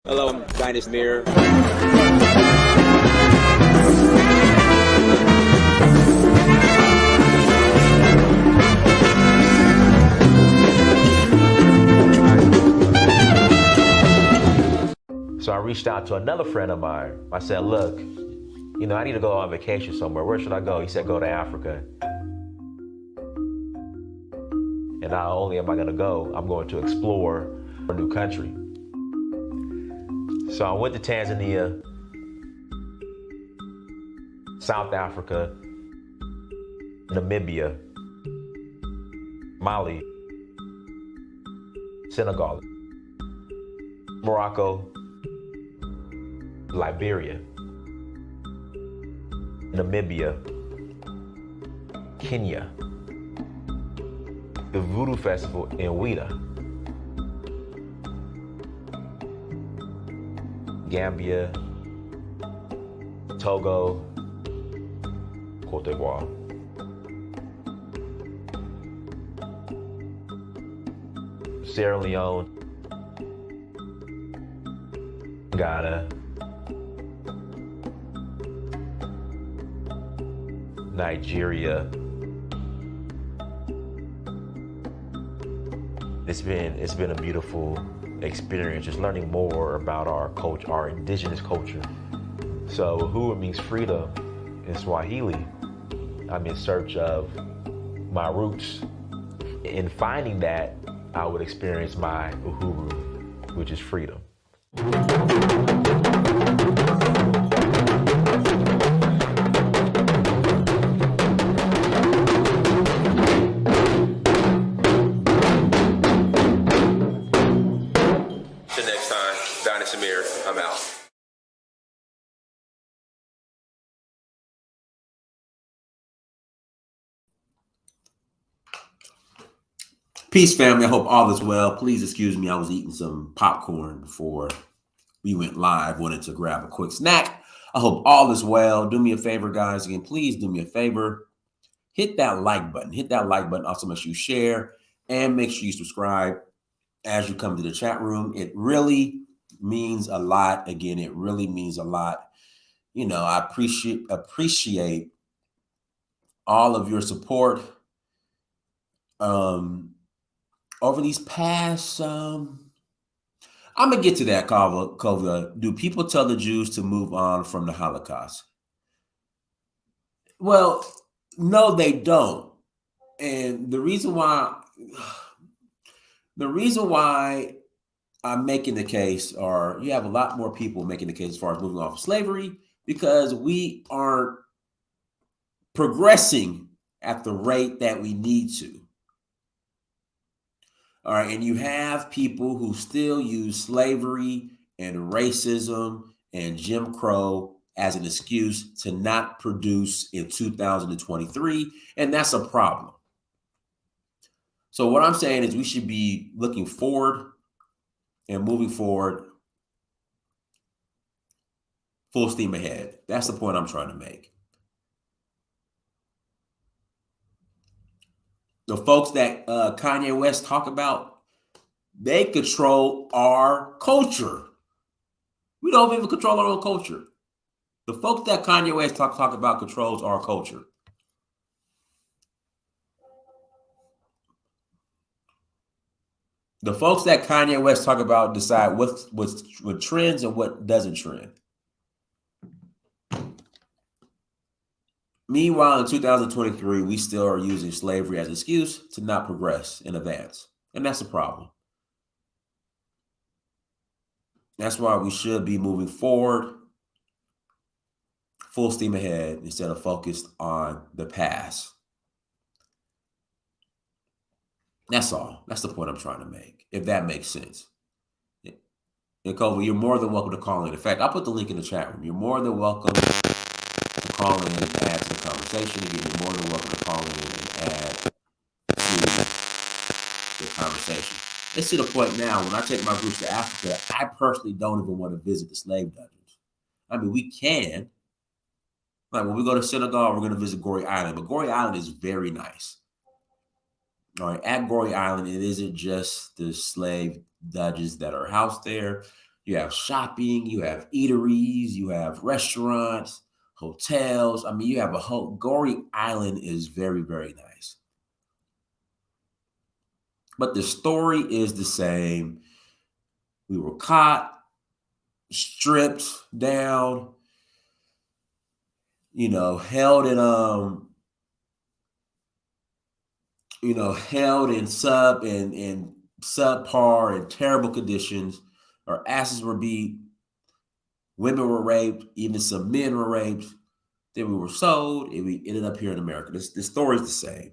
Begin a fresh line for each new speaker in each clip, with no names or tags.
Hello, I'm Dynasty Mirror.
So I reached out to another friend of mine. I said, look, I need to go on vacation somewhere. Where should I go? He said, go to Africa. And not only am I going to go, I'm going to explore a new country. So I went to Tanzania, South Africa, Namibia, Mali, Senegal, Morocco, Liberia, Namibia, Kenya, the Voodoo Festival in Ouida, Gambia, Togo, Cote d'Ivoire. Sierra Leone, Ghana, Nigeria. It's been a beautiful experience, just learning more about our culture, our indigenous culture. So Uhuru means freedom in Swahili. I'm in search of my roots. In finding that, I would experience my Uhuru, which is freedom.
I'm out.
Peace, family. I hope all is well. Please excuse me. I was eating some popcorn before we went live. Wanted to grab a quick snack. I hope all is well. Do me a favor, guys. Again, please do me a favor. Hit that like button. Hit that like button. Also, make sure you share and make sure you subscribe as you come to the chat room. It really means a lot. Again, it really means a lot. I appreciate all of your support over these past I'm gonna get to that, Kova. Do people tell the Jews to move on from the Holocaust? Well, no, they don't. And the reason why I'm making the case, or you have a lot more people making the case as far as moving off of slavery, because we aren't progressing at the rate that we need to. All right, and you have people who still use slavery and racism and Jim Crow as an excuse to not produce in 2023, and that's a problem. So what I'm saying is we should be looking forward and moving forward full steam ahead. That's the point I'm trying to make. The folks that Kanye West talk about, they control our culture. We don't even control our own culture. The folks that Kanye West talk about controls our culture. The folks that Kanye West talk about decide what trends and what doesn't trend. Meanwhile, in 2023, we still are using slavery as an excuse to not progress and advance. And that's a problem. That's why we should be moving forward, full steam ahead, instead of focused on the past. That's all. That's the point I'm trying to make, if that makes sense. And Kobe, you're more than welcome to call in. In fact, I'll put the link in the chat room. You're more than welcome to call in and add to the conversation. Again, you're more than welcome to call in and add to the conversation. It's to the point now, when I take my groups to Africa, I personally don't even want to visit the slave dungeons. I mean, we can. Like when we go to Senegal, we're going to visit Gorée Island. But Gorée Island is very nice. All right, at Gorée Island, it isn't just the slave dungeons that are housed there. You have shopping, you have eateries, you have restaurants, hotels. I mean, you have a whole Goree Island is very, very nice. But the story is the same. We were caught, stripped down, held in held in subpar and terrible conditions. Our asses were beat, women were raped, even some men were raped. Then we were sold, and we ended up here in America. The story is the same.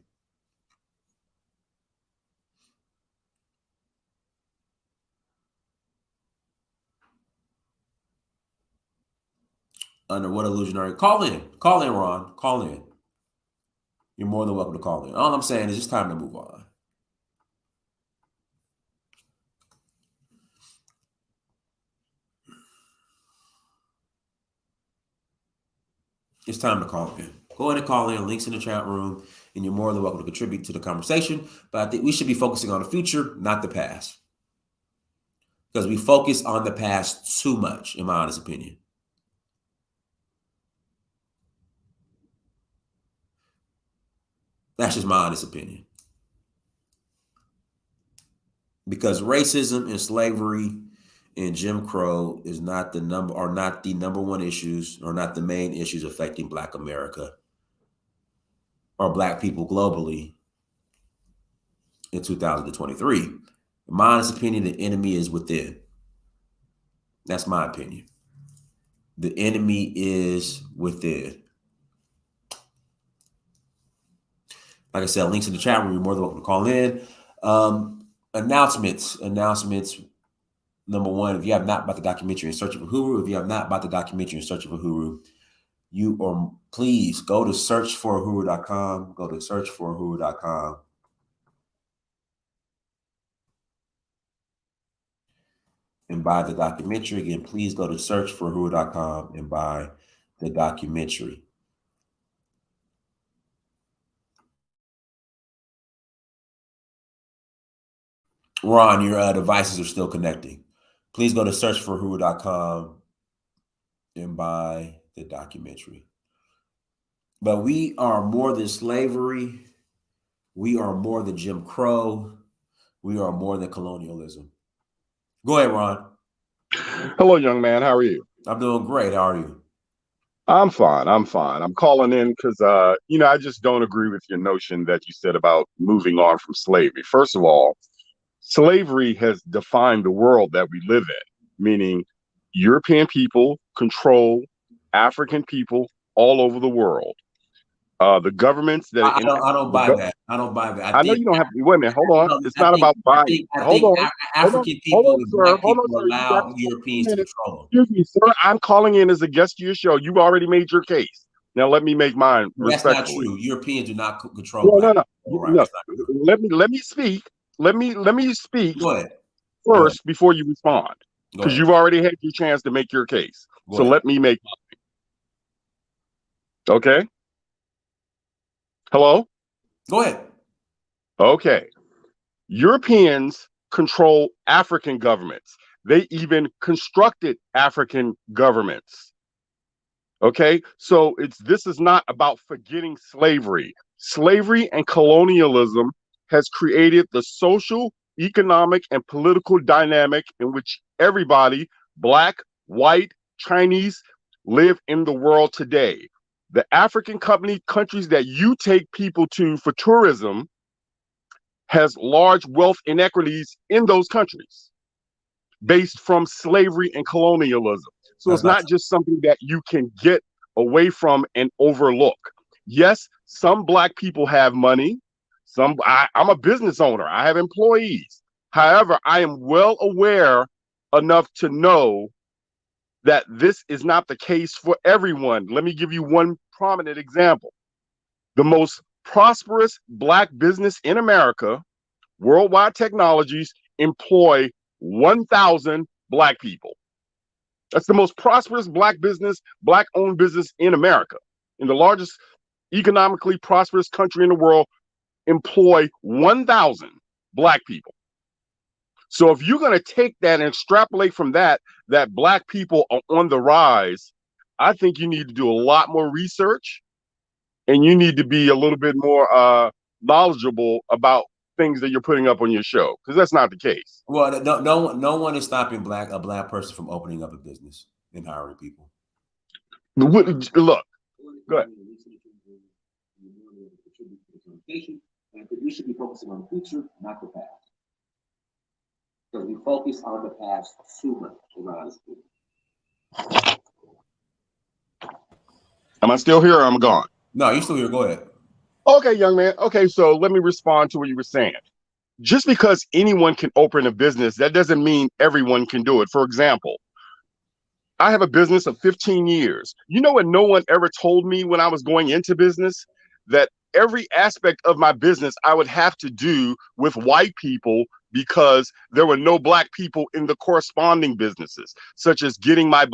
Under what illusion are you? Call in, Ron. Call in. You're more than welcome to call in. All I'm saying is it's time to move on. It's time to call in. Go ahead and call in. Links in the chat room, and you're more than welcome to contribute to the conversation. But I think we should be focusing on the future, not the past, because we focus on the past too much, in my honest opinion. That's just my honest opinion. Because racism and slavery and Jim Crow is not the number one issues, or not the main issues affecting Black America or Black people globally in 2023. In my honest opinion, the enemy is within. That's my opinion. The enemy is within. Like I said, links in the chat room. You're more than welcome to call in. Announcements. Number one, if you have not bought the documentary In Search of Uhuru, please go to searchforuhuru.com. Go to searchforuhuru.com. and buy the documentary. Again, please go to searchforuhuru.com and buy the documentary. Ron, your devices are still connecting. Please go to searchforuhuru.com and buy the documentary. But we are more than slavery. We are more than Jim Crow. We are more than colonialism. Go ahead, Ron.
Hello, young man. How are you?
I'm doing great. How are you?
I'm fine. I'm calling in because, I just don't agree with your notion that you said about moving on from slavery. First of all, slavery has defined the world that we live in, meaning European people control African people all over the world. The governments that
I don't buy that. I don't buy that.
I know you don't have to. Wait a minute. Hold on. It's not about buying. Hold on.
African people and Black people allow Europeans to control them.
Excuse me, sir. I'm calling in as a guest to your show. You already made your case. Now let me make mine respectfully.
That's not true. Europeans do not control.
No. Let me speak. Let me speak.
Go ahead.
First before you respond, because you've already had your chance to make your case. So let me make mine. Okay. Hello?
Go ahead.
Okay. Europeans control African governments. They even constructed African governments. Okay? So this is not about forgetting slavery. Slavery and colonialism has created the social, economic, and political dynamic in which everybody, Black, white, Chinese, live in the world today. The African countries that you take people to for tourism has large wealth inequities in those countries based from slavery and colonialism. So it's not just something that you can get away from and overlook. Yes, some Black people have money. I'm a business owner. I have employees. However, I am well aware enough to know that this is not the case for everyone. Let me give you one prominent example. The most prosperous Black business in America, Worldwide Technologies, employ 1,000 Black people. That's the most prosperous Black business, Black-owned business in America. In the largest economically prosperous country in the world, employ 1,000 Black people. So if you're going to take that and extrapolate from that black people are on the rise, I think you need to do a lot more research, and you need to be a little bit more knowledgeable about things that you're putting up on your show, because that's not the case.
Well, no one is stopping a black person from opening up a business and hiring people.
Look, go ahead.
And we should be focusing on the future, not the past. Because we focus on the past too much around this people.
Am I still here or I'm gone?
No, you're still here. Go ahead.
Okay, young man. Okay, so let me respond to what you were saying. Just because anyone can open a business, that doesn't mean everyone can do it. For example, I have a business of 15 years. You know what no one ever told me when I was going into business? That every aspect of my business I would have to do with white people, because there were no black people in the corresponding businesses, such as getting my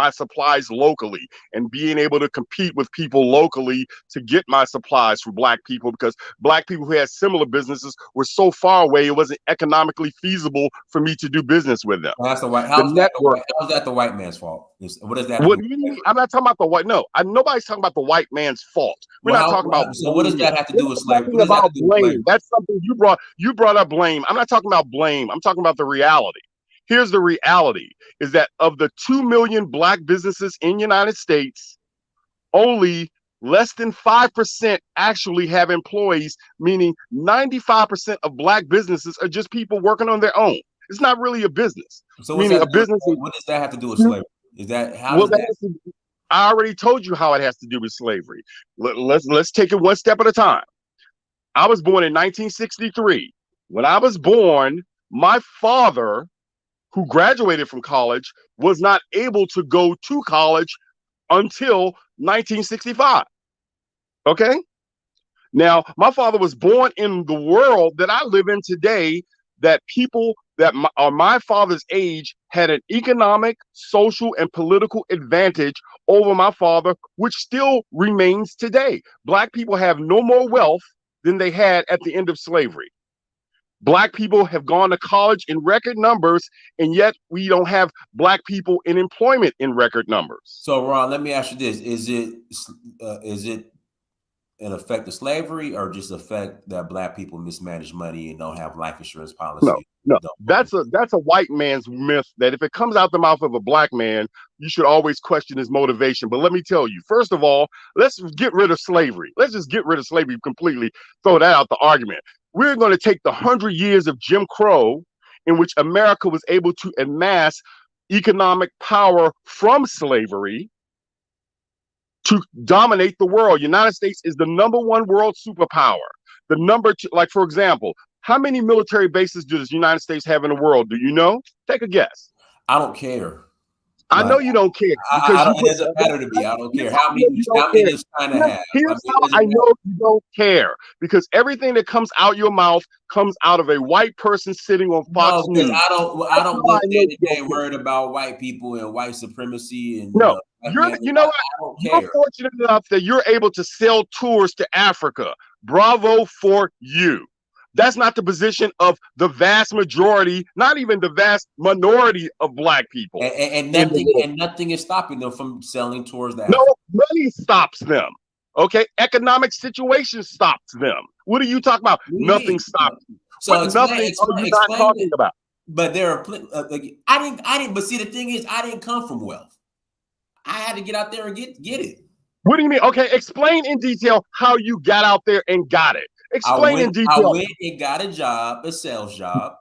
supplies locally and being able to compete with people locally to get my supplies for black people, because black people who had similar businesses were so far away, it wasn't economically feasible for me to do business with them.
How's that the white man's fault? What does that?
What do you mean? I'm not talking about the white. No, nobody's talking about the white man's fault. We're not talking about.
So what does that have to do with slavery?
About blame. That's something you brought. You brought up blame. I'm not talking about blame. I'm talking about the reality. Here's the reality: is that of the 2 million black businesses in the United States, only less than 5% actually have employees. Meaning, 95% of black businesses are just people working on their own. It's not really a business.
So what does that have to do with slavery? Is that how? Well,
I already told you how it has to do with slavery. Let's take it one step at a time. I was born in 1963. When I was born, my father, who graduated from college, was not able to go to college until 1965. Okay? Now, my father was born in the world that I live in today, that people that are my father's age had an economic, social, and political advantage over my father, which still remains today. Black people have no more wealth than they had at the end of slavery. Black people have gone to college in record numbers, and yet we don't have black people in employment in record numbers.
So, Ron, let me ask you this: is it an effect of slavery, or just the fact that black people mismanage money and don't have life insurance policy?
No, that's a white man's myth that if it comes out the mouth of a black man, you should always question his motivation. But let me tell you, first of all, let's get rid of slavery. Let's just get rid of slavery completely. Throw that out the argument. We're going to take the 100 years of Jim Crow, in which America was able to amass economic power from slavery, to dominate the world. United States is the #1 world superpower. The number two, like, for example, how many military bases does the United States have in the world? Do you know? Take a guess.
I don't care.
I know you don't care.
It doesn't matter to me. I don't care. How many does China have?
Here's how I know you don't care. Because everything that comes out your mouth comes out of a white person sitting on Fox News.
I don't live day to day worried about white people and white supremacy. And
no, you're fortunate enough that you're able to sell tours to Africa. Bravo for you. That's not the position of the vast majority, not even the vast minority of black people.
And nothing is stopping them from selling tours to Africa.
No, money stops them. Okay, economic situation stops them. What are you talking about? Nothing stops you. So nothing are you not talking about?
But there are I didn't. But see, the thing is, I didn't come from wealth. I had to get out there and get it.
What do you mean? Okay, explain in detail how you got out there and got it. Explain in detail.
I went and got a job, a sales job.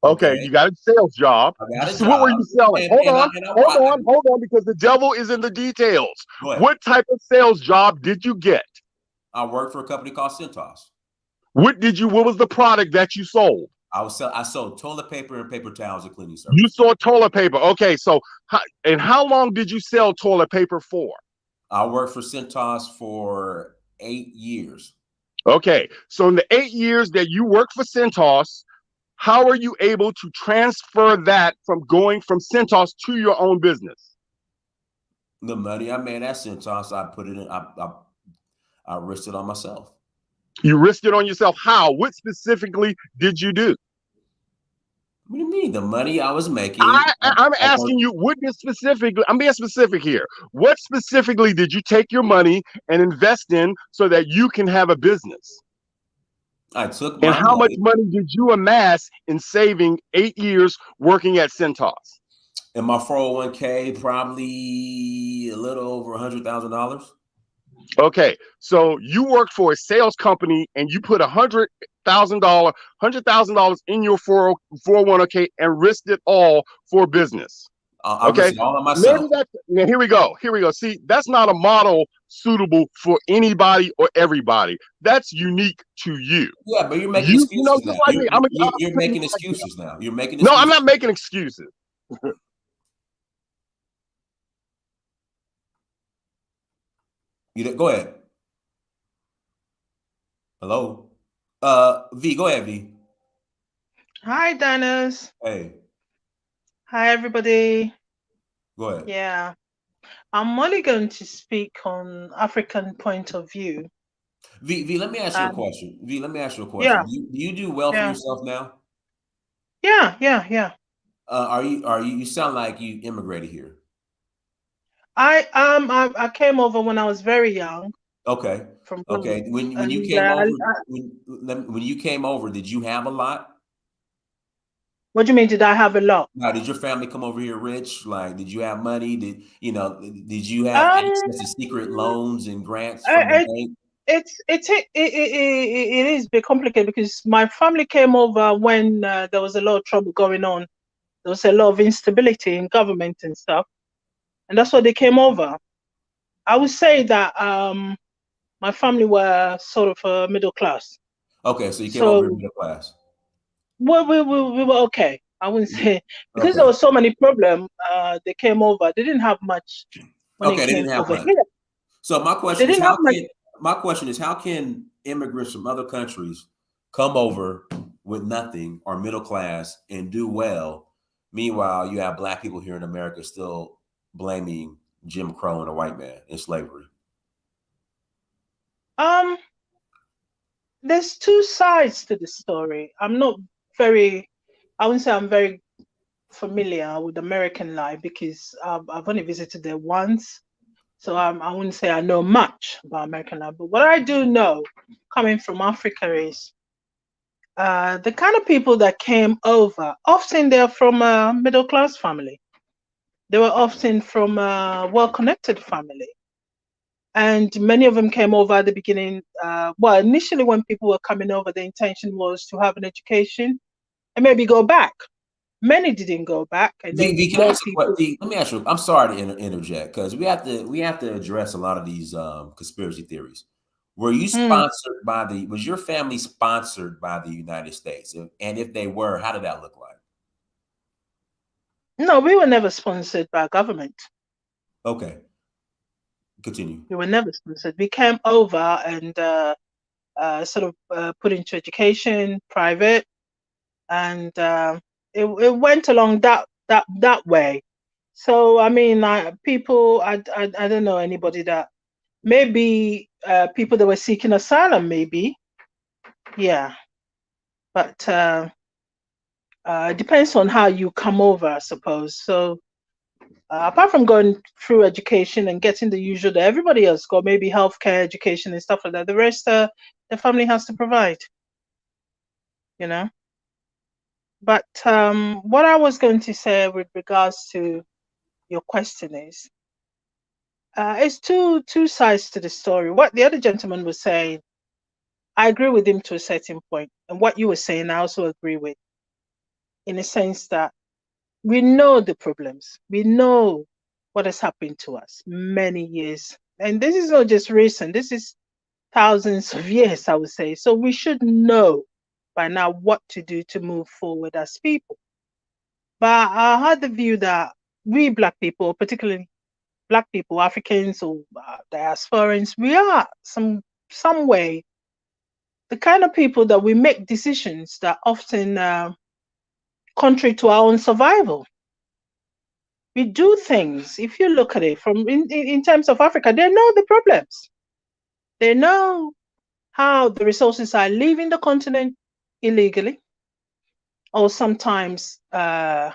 Okay, you got a sales job. So what were you selling? Hold on, because the devil is in the details. What type of sales job did you get?
I worked for a company called Centos.
What was the product that you sold?
I sold toilet paper and paper towels and cleaning service.
You sold toilet paper. Okay, so how long did you sell toilet paper for?
I worked for Centos for 8 years.
Okay, so in the 8 years that you worked for Centos, how are you able to transfer that from going from Centos to your own business?
The money I made at Centos, I put it in. I risked it on myself.
You risked it on yourself. How? What specifically did you do?
What do you mean? The money I was making.
I'm asking you, what did specifically, I'm being specific here. What specifically did you take your money and invest in so that you can have a business?
I took
And
my
how much
money
money did you amass in saving 8 years working at Centos?
in my 401k, probably a little over $100,000.
Okay, so you worked for a sales company and you put $100,000 in your 401k and risked it all for business.
I
Okay,
risked it all on
maybe
myself.
that's, now here we go. Here we go. See, that's not a model suitable for anybody or everybody. That's unique to you.
Yeah, but you're making
You know,
excuses
just
now.
like me. I'm
You're making excuses now. You're making
no, I'm
excuses.
not making excuses.
Go ahead. Hello. V, go ahead, V.
Hi, Dennis.
Hey,
Hi, everybody.
go ahead.
Yeah, I'm only going to speak on African point of view.
V, let me ask you a
Um,
question. V, let me ask you a question.
yeah,
Do you do well for
yeah,
yourself now?
yeah.
You sound like you immigrated here.
I came over when I was very young
Okay.
from Ghana,
Okay. When you
and
came over, when you came over, did you have a lot?
what do you mean? Did I have a lot?
Now, did your family come over here rich? Like, did you have money? Did you have
Um,
access to secret loans and grants from the
it,
bank?
it is a bit complicated because my family came over when there was a lot of trouble going on. There was a lot of instability in government and stuff, and that's why they came over. I would say that my family were sort of middle class,
Okay, so you came over here
so
middle class.
we were okay. I wouldn't say because there
Okay.
was so many problems. They came over. They didn't have much when they
Okay, they
came
didn't have
over
much.
here.
So
They didn't have much.
my question is how can immigrants from other countries come over with nothing or middle class and do well? Meanwhile, you have black people here in America still blaming Jim Crow and a white man in slavery.
Um, there's two sides to the story. I'm not very. I wouldn't say I'm very familiar with American life because I've only visited there once. So I wouldn't say I know much about American life, but what I do know, coming from Africa, is the kind of people that came over. Often they're from a middle class family. They were often from a well-connected family, and many of them came over at the beginning. Well, initially when people were coming over, the intention was to have an education and maybe go back. Many didn't go back, and then
Can I
more
ask you
people.
let me ask you. I'm sorry to interject because we have to address a lot of these conspiracy theories. Were you sponsored by was your family sponsored by the United States? And if they were, how did that look like?
No, we were never sponsored by government.
Okay. Continue.
We were never sponsored. We came over and sort of put into education, private, and it went along that way. So I mean, people, I don't know anybody that maybe people that were seeking asylum, maybe, yeah, but it depends on how you come over, I suppose. So apart from going through education and getting the usual that everybody else got, maybe healthcare, education, and stuff like that, the rest the family has to provide, you know. But what I was going to say with regards to your question is, it's two sides to the story. What the other gentleman was saying, I agree with him to a certain point, and what you were saying, I also agree with, in a sense that we know the problems, we know what has happened to us many years, and this is not just recent. This is thousands of years, I would say. So we should know by now what to do to move forward as people. But I had the view that we Black people, particularly Black people, Africans or diasporans, we are some way the kind of people that we make decisions that often contrary to our own survival. We do things. If you look at it from in terms of Africa, they know the problems. They know how the resources are leaving the continent illegally. or sometimes with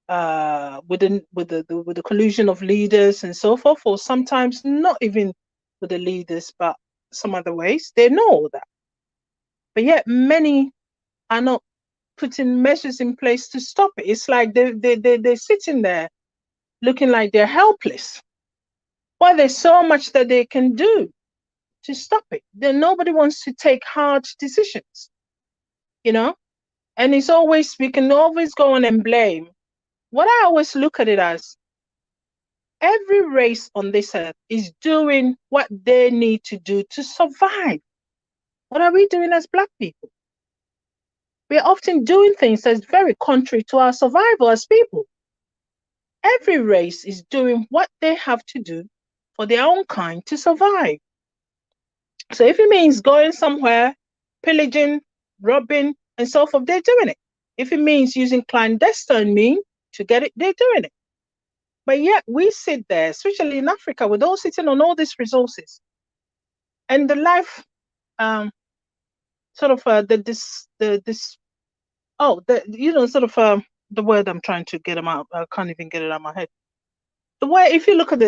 the collusion of leaders and so forth, or sometimes not even with the leaders, but some other ways. They know all that, but yet many are not putting measures in place to stop it. It's like they're sitting there looking like they're helpless. Well, there's so much that they can do to stop it. Then nobody wants to take hard decisions, you know? And it's always, we can always go on and blame. What I always look at it as, every race on this earth is doing what they need to do to survive. What are we doing as Black people? We're often doing things that's very contrary to our survival as people. Every race is doing what they have to do for their own kind to survive. So if it means going somewhere, pillaging, robbing, and so forth, they're doing it. If it means using clandestine means to get it, they're doing it. But yet we sit there, especially in Africa, we're all sitting on all these resources. And the life, sort of the word I'm trying to get them out, I can't even get it out of my head. The way, if you look at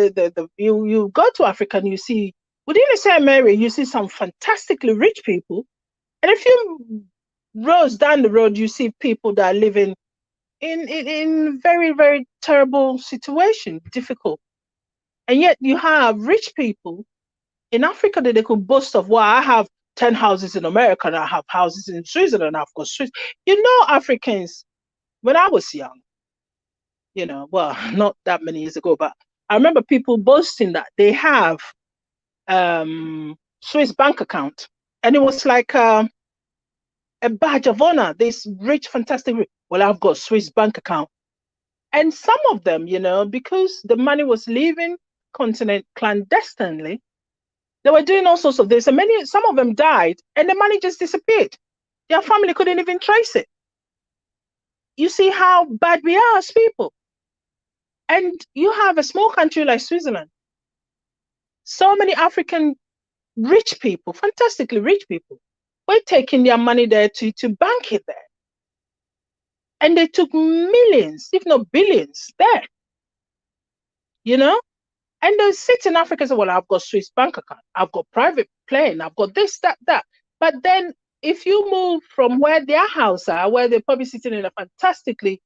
you go to Africa and you see, within the same area, you see some fantastically rich people. And a few roads down the road, you see people that are living in very, very terrible situation, difficult. And yet you have rich people in Africa that they could boast of, well, I have 10 houses in America and I have houses in Switzerland, I've got Swiss. You know, Africans, when I was young, you know, well, not that many years ago, but I remember people boasting that they have Swiss bank account. And it was like a badge of honor. This rich, fantastic, well, I've got Swiss bank account. And some of them, you know, because the money was leaving continent clandestinely, they were doing all sorts of this. And some of them died and the money just disappeared. Their family couldn't even trace it. You see how bad we are as people. And you have a small country like Switzerland. So many African rich people, fantastically rich people, were taking their money there to bank it there. And they took millions, if not billions, there. You know? And they sit in Africa and say, well, I've got Swiss bank account, I've got private plane, I've got this, that, that. But then if you move from where their house are, where they're probably sitting in a fantastically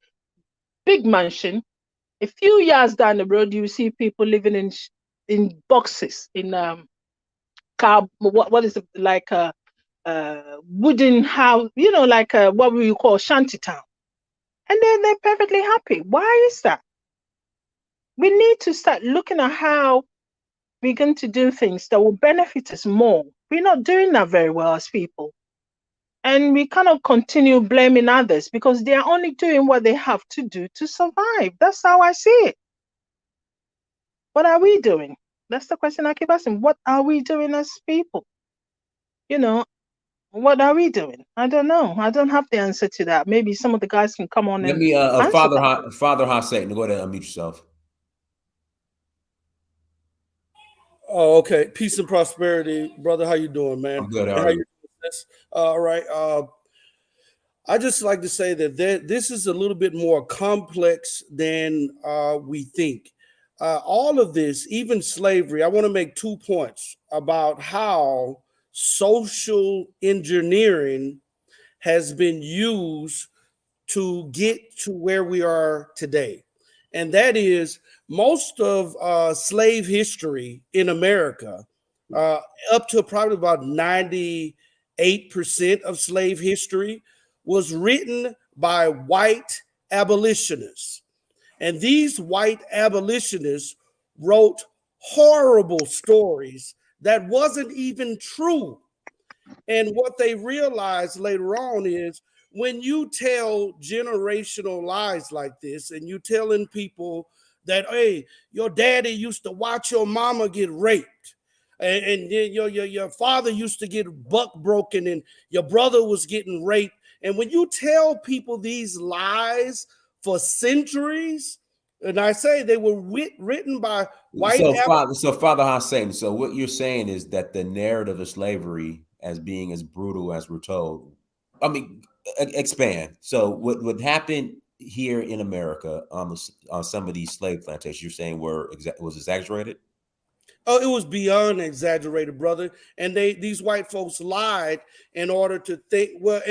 big mansion, a few yards down the road, you see people living in boxes, in car, what is it, like a wooden house, you know, like what we call shanty town. And they're perfectly happy. Why is that? We need to start looking at how we're going to do things that will benefit us more. We're not doing that very well as people. And we cannot continue blaming others because they are only doing what they have to do to survive. That's how I see it. What are we doing? That's the question I keep asking. What are we doing as people? You know, what are we doing? I don't know. I don't have the answer to that. Maybe some of the guys can come on
Let
and
me
answer
Father Hassan, go ahead and unmute yourself.
Oh, okay. Peace and prosperity, brother. How you doing, man?
I'm good.
How you doing? All right. I just like to say that this is a little bit more complex than we think. All of this, even slavery, I want to make 2 points about how social engineering has been used to get to where we are today. And that is most of slave history in America, up to probably about 98% of slave history was written by white abolitionists. And these white abolitionists wrote horrible stories that wasn't even true. And what they realized later on is when you tell generational lies like this and you telling people that, hey, your daddy used to watch your mama get raped, and your father used to get buck broken, and your brother was getting raped. And when you tell people these lies for centuries, and I say they were written by white.
So Father Hassan, so what you're saying is that the narrative of slavery as being as brutal as we're told, I mean, expand. So what happened here in America on some of these slave plantations, you're saying was exaggerated?
Oh, it was beyond exaggerated, brother. And these white folks lied in order to think. Well,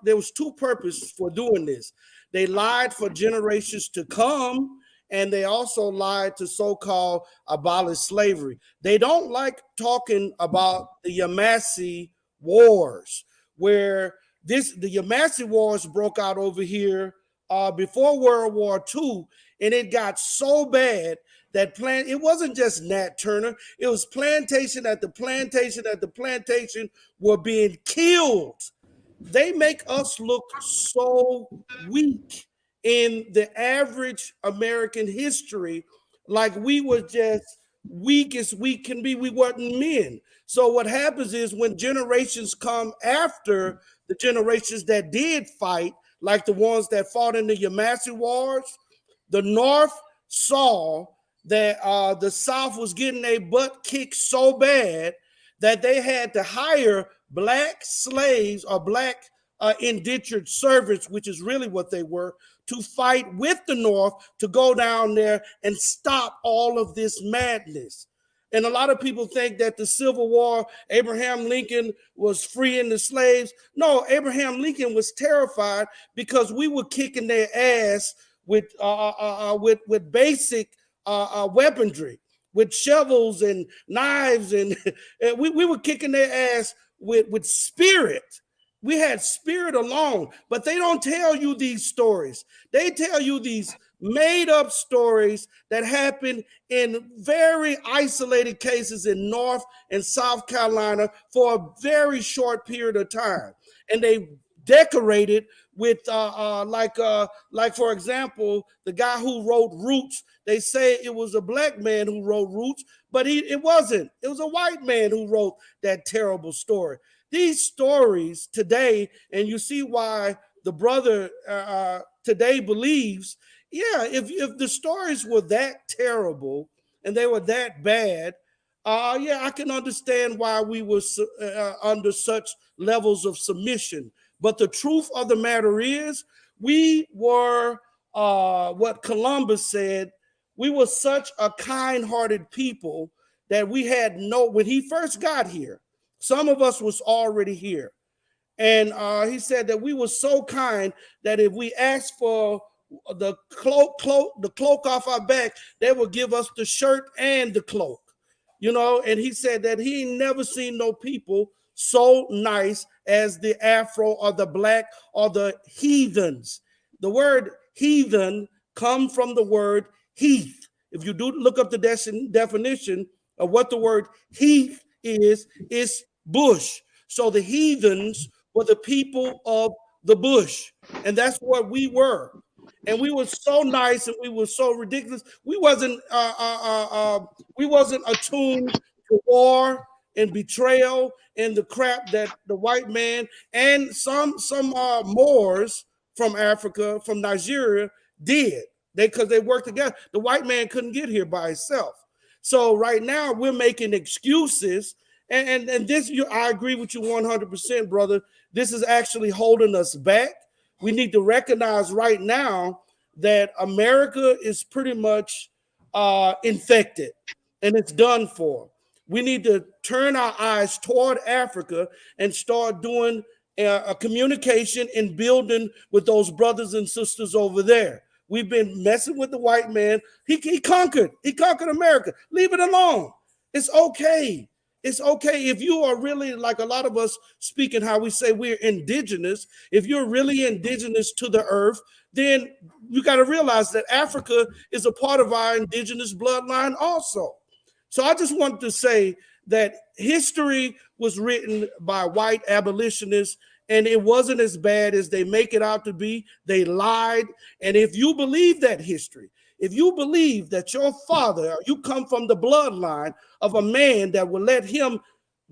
there was two purposes for doing this. They lied for generations to come, and they also lied to so-called abolish slavery. They don't like talking about the Yamasee Wars, where the Yamasee Wars broke out over here before World War II, and it got so bad that it wasn't just Nat Turner, it was plantation at the plantation were being killed. They make us look so weak in the average American history, like we were just weak as we can be. We weren't men. So what happens is when generations come after the generations that did fight, like the ones that fought in the Yamasee Wars, the North saw that the South was getting their butt kicked so bad that they had to hire black slaves or black indentured servants, which is really what they were, to fight with the North to go down there and stop all of this madness. And a lot of people think that the Civil War, Abraham Lincoln was freeing the slaves. No, Abraham Lincoln was terrified because we were kicking their ass with basic weaponry, with shovels and knives, and we were kicking their ass with spirit. We had spirit alone, but they don't tell you these stories. They tell you these made up stories that happen in very isolated cases in North and South Carolina for a very short period of time. And they decorated with like for example, the guy who wrote Roots, they say it was a black man who wrote Roots, but it wasn't. It was a white man who wrote that terrible story. These stories today, and you see why the brother today believes, yeah, if the stories were that terrible and they were that bad, yeah, I can understand why we were under such levels of submission. But the truth of the matter is, we were what Columbus said. We were such a kind-hearted people that we had when he first got here, some of us was already here. And he said that we were so kind that if we asked for the cloak off our back, they would give us the shirt and the cloak. You know, and he said that he ain't never seen no people so nice as the Afro or the black or the heathens. The word heathen come from the word heath. If you do look up the definition of what the word heath is, it's bush. So the heathens were the people of the bush, and that's what we were. And we were so nice and we were so ridiculous. We wasn't attuned to war and betrayal and the crap that the white man and some Moors from Africa, from Nigeria, did. Because they worked together. The white man couldn't get here by himself. So right now we're making excuses, and this, I agree with you 100%, brother. This is actually holding us back. We need to recognize right now that America is pretty much infected and it's done for. We need to turn our eyes toward Africa and start doing a communication and building with those brothers and sisters over there. We've been messing with the white man. He conquered. He conquered America. Leave it alone. It's okay. It's okay if you are really, like a lot of us speaking how we say we're indigenous. If you're really indigenous to the earth, then you got to realize that Africa is a part of our indigenous bloodline also. So I just wanted to say that history was written by white abolitionists, and it wasn't as bad as they make it out to be. They lied. And if you believe that history, if you believe that your father, you come from the bloodline of a man that will let him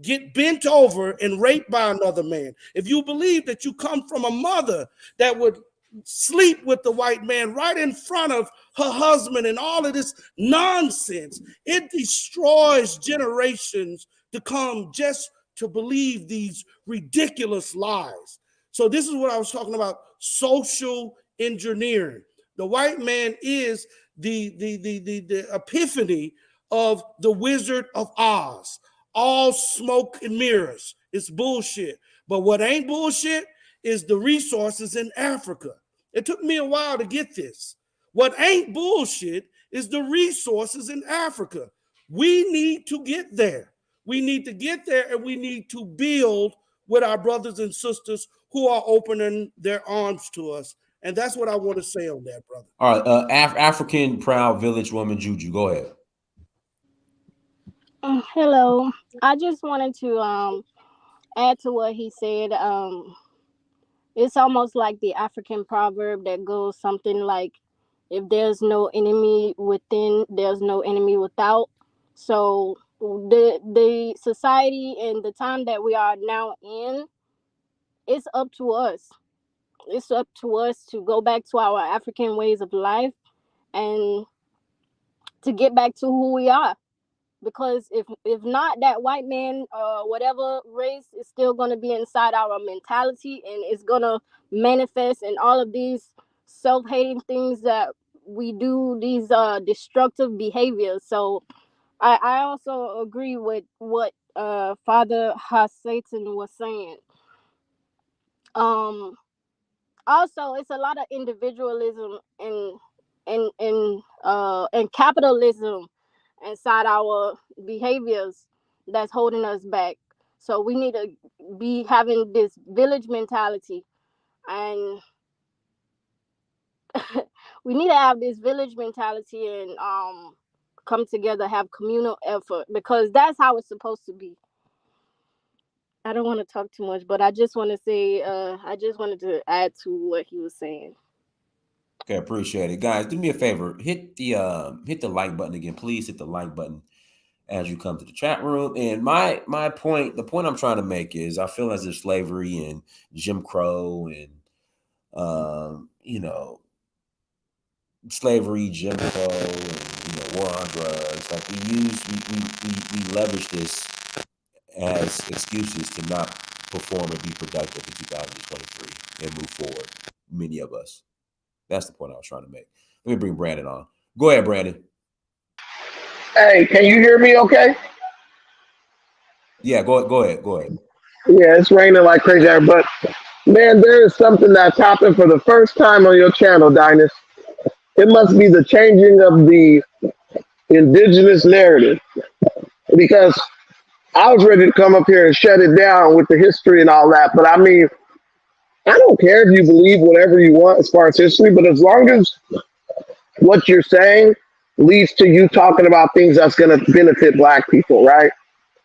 get bent over and raped by another man, if you believe that you come from a mother that would sleep with the white man right in front of her husband and all of this nonsense, it destroys generations to come just to believe these ridiculous lies. So this is what I was talking about, social engineering. The white man is the epiphany of the Wizard of Oz. All smoke and mirrors. It's bullshit. But what ain't bullshit is the resources in Africa. It took me a while to get this. What ain't bullshit is the resources in Africa. We need to get there. We need to get there, and we need to build with our brothers and sisters who are opening their arms to us. And that's what I want to say on that, brother.
All right, African proud village woman Juju, go ahead.
Hello. I just wanted to add to what he said. It's almost like the African proverb that goes something like, if there's no enemy within, there's no enemy without. So the society and the time that we are now in, it's up to us. It's up to us to go back to our African ways of life and to get back to who we are. Because if not, that white man, whatever race, is still going to be inside our mentality, and it's going to manifest in all of these self-hating things that we do, these destructive behaviors. So I also agree with what Father Hasatan was saying. Also, it's a lot of individualism and capitalism inside our behaviors that's holding us back. So we need to be having this village mentality, and we need to have this village mentality and come together, have communal effort, because that's how it's supposed to be. I don't want to talk too much, but I just want to say, I just wanted to add to what he was saying.
Okay, appreciate it. Guys, do me a favor. Hit the like button again. Please hit the like button as you come to the chat room. And my point, the point I'm trying to make is, I feel as if slavery and Jim Crow and slavery, Jim Crow, and war on drugs, like we leverage this as excuses to not perform and be productive in 2023 and move forward. Many of us. That's the point I was trying to make. Let me bring Brandon on. Go ahead, Brandon.
Hey, can you hear me okay?
Yeah, go ahead.
Yeah, it's raining like crazy, but man, there is something that's happened for the first time on your channel, Dynas. It must be the changing of the indigenous narrative, because I was ready to come up here and shut it down with the history and all that. But I mean, I don't care if you believe whatever you want as far as history, but as long as what you're saying leads to you talking about things that's going to benefit Black people, right?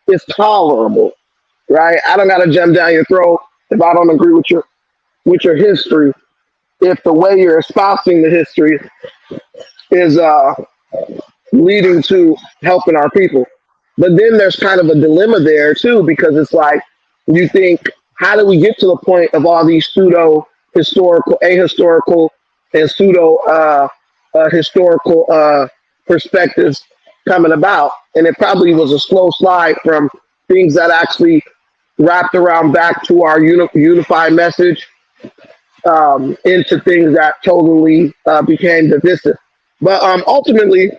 It's tolerable, right? I don't got to jump down your throat if I don't agree with your history. If the way you're espousing the history is leading to helping our people. But then there's kind of a dilemma there too, because it's like, you think, how do we get to the point of all these pseudo historical, ahistorical, and pseudo historical perspectives coming about? And it probably was a slow slide from things that actually wrapped around back to our unified message into things that totally became divisive. But ultimately,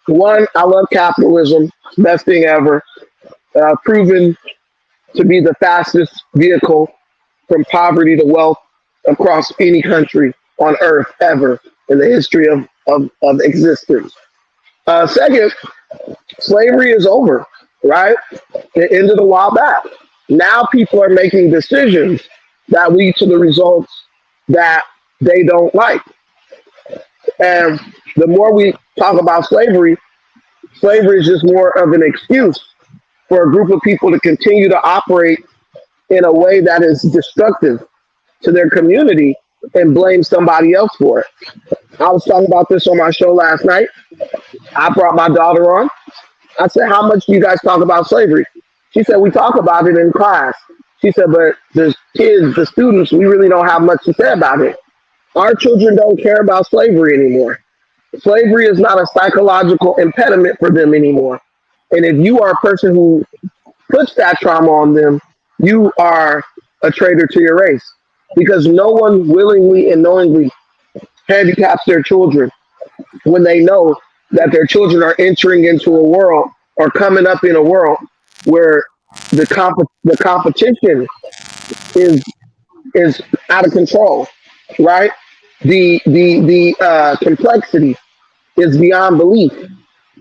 one, I love capitalism, best thing ever, proven to be the fastest vehicle from poverty to wealth across any country on earth ever in the history of existence. Second, slavery is over, right? It ended a while back. Now people are making decisions that lead to the results that they don't like. And the more we talk about slavery is just more of an excuse for a group of people to continue to operate in a way that is destructive to their community and blame somebody else for it. I was talking about this on my show last night. I brought my daughter on. I said, how much do you guys talk about slavery? She said, we talk about it in class. She said, but the kids, the students, we really don't have much to say about it. Our children don't care about slavery anymore. Slavery is not a psychological impediment for them anymore. And if you are a person who puts that trauma on them, you are a traitor to your race. because no one willingly and knowingly handicaps their children when they know that their children are entering into a world or coming up in a world where the competition is is out of control, right? The complexity is beyond belief.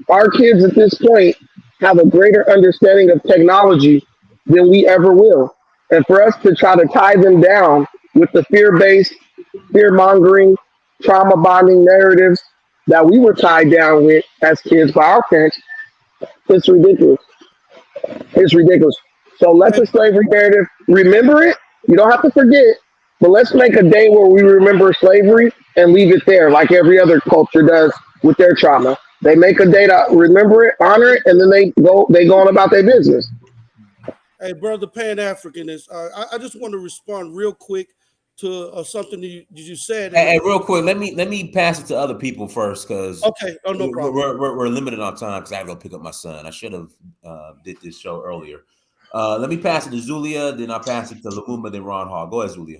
Our kids at this point have a greater understanding of technology than we ever will. And for us to try to tie them down with the fear based, fear mongering, trauma bonding narratives that we were tied down with as kids by our parents, it's ridiculous. It's ridiculous. So let the slavery narrative, remember it. You don't have to forget, but let's make a day where we remember slavery and leave it there, like every other culture does with their trauma. They make a day to remember it, honor it, and then they go on about their business.
Hey, brother Pan Africanist, I just want to respond real quick to something you said.
Hey, real quick, let me pass it to other people first, because
okay, oh no problem.
We're limited on time because I have to go pick up my son. I should have did this show earlier. Let me pass it to Zulia, then I'll pass it to Lumumba, then Ron Hall. Go ahead, Zulia.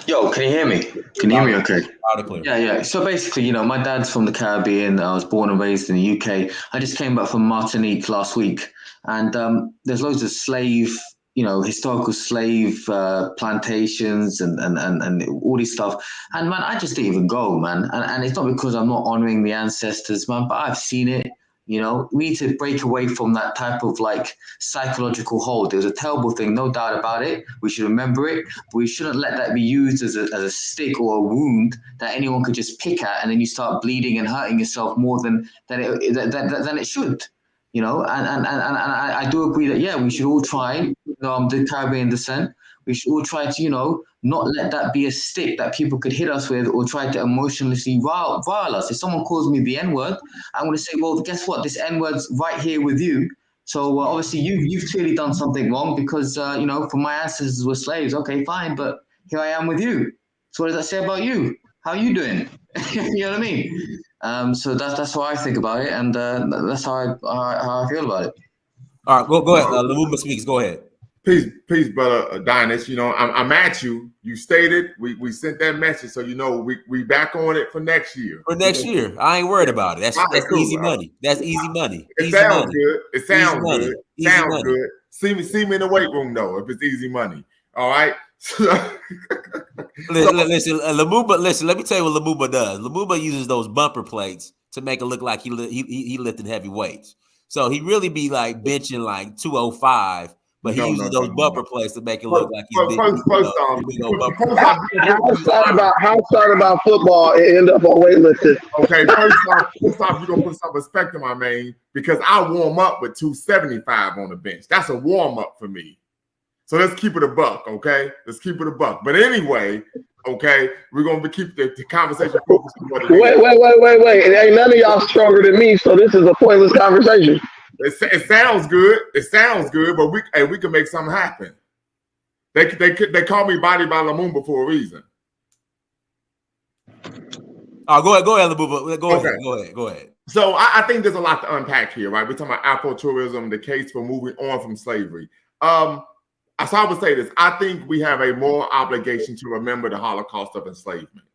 Yo, can you hear me? Can you hear me okay?
Loud and clear.
Yeah. So basically, my dad's from the Caribbean. I was born and raised in the UK. I just came back from Martinique last week. And there's loads of slave, historical slave plantations and all this stuff. And, man, I just didn't even go, man. And it's not because I'm not honoring the ancestors, man, but I've seen it. We need to break away from that type of psychological hold. It was a terrible thing, no doubt about it. We should remember it, but we shouldn't let that be used as a stick or a wound that anyone could just pick at, and then you start bleeding and hurting yourself more than it should. And I do agree that we should all try. The Caribbean descent. We should all try to not let that be a stick that people could hit us with or try to emotionally rile us. If someone calls me the N-word, I'm going to say, well, guess what? This N-word's right here with you. So obviously you've clearly done something wrong because, for my ancestors were slaves. Okay, fine. But here I am with you. So what does that say about you? How are you doing? You know what I mean? So that's what I think about it. And that's how I feel about it.
All right, go ahead. Lumumba speaks. Go ahead.
Peace, brother Dynus. I'm at you. You stated we sent that message, so we back on it for next year.
For next year, I ain't worried about it. That's cool, easy money. That's easy money.
It sounds good. It sounds good. Sounds good. See me in the weight room though. If it's easy money, all right.
Listen, Lumumba. Listen, let me tell you what Lumumba does. Lumumba uses those bumper plates to make it look like he lifted heavy weights. So he really be benching 205. But he uses those bumper plates to make it look like he's big.
How start about football and end up on weightlifting?
Okay, first off, you're gonna put some respect in my name because I warm up with 275 on the bench. That's a warm up for me. So let's keep it a buck, okay? Let's keep it a buck. But anyway, okay, we're gonna keep the conversation focused on what it is.
Wait. It ain't none of y'all stronger than me, so this is a pointless conversation.
It sounds good. It sounds good, but we can make something happen. They call me Body by Lumumba for a reason.
Oh, go ahead, Lumumba. Go ahead.
So I think there's a lot to unpack here, right? We're talking about AfroTourism, the case for moving on from slavery. So I would say this. I think we have a moral obligation to remember the Holocaust of enslavement.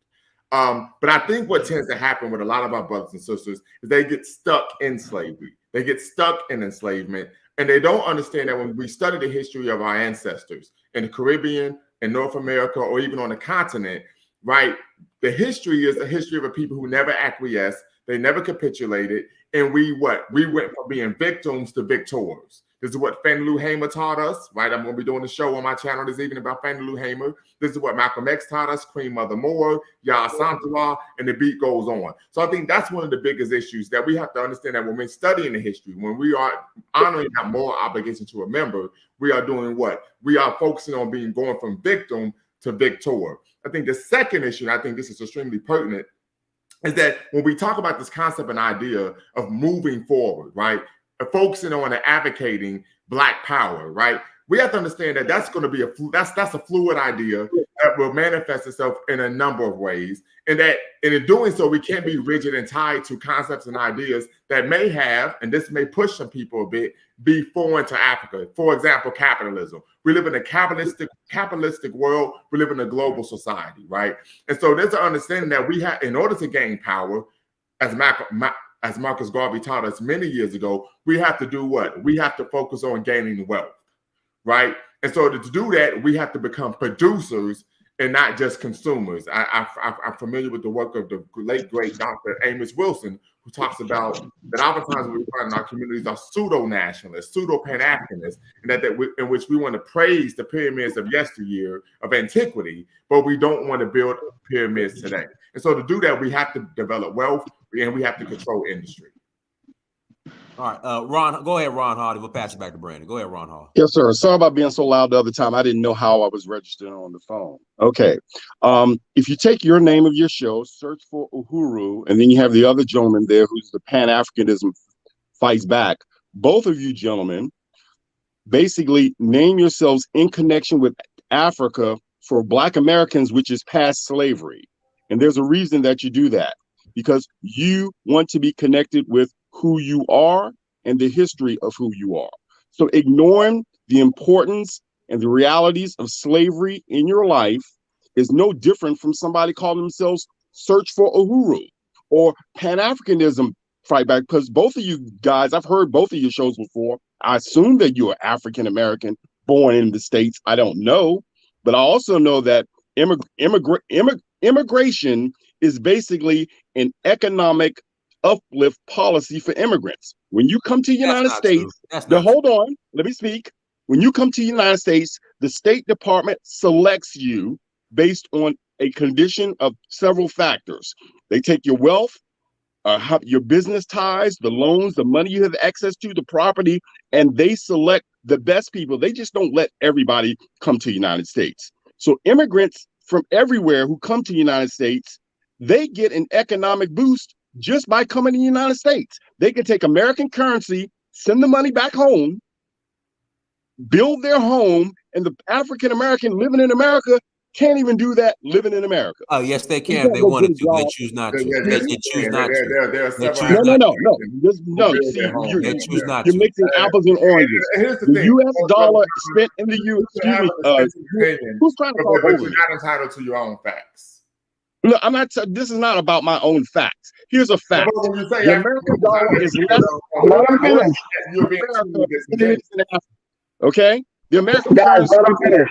But I think what tends to happen with a lot of our brothers and sisters is they get stuck in slavery. They get stuck in enslavement, and they don't understand that when we study the history of our ancestors in the Caribbean, in North America, or even on the continent, right? The history is the history of a people who never acquiesced, they never capitulated, and we went from being victims to victors. This is what Fannie Lou Hamer taught us, right? I'm going to be doing a show on my channel this evening about Fannie Lou Hamer. This is what Malcolm X taught us, Queen Mother Moore, Yah Santawa, and the beat goes on. So I think that's one of the biggest issues that we have to understand, that when we're studying the history, when we are honoring that moral obligation to remember, we are doing what? We are focusing on going from victim to victor. I think the second issue, and I think this is extremely pertinent, is that when we talk about this concept and idea of moving forward, right? Focusing on and advocating Black power, right? We have to understand that that's going to be that's a fluid idea that will manifest itself in a number of ways, and that in doing so, we can't be rigid and tied to concepts and ideas that may have, and this may push some people a bit, be foreign to Africa. For example, capitalism. We live in a capitalistic world. We live in a global society, right? And so there's an understanding that we have, in order to gain power, as Marcus Garvey taught us many years ago, we have to do what? We have to focus on gaining wealth, right? And so to do that, we have to become producers and not just consumers. I'm familiar with the work of the late, great Dr. Amos Wilson, who talks about that oftentimes we find in our communities are pseudo-nationalists, pseudo-Pan-Africanists, and in which we want to praise the pyramids of yesteryear, of antiquity, but we don't want to build pyramids today. And so to do that, we have to develop wealth and we have to control industry.
All right, Ron, go ahead, Ron Hardy. We'll pass it back to Brandon. Go ahead, Ron Hardy.
Yes, sir. Sorry about being so loud the other time. I didn't know how I was registered on the phone. Okay. If you take your name of your show, search for Uhuru, and then you have the other gentleman there who's the Pan-Africanism Fights Back. Both of you gentlemen basically name yourselves in connection with Africa for Black Americans, which is past slavery. And there's a reason that you do that, because you want to be connected with who you are and the history of who you are. So ignoring the importance and the realities of slavery in your life is no different from somebody calling themselves Search for Uhuru or Pan-Africanism Fight Back, because both of you guys, I've heard both of your shows before. I assume that you are African-American, born in the States. I don't know, but I also know that immigration is basically an economic uplift policy for immigrants. When you come to the United States, hold on, let me speak. When you come to the United States, the State Department selects you based on a condition of several factors. They take your wealth, your business ties, the loans, the money you have access to, the property, and they select the best people. They just don't let everybody come to the United States. So immigrants from everywhere who come to the United States, they get an economic boost just by coming to the United States. They can take American currency, send the money back home, build their home, and the African American living in America can't even do that living in America.
Oh, yes, they can. They wanted to. They choose not to. They choose not to. They choose not to.
You're mixing apples and oranges. The U.S. dollar spent in the U.S. Who's trying to talk over you?
You're not entitled to your own facts.
Look, I'm not. This is not about my own facts. Here's a fact: the American dollar is less. Okay, the American dollar is the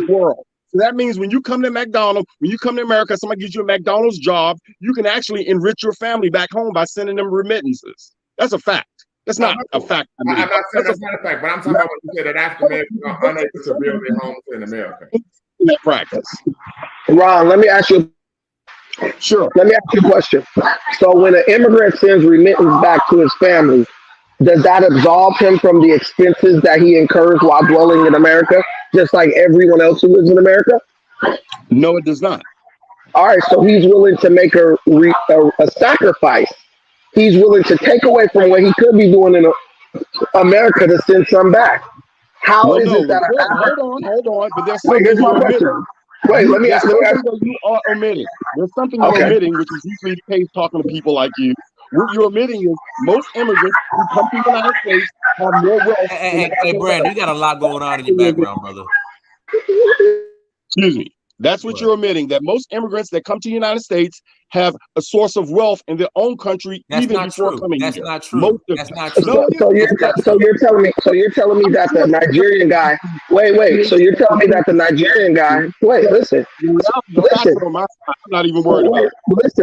world. So that means when you come to McDonald's, when you come to America, somebody gives you a McDonald's job, you can actually enrich your family back home by sending them remittances. That's a fact. That's not a fact.
I'm not saying that's not a fact, but I'm talking about what you said, that African Americans are unable to build their homes in America.
That practice.
Ron, let me ask you.
Sure.
Let me ask you a question. So when an immigrant sends remittance back to his family, does that absolve him from the expenses that he incurs while dwelling in America, just like everyone else who lives in America?
No, it does not.
All right, so he's willing to make a sacrifice. He's willing to take away from what he could be doing in America to send some back. How is it that?
Hold on. But there's something you're omitting.
Wait, let me ask you.
You are omitting. There's something you're omitting, which is usually the case talking to people like you. What you're omitting is most immigrants who come to the United States have more wealth.
Hey, Brandon, you got a lot going on in your background, brother.
Excuse me. That's what you're omitting, that most immigrants that come to the United States have a source of wealth in their own country.
That's
even
not
before
true.
coming
That's
here.
not true. That's not true.
So you're telling me that the Nigerian guy. Wait. So you're telling me that the Nigerian guy. Wait, listen.
I'm not even worried about it.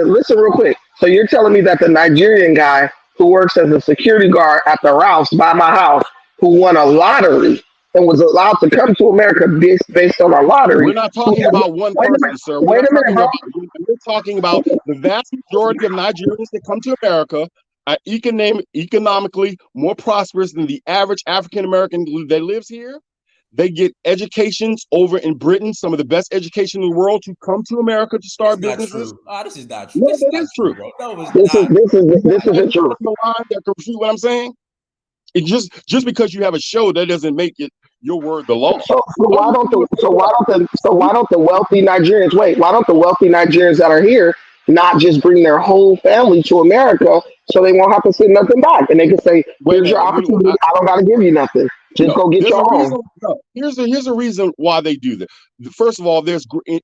Listen real quick. So you're telling me that the Nigerian guy who works as a security guard at the Ralph's by my house, who won a lottery and was allowed to come to America based on a lottery.
We're not talking about one person, sir. We're talking about the vast majority of Nigerians that come to America are economically more prosperous than the average African American that lives here. They get educations over in Britain, some of the best education in the world, to come to America to start businesses.
This is not true.
No, that is true.
This isn't true.
That can refute what I'm saying. It just because you have a show, that doesn't make it your word the law.
So why don't the wealthy Nigerians why don't the wealthy Nigerians that are here not just bring their whole family to America so they won't have to send nothing back, and they can say,
Wait a
here's your
minute,
opportunity. I don't got to give you nothing. Just go get
there's
your
a
own.
reason. No, here's a reason why they do that. First of all,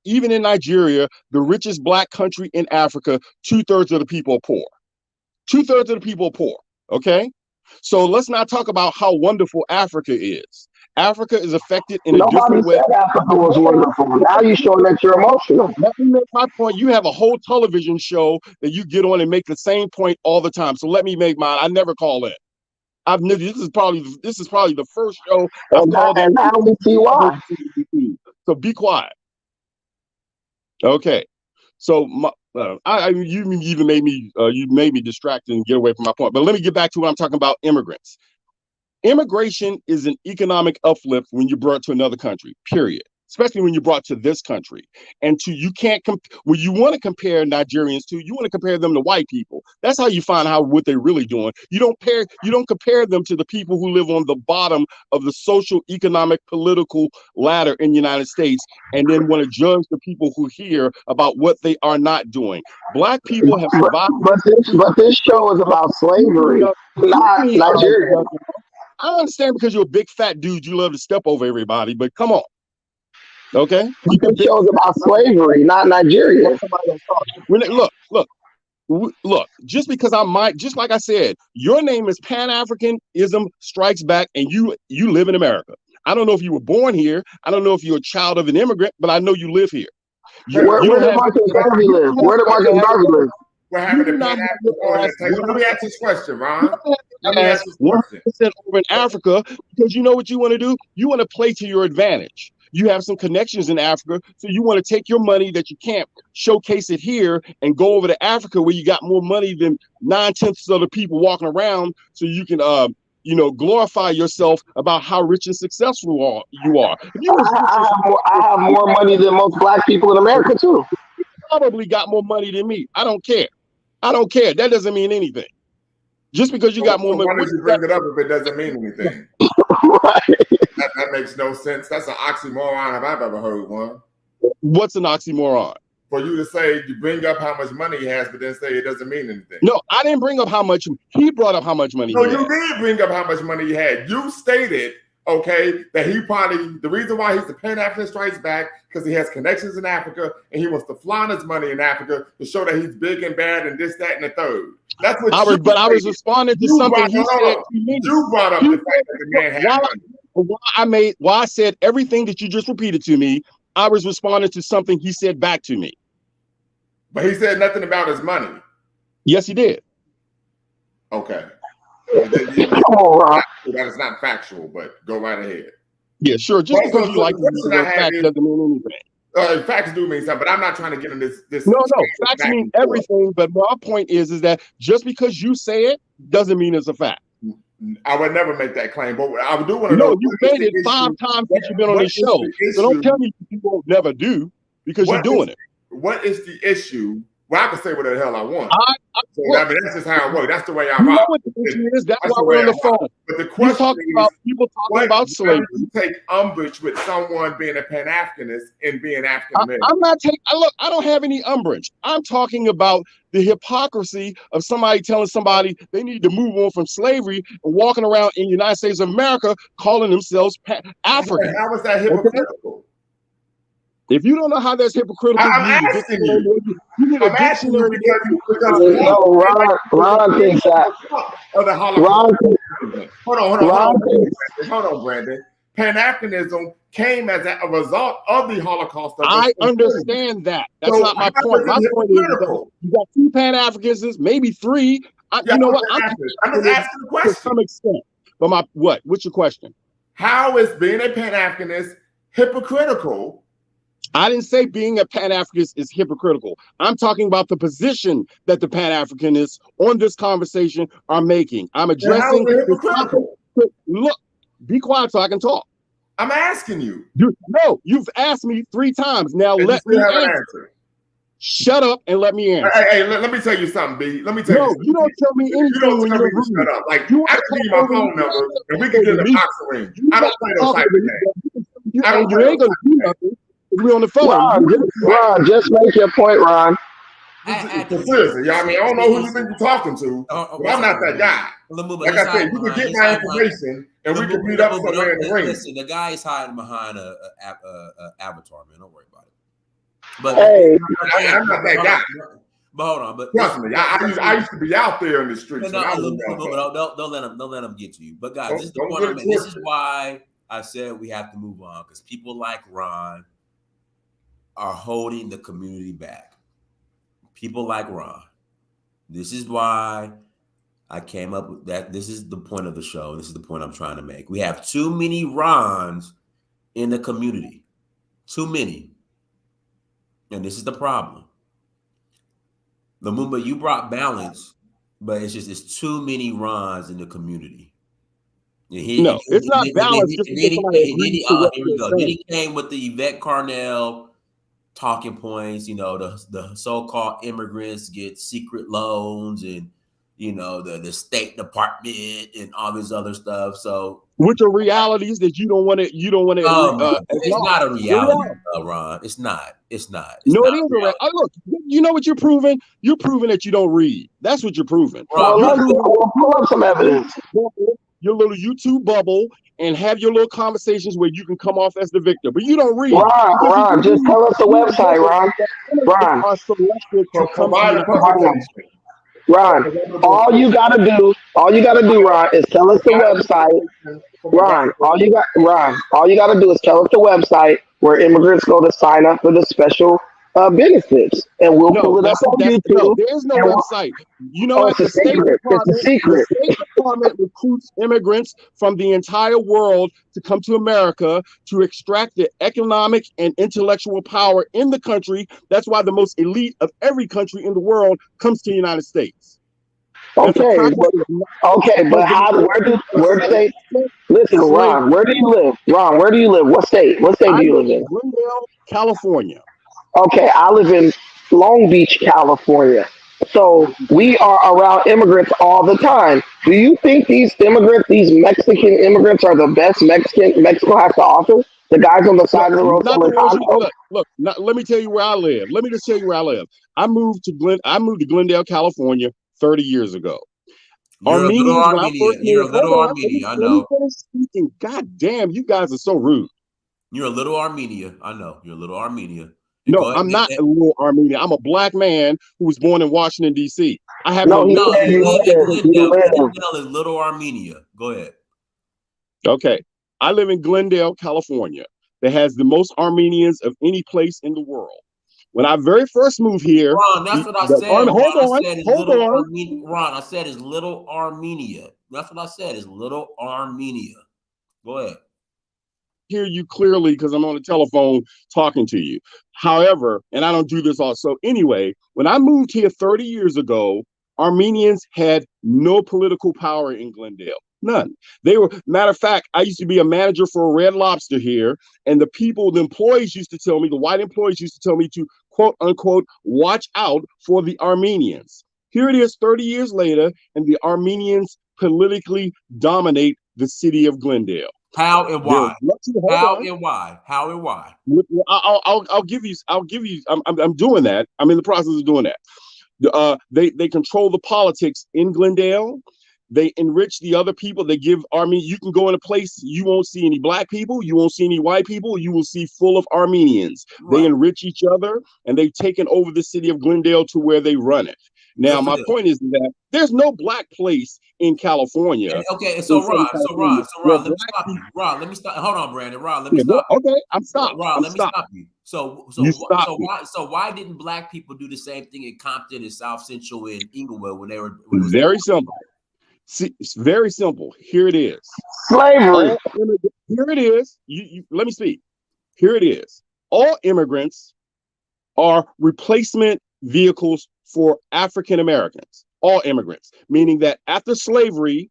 even in Nigeria, the richest black country in Africa, 2/3 of the people are poor. 2/3 of the people are poor. Okay, so let's not talk about how wonderful Africa is. Africa is affected in a
Nobody
different way.
said Africa was wonderful. Now you're showing that you're emotional.
Let me make my point. You have a whole television show that you get on and make the same point all the time. So let me make mine. I never call in. This is probably the first show I've called in.
And now we see why.
So be quiet. Okay. So you even made me distracted and get away from my point. But let me get back to what I'm talking about. Immigrants. Immigration is an economic uplift when you're brought to another country, period. Especially when you're brought to this country. And when you want to compare Nigerians to, you want to compare them to white people. That's how you find out what they're really doing. You don't compare them to the people who live on the bottom of the social, economic, political ladder in the United States, and then want to judge the people who hear about what they are not doing. Black people have survived.
But this show is about slavery, not Nigeria.
I understand because you're a big fat dude, you love to step over everybody, but come on. Okay?
This show is about slavery, not Nigeria.
Look, just because just like I said, your name is Pan-Africanism Strikes Back, and you live in America. I don't know if you were born here. I don't know if you're a child of an immigrant, but I know you live here.
Where did Marcus Garvey live? Where did Marcus Garvey live?
We're having a Pan-African. Let me ask this question, Ron. Let me ask this question.
Over in Africa, because you know what you want to do? You want to play to your advantage. You have some connections in Africa, so you want to take your money that you can't showcase it here and go over to Africa where you got more money than 9/10 of the people walking around, so you can glorify yourself about how rich and successful you are.
I have more money than most black people in America too.
You probably got more money than me. I don't care. That doesn't mean anything. Just because you got more money.
Why don't you bring it up if it doesn't mean anything?
Right.
That makes no sense. That's an oxymoron if I've ever heard one.
What's an oxymoron?
For you to say you bring up how much money he has, but then say it doesn't mean anything.
No, I didn't bring up how much. He brought up how much money.
No, you did bring up how much money he had. You stated, okay, that the reason why he's the Pan-African Strikes Back because he has connections in Africa and he wants to flaunt his money in Africa to show that he's big and bad and this, that, and the third. That's what I was
responding to something he said to me.
You brought up the fact that the man had money.
Why I said everything that you just repeated to me, I was responding to something he said back to me.
But he said nothing about his money.
Yes, he did.
Okay. That is not factual, but go right ahead.
Yeah, sure. Just because you like the fact doesn't mean anything.
Facts do mean something, but I'm not trying to get in this.
No, facts mean everything. But my point is that just because you say it doesn't mean it's a fact.
I would never make that claim, but I do want to
know. No, you made it 5 times since you've been on this show. So don't tell me you won't never do because you're doing it.
What is the issue? Well, I can say whatever the hell I want. That's just how I work. That's the way I rock.
You know what the issue is? That's why we're on the phone.
But the question is,
people talking about slavery.
You take umbrage with someone being a Pan-Africanist and being African American.
I'm not taking. Look, I don't have any umbrage. I'm talking about the hypocrisy of somebody telling somebody they need to move on from slavery and walking around in the United States of America calling themselves African.
How is that hypocritical?
If you don't know how that's hypocritical,
I'm asking you.
You need a dictionary
because
no, Ron thinks that.
Hold on, Brandon. Pan-Africanism came as a result of the Holocaust.
I understand that. That's not my point. My point is that you got 2 Pan-Africanists, maybe 3. You know what?
I'm just asking the question
to some extent. But what's your question?
How is being a Pan-Africanist hypocritical?
I didn't say being a Pan-Africanist is hypocritical. I'm talking about the position that the Pan-Africanists on this conversation are making. I'm addressing
hypocritical.
Look, be quiet so I can talk.
I'm asking you.
No, you've asked me 3 times. Now let me answer. Shut up and let me answer.
Hey, let me tell you something, B. Let me tell you something.
You don't tell me anything.
You don't
when
tell
you're
me to shut up. Like,
you
I can give you my phone number and we can get in a boxing ring. I don't play those type of games.
You ain't gonna do nothing if we on the phone.
Ron, just make your point, Ron.
Seriously, I mean, I don't know who you think you're talking to, but I'm not that guy. Like I said, you can get my information and we can meet up somewhere in the ring.
Listen, the guy is hiding behind a avatar, man. Don't worry about it. But
hey,
I'm not that guy.
But hold on, but
trust me, I used to be out there in the streets.
Don't let them get to you. But guys, this is the point I'm making. This is why I said we have to move on, because people like Ron are holding the community back. People like Ron. This is why I came up with that. This is the point of the show. This is the point I'm trying to make. We have too many Rons in the community. Too many. And this is the problem. Lumumba, you brought balance, but it's too many Rons in the community.
It's not balanced.
Here we go. Then he came with the Yvette Carnell talking points, the so-called immigrants get secret loans and, the State Department and all this other stuff. So, which
are realities that you don't want to.
It's not a reality, Ron. It's not.
It is. Look, you know what you're proving? You're proving that you don't read. That's what you're proving.
Well, pull up some evidence.
Your little YouTube bubble and have your little conversations where you can come off as the victor, but you don't read.
Ron, just tell us the website, Ron. Ron, all you gotta do, Ron, is tell us the website. Ron, all you gotta do is tell us the website where immigrants go to sign up for the special benefits, and we'll pull it up on YouTube.
No, there's no website.
It's a secret. It's a secret.
The State Department recruits immigrants from the entire world to come to America to extract the economic and intellectual power in the country. That's why the most elite of every country in the world comes to the United States.
Okay, but where do they listen, Ron? Where do you live? Ron, where do you live? What state? What state do you live in?
Glendale, California.
Okay, I live in Long Beach, California. So we are around immigrants all the time. Do you think these Mexican immigrants are the best Mexico has to offer? The guys on the side of the road.
Look, let me tell you where I live. Let me just tell you where I live. I moved to Glendale, California 30 years ago.
You're a little Armenian. I know.
God damn, you guys are so rude.
You're a little Armenian. I know. You're a little Armenian.
No, I'm not a little Armenian. I'm a black man who was born in Washington, D.C. I have
Glendale is little Armenia. Go ahead.
Okay. I live in Glendale, California, that has the most Armenians of any place in the world. When I very first moved here,
Ron, that's what I said. Ron, I said it's little Armenia. That's what I said. Is little Armenia. Go ahead.
Hear you clearly because I'm on the telephone talking to you. However, and I don't do this also anyway, when I moved here 30 years ago, Armenians had no political power in Glendale. None. They were, matter of fact, I used to be a manager for a Red Lobster here, and the employees used to tell me, the white employees used to tell me to quote unquote, watch out for the Armenians. Here it is 30 years later, and the Armenians politically dominate the city of Glendale.
How and why? How and why?
I'll give you. I'm doing that. I'm in the process of doing that. They control the politics in Glendale. They enrich the other people. They give Armenian. You can go in a place, you won't see any black people. You won't see any white people. You will see full of Armenians. Right. They enrich each other, and they've taken over the city of Glendale to where they run it. Now, my point is that there's no black place in California.
Okay, so Ron, let me stop you. Ron, let me stop. Hold on, Brandon. Ron, let me stop.
Okay, I'm stopped.
Ron, let me stop you. So why didn't black people do the same thing in Compton and South Central and Inglewood when they were?
Very simple. See, it's very simple. Here it is.
Slavery.
Here it is. You let me speak. Here it is. All immigrants are replacement vehicles for African Americans. All immigrants, meaning that after slavery,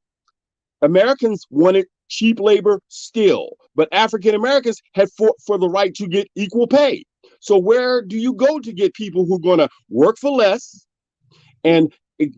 Americans wanted cheap labor still, but African Americans had fought for the right to get equal pay. So where do you go to get people who are going to work for less and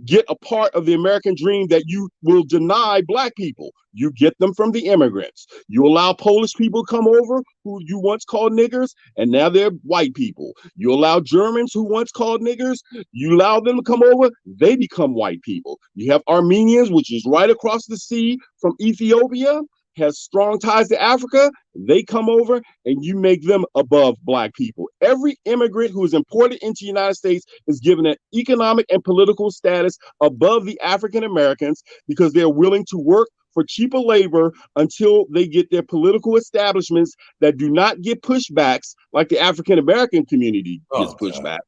get a part of the American dream that you will deny black people? You get them from the immigrants. You allow Polish people come over who you once called niggers, and now they're white people. You allow Germans who once called niggers, you allow them to come over, they become white people. You have Armenians, which is right across the sea from Ethiopia, has strong ties to Africa. They come over and you make them above black people. Every immigrant who is imported into the United States is given an economic and political status above the African Americans because they're willing to work for cheaper labor until they get their political establishments that do not get pushbacks like the African American community gets pushed back.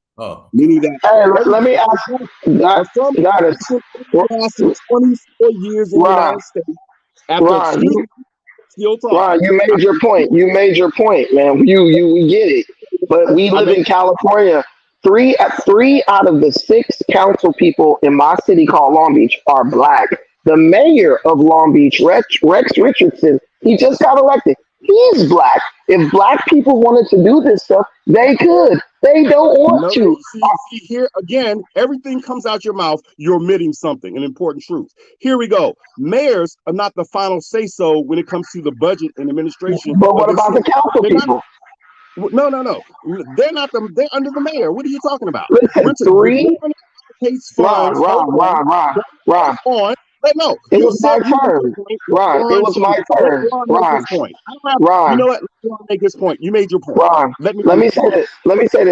Meaning that
hey, let me ask
after 24 years in the United States, after
Ron, you made your point. You made your point, man. You get it. But we live in California. Three out of the 6 council people in my city called Long Beach are black. The mayor of Long Beach, Rex Richardson, he just got elected. He's black. If black people wanted to do this stuff, they could. They don't want to.
See, here again, everything comes out your mouth. You're omitting something, an important truth. Here we go. Mayors are not the final say-so when it comes to the budget and administration.
But what about the council people?
No. They're not they're under the mayor. What are you talking about?
Listen, Ron.
No,
it was my turn. Ron, it was my turn. Ron,
you know what? Let me make this point. You made your point.
Ron, let me say this.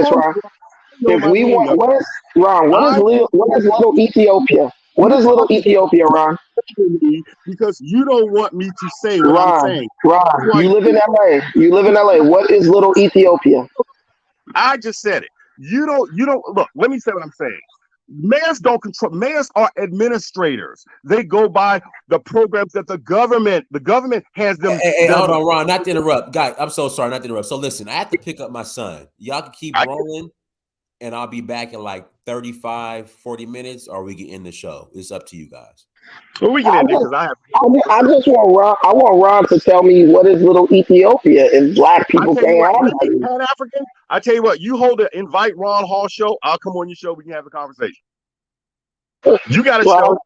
Ron. If we want, what is little Ethiopia? What is little Ethiopia, Ron?
Because you don't want me to say what I'm saying.
Ron, you live in LA. What is little Ethiopia?
I just said it. You don't look, let me say what I'm saying. Mayors don't control. Mayors are administrators. They go by the programs that the government has them.
Hey, hold on, Ron, not to interrupt. Guy, I'm so sorry, not to interrupt. So listen, I have to pick up my son. Y'all can keep rolling, and I'll be back in like 35, 40 minutes, or we can end the show. It's up to you guys.
Well, we can end it because I
just want Ron to tell me what is little Ethiopia and black people saying.
Pan-African. I tell you what, you hold an invite Ron Hall show. I'll come on your show. We can have a conversation. You got a show.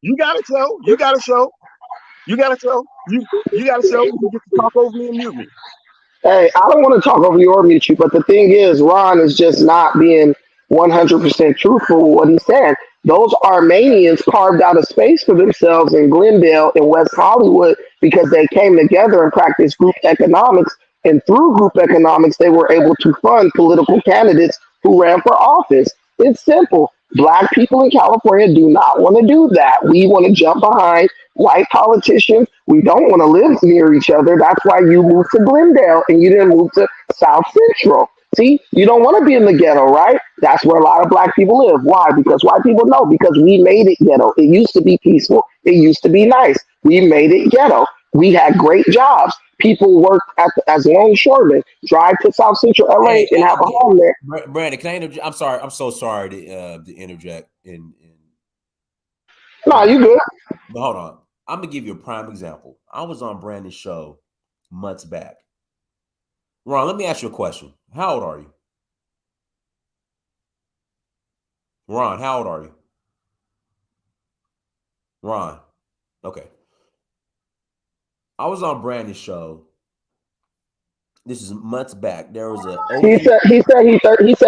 You got a show. You got a show. You got a show. You got a show. You get to talk over me and mute me.
Hey, I don't want to talk over you or mute you, but the thing is, Ron is just not being 100% truthful with what he's saying. Those Armenians carved out a space for themselves in Glendale and West Hollywood because they came together and practiced group economics. And through group economics, they were able to fund political candidates who ran for office. It's simple. Black people in California do not want to do that. We want to jump behind white politicians. We don't want to live near each other. That's why you moved to Glendale and you didn't move to South Central. See, you don't want to be in the ghetto, right? That's where a lot of black people live. Why? Because white people know. Because we made it ghetto. It used to be peaceful. It used to be nice. We made it ghetto. We had great jobs. People worked as longshoremen, drive to South Central LA and have a home there.
Brandon, can I interject? I'm sorry. I'm so sorry to interject.
No, you good.
But hold on. I'm going to give you a prime example. I was on Brandon's show months back. Ron, let me ask you a question. How old are you? Ron, how old are you? Ron. Okay. I was on Brandon's show. This is months back. There was
he said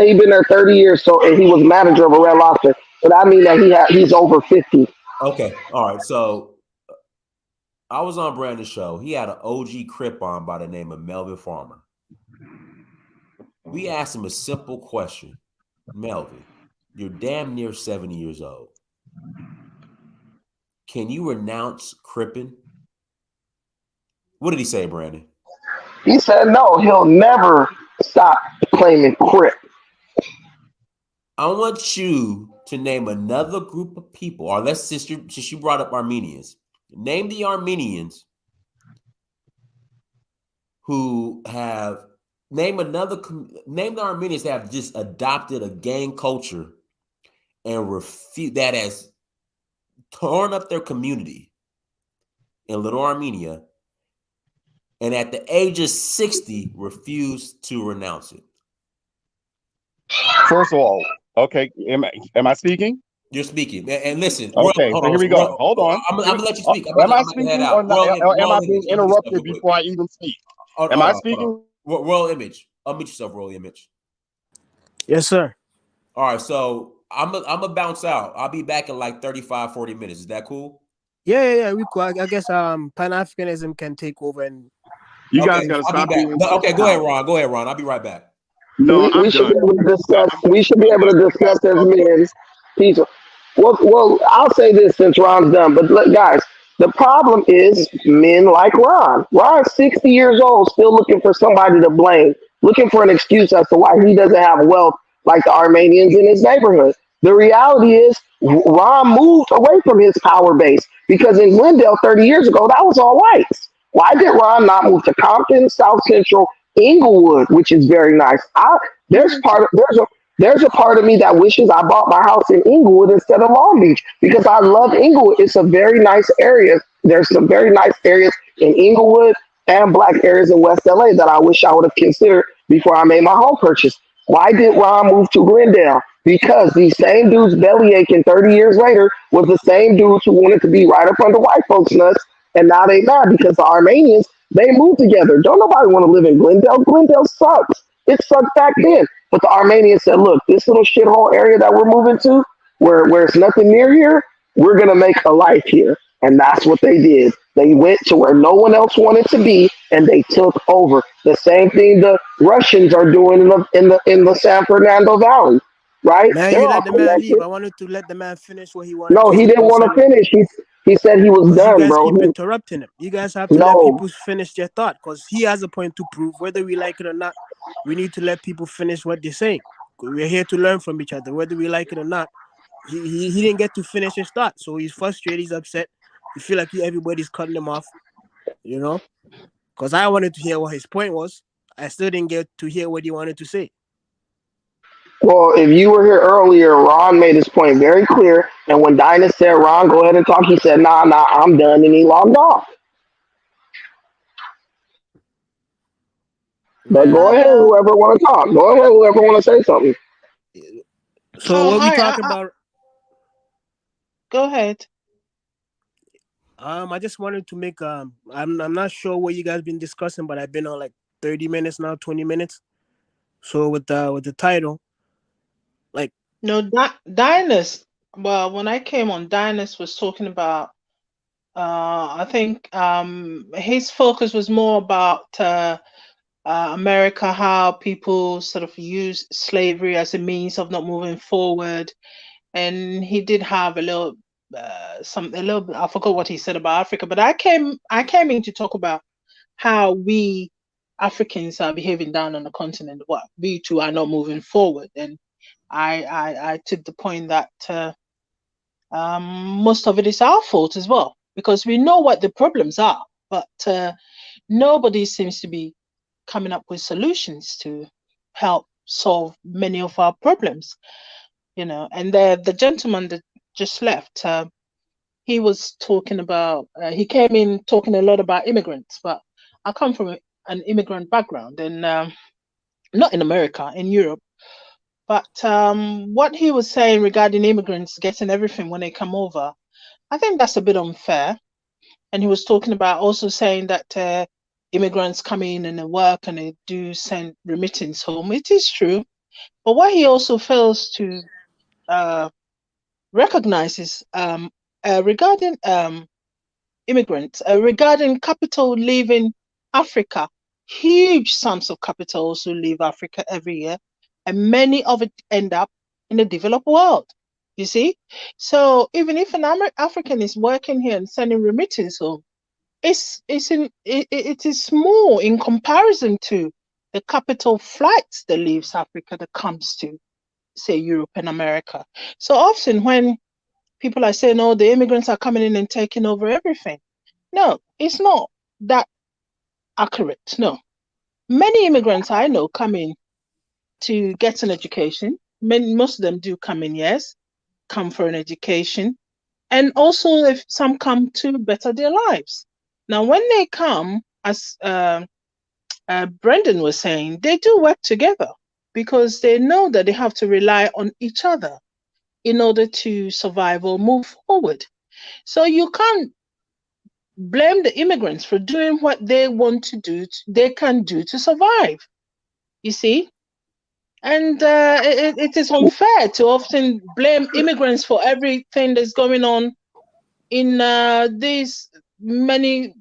he'd been there 30 years, so and he was manager of a Red Lobster. So that means that he's over 50.
Okay. All right. So I was on Brandon's show. He had an OG Crip on by the name of Melvin Farmer. We asked him a simple question. Melvin, you're damn near 70 years old. Can you renounce Crippin'? What did he say, Brandon?
He said no, he'll never stop claiming Crip.
I want you to name another group of people, or let's since you brought up Armenians, name the Armenians who have name the Armenians that have just adopted a gang culture and refute that has torn up their community in Little Armenia, and at the age of 60 refused to renounce it.
First of all, okay, am I speaking?
You're speaking, and listen.
Okay,
Hold
so
on.
here we go. Hold on.
I'm gonna let you speak. I'm
Am I
about to head
speaking or
out.
not? Am I
World
being
image. Unmute yourself
interrupted
real quick.
before I even speak?
Hold
Am
on.
I
Hold on.
speaking?
World image. Unmute yourself. World image.
Yes, sir.
All right. So I'm gonna bounce out. I'll be back in like 35, 40 minutes. Is that cool?
Yeah. We cool. I guess Pan Africanism can take over and
You guys
Okay.
got to
I'll be
stop
back.
being so
Okay. Go ahead,
loud.
Ron. Go ahead, Ron. I'll be right back.
No, I'm
We should be
done.
able to discuss. We should be
I'm
able
done.
to
You guys
discuss as
talk.
men. Peaceful. Well, I'll say this since Ron's done. But look, guys, the problem is men like Ron. Ron's 60 years old, still looking for somebody to blame, looking for an excuse as to why he doesn't have wealth like the Armenians in his neighborhood. The reality is, Ron moved away from his power base because in Glendale 30 years ago, that was all whites. Why did Ron not move to Compton, South Central, Inglewood, which is very nice? There's part of there's a part of me that wishes I bought my house in Inglewood instead of Long Beach because I love Inglewood. It's a very nice area. There's some very nice areas in Inglewood and black areas in West LA that I wish I would have considered before I made my home purchase. Why did Ron move to Glendale? Because these same dudes belly aching 30 years later was the same dudes who wanted to be right up under white folks' nuts, and now they mad because the Armenians, they moved together. Don't nobody want to live in Glendale. Glendale sucks. It sucked back then. But the Armenians said, look, this little shithole area that we're moving to, where it's nothing near here, we're gonna make a life here. And that's what they did. They went to where no one else wanted to be, and they took over. The same thing the Russians are doing in the San Fernando Valley, right?
man,
They're
you
all
let the man leave.
connected.
I wanted to let the man finish what he wanted
No,
to
he
say
didn't want to
concerning,
finish. He said he was
because you
done,
guys
bro.
keep interrupting him. You guys have to let
No,
people finish their thought because he has a point to prove. Whether we like it or not, we need to let people finish what they're saying. We're here to learn from each other, whether we like it or not. He didn't get to finish his thought, so he's frustrated, he's upset. He feel like everybody's cutting him off, you know? Because I wanted to hear what his point was. I still didn't get to hear what he wanted to say.
well, if you were here earlier, Ron made his point very clear. And when Dinah said, Ron, go ahead and talk, he said, nah, I'm done. And he logged off. But
Man,
go
Hi,
ahead, whoever want to talk. Go ahead, whoever want to say something.
so
oh
what we
hi,
talking about?
go ahead.
I just wanted to make I'm not sure what you guys been discussing, but I've been on like 30 minutes now, 20 minutes. So with the title, like,
No, Dinus. Well, when I came on, Dinus was talking about. I think his focus was more about America, how people sort of use slavery as a means of not moving forward, and he did have a little bit. I forgot what he said about Africa, but I came in to talk about how we Africans are behaving down on the continent. What we too are not moving forward, and I took the point that most of it is our fault as well because we know what the problems are, but nobody seems to be coming up with solutions to help solve many of our problems. And the gentleman that just left, he was talking about he came in talking a lot about immigrants, but I come from an immigrant background, and not in America, in Europe. But what he was saying regarding immigrants getting everything when they come over, I think that's a bit unfair. And he was talking about also saying that immigrants come in and they work and they do send remittance home. It is true. But what he also fails to uh, recognize is regarding immigrants, regarding capital leaving Africa, huge sums of capital also leave Africa every year, and many of it end up in the developed world. You see? So even if an African is working here and sending remittance home, it is small in comparison to the capital flights that leaves Africa that comes to, say, Europe and America. So often when people are saying, oh, the immigrants are coming in and taking over everything. No, it's not that accurate. No. Many immigrants I know come in to get an education. Most of them do come in, yes, come for an education. And also if some come to better their lives. Now, when they come, as Brendan was saying, they do work together. because they know that they have to rely on each other in order to survive or move forward. So you can't blame the immigrants for doing what they want to do, they can do to survive, you see? And it is unfair to often blame immigrants for everything that's going on in these many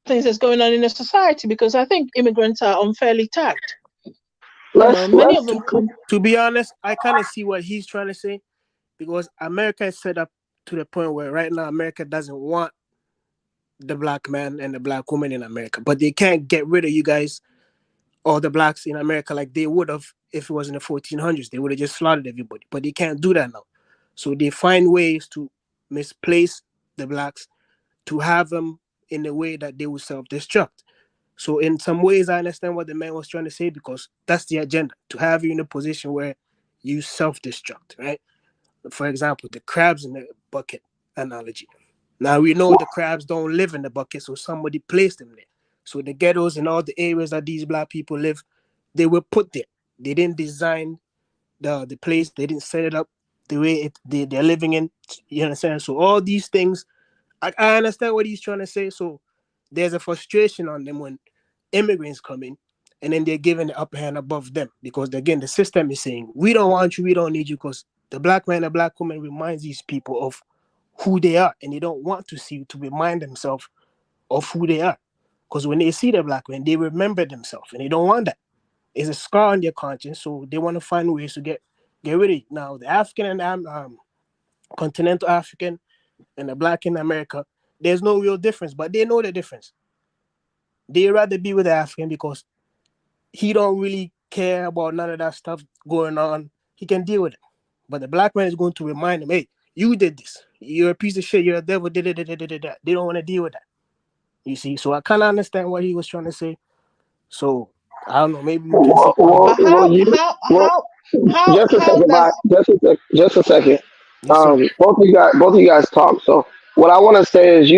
things that's going on in the society, because I think immigrants are unfairly tagged. Many of them come.
To be honest, I kind of see what he's trying to say, because America is set up to the point where right now America doesn't want the black man and the black woman in America, but they can't get rid of you guys or the blacks in America like they would have if it was in the 1400s. They would have just slaughtered everybody, but they can't do that now. So they find ways to misplace the blacks to have them in a way that they will self-destruct. So in some ways, I understand what the man was trying to say, because that's the agenda, to have you in a position where you self-destruct, right? For example, the crabs in the bucket analogy. Now we know the crabs don't live in the bucket, so somebody placed them there. So the ghettos and all the areas that these black people live, they were put there. They didn't design the place. They didn't set it up the way they're living in. You understand? So all these things, I understand what he's trying to say. So there's a frustration on them when immigrants come in, and then they're given the upper hand above them, because again, the system is saying, we don't want you, we don't need you, because the black man and black woman reminds these people of who they are, and they don't want to remind themselves of who they are, because when they see the black man, they remember themselves, and they don't want that. It's a scar on their conscience, so they want to find ways to get rid of it. Now, the African and continental African and the black in America, there's no real difference, but they know the difference. They rather be with the African because he don't really care about none of that stuff going on. He can deal with it. But the black man is going to remind him, hey, you did this. You're a piece of shit. You're a devil. They don't want to deal with that. You see? So I kind of understand what he was trying to say. So I don't know. Maybe we can
just a second.
Yes,
Both of you guys talk. So what I want to say is,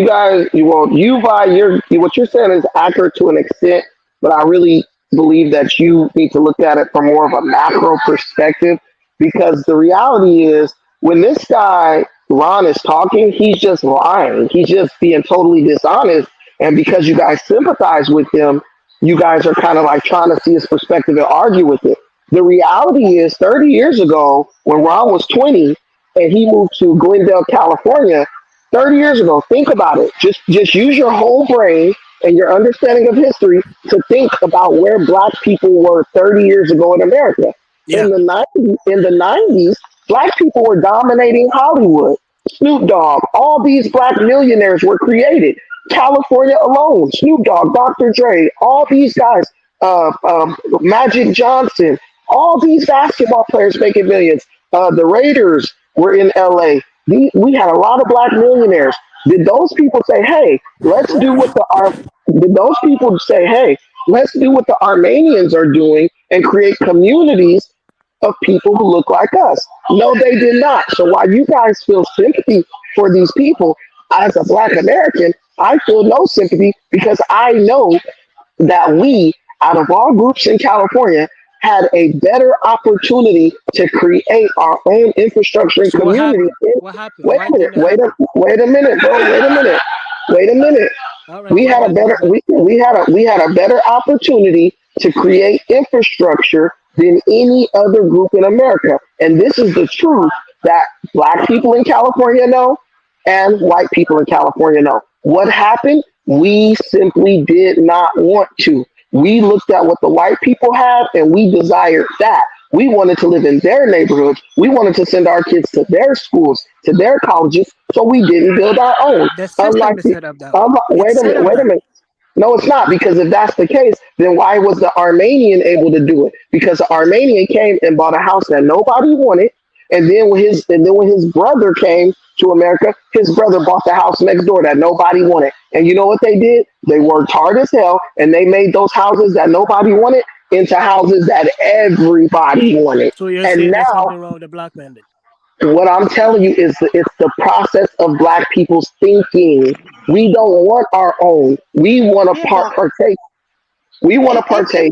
what you're saying is accurate to an extent, but I really believe that you need to look at it from more of a macro perspective, because the reality is, when this guy Ron is talking, he's just lying. He's just being totally dishonest, and because you guys sympathize with him, you guys are kind of like trying to see his perspective and argue with it. The reality is, 30 years ago, when Ron was 20 and he moved to Glendale, California, 30 years ago, think about it. Just use your whole brain and your understanding of history to think about where black people were 30 years ago in America. Yeah. In the 90s, black people were dominating Hollywood. Snoop Dogg, all these black millionaires were created. California alone, Snoop Dogg, Dr. Dre, all these guys, Magic Johnson, all these basketball players making millions. The Raiders were in LA. We had a lot of black millionaires. Did those people say, hey, let's do what the Armenians are doing and create communities of people who look like us? No, they did not. So while you guys feel sympathy for these people, as a black American, I feel no sympathy, because I know that we, out of all groups in California, had a better opportunity to create our own infrastructure and community.
What happened?
Wait a minute, bro. Wait a minute. Right, we had a better opportunity to create infrastructure than any other group in America. And this is the truth that black people in California know and white people in California know. What happened? We simply did not want to. We looked at what the white people had and we desired that. We wanted to live in their neighborhoods. We wanted to send our kids to their schools, to their colleges, so we didn't build our own. Wait a minute. No, it's not, because if that's the case, then why was the Armenian able to do it? Because the Armenian came and bought a house that nobody wanted, and then when his brother came to America, his brother bought the house next door that nobody wanted. And you know what they did? They worked hard as hell, and they made those houses that nobody wanted into houses that everybody wanted.
So you're saying there's something wrong with the black man then?
What I'm telling you is it's the process of black people's thinking. We don't want our own. We want to partake. We want to partake.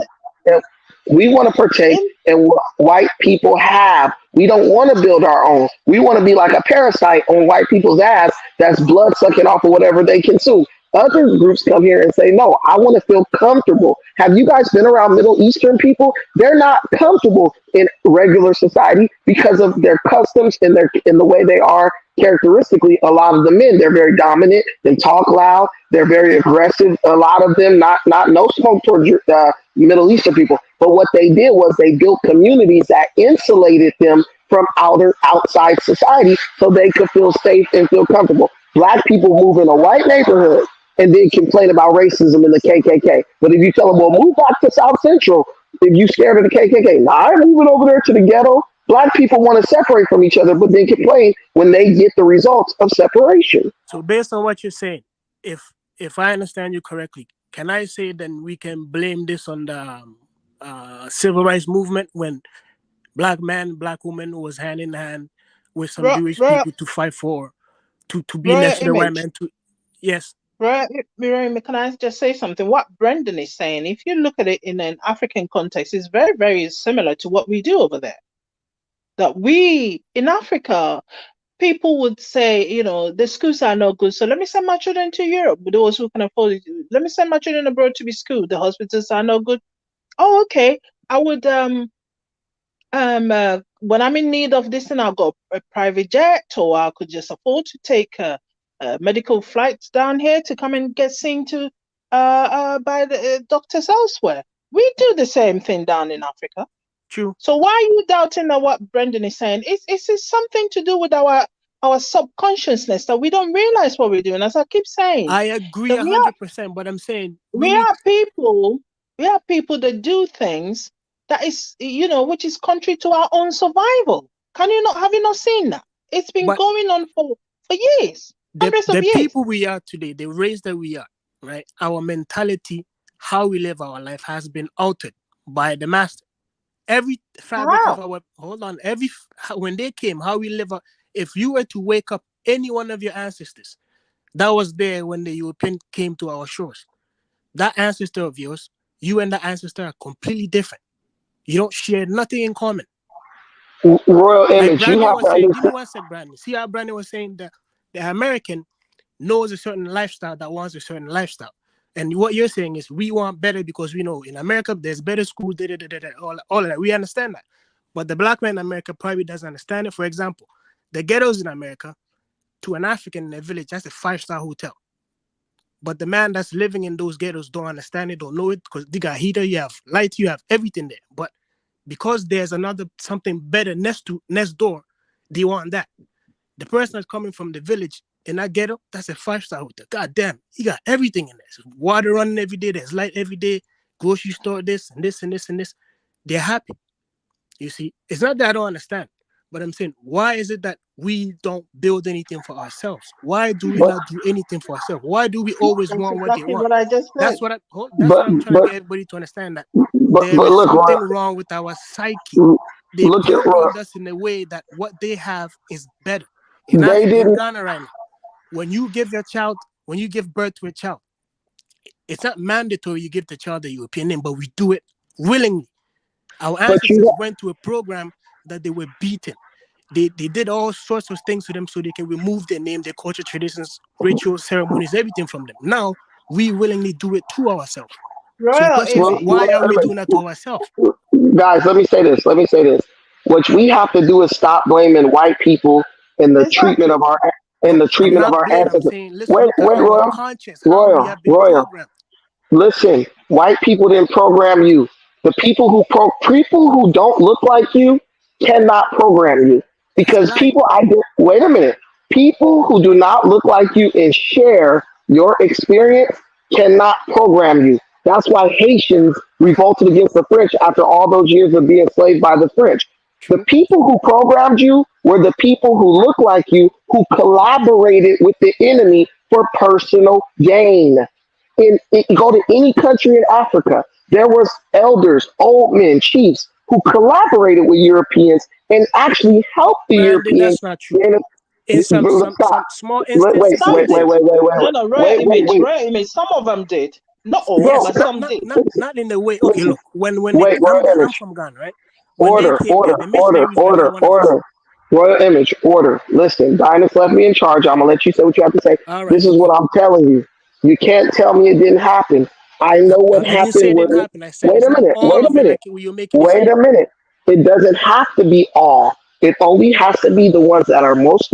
We want to partake in what white people have. We don't want to build our own. We want to be like a parasite on white people's ass that's blood sucking off of whatever they consume. Other groups come here and say, no, I want to feel comfortable. Have you guys been around Middle Eastern people? They're not comfortable in regular society because of their customs and the way they are characteristically. A lot of the men, they're very dominant and talk loud. They're very aggressive. A lot of them, not no smoke towards Middle Eastern people. But what they did was they built communities that insulated them from outside society so they could feel safe and feel comfortable. Black people move in a white neighborhood and then complain about racism in the KKK. But if you tell them, well, move back to South Central, if you scared of the KKK, nah, I'm moving over there to the ghetto. Black people want to separate from each other, but then complain when they get the results of separation.
So based on what you're saying, if I understand you correctly, can I say then we can blame this on the civil rights movement when black man, black woman was hand in hand with some Jewish people to fight for, to be next to the white man? Yes.
Right, Miriam, can I just say something? What Brendan is saying, if you look at it in an African context, is very, very similar to what we do over there. That we, in Africa, people would say, you know, the schools are not good, so let me send my children to Europe. Those who can afford it, let me send my children abroad to be schooled. The hospitals are not good. Oh, okay. I would when I'm in need of this, and I'll go a private jet, or I could just afford to take medical flights down here to come and get seen to by the doctors elsewhere. We do the same thing down in Africa.
True.
So why are you doubting that what Brendan is saying? It's something to do with our subconsciousness that we don't realize what we're doing. As I keep saying,
I agree 100%, but I'm saying
we are people that do things that is, you know, which is contrary to our own survival. Have you not seen that? It's been going on for years. Hundreds of years.
The people we are today, the race that we are, right? Our mentality, how we live our life has been altered by the master. Every fabric of our, when they came, how we live, if you were to wake up any one of your ancestors that was there when the European came to our shores, that ancestor of yours, you and that ancestor are completely different. You don't share nothing in common.
Royal image,
like Brandon was saying, give me one sec, Brandon. See how Brandon was saying that the American knows a certain lifestyle that wants a certain lifestyle. And what you're saying is we want better because we know in America there's better schools, all of that. We understand that. But the black man in America probably doesn't understand it. For example, the ghettos in America, to an African in a village, that's a 5-star hotel. But the man that's living in those ghettos don't understand it, don't know it, because they got heater, you have light, you have everything there. But because there's something better next door, they want that. The person that's coming from the village in that ghetto, that's a 5-star hotel. God damn, he got everything in there. There's water running every day, there's light every day, grocery store, this and this and this and this. They're happy. You see, it's not that I don't understand, but I'm saying, why is it that we don't build anything for ourselves? Why do we not do anything for ourselves? Why do we always want what they want? That's what I'm trying to get everybody to understand, that there is something wrong with our psyche. They programmed us in a way that what they have is better. In Ghana right now, when you give birth to a child, it's not mandatory you give the child a European name, but we do it willingly. Our ancestors went to a program that they were beaten. They did all sorts of things to them so they can remove their name, their culture, traditions, rituals, ceremonies, everything from them. Now, we willingly do it to ourselves. So the question is, why are we doing that to ourselves?
Guys, let me say this. What we have to do is stop blaming white people in the treatment of our ancestors. Wait, Royal. Listen, white people didn't program you. The people who don't look like you cannot program you, because people who do not look like you and share your experience cannot program you. That's why Haitians revolted against the French after all those years of being enslaved by the French. The people who programmed you were the people who look like you, who collaborated with the enemy for personal gain. Go to any country in Africa, there was elders, old men, chiefs who collaborated with Europeans and actually helped the Europeans.
That's not true. In some small instances.
Rare image. Some of them did. Not all,
Yes,
but
Bro,
some did.
not in the way. Okay,
listen,
look, when they
wait,
I'm
Royal
I'm
Image.
from Ghana, right? When they
Order,
came here,
order,
the
order,
missionaries were
order,
not one of us.
order. Royal Image, order. Listen, Dinus left me in charge. I'm gonna let you say what you have to say.
All right,
This is what I'm telling you. You can't tell me it didn't happen. I know what
I didn't say
happened
it
with
didn't
it.
happen. I said
Wait
it's
a
not
minute.
all
Wait a
of it
minute.
like you're making it
Wait
seem.
a minute. It doesn't have to be all. It only has to be the ones that are most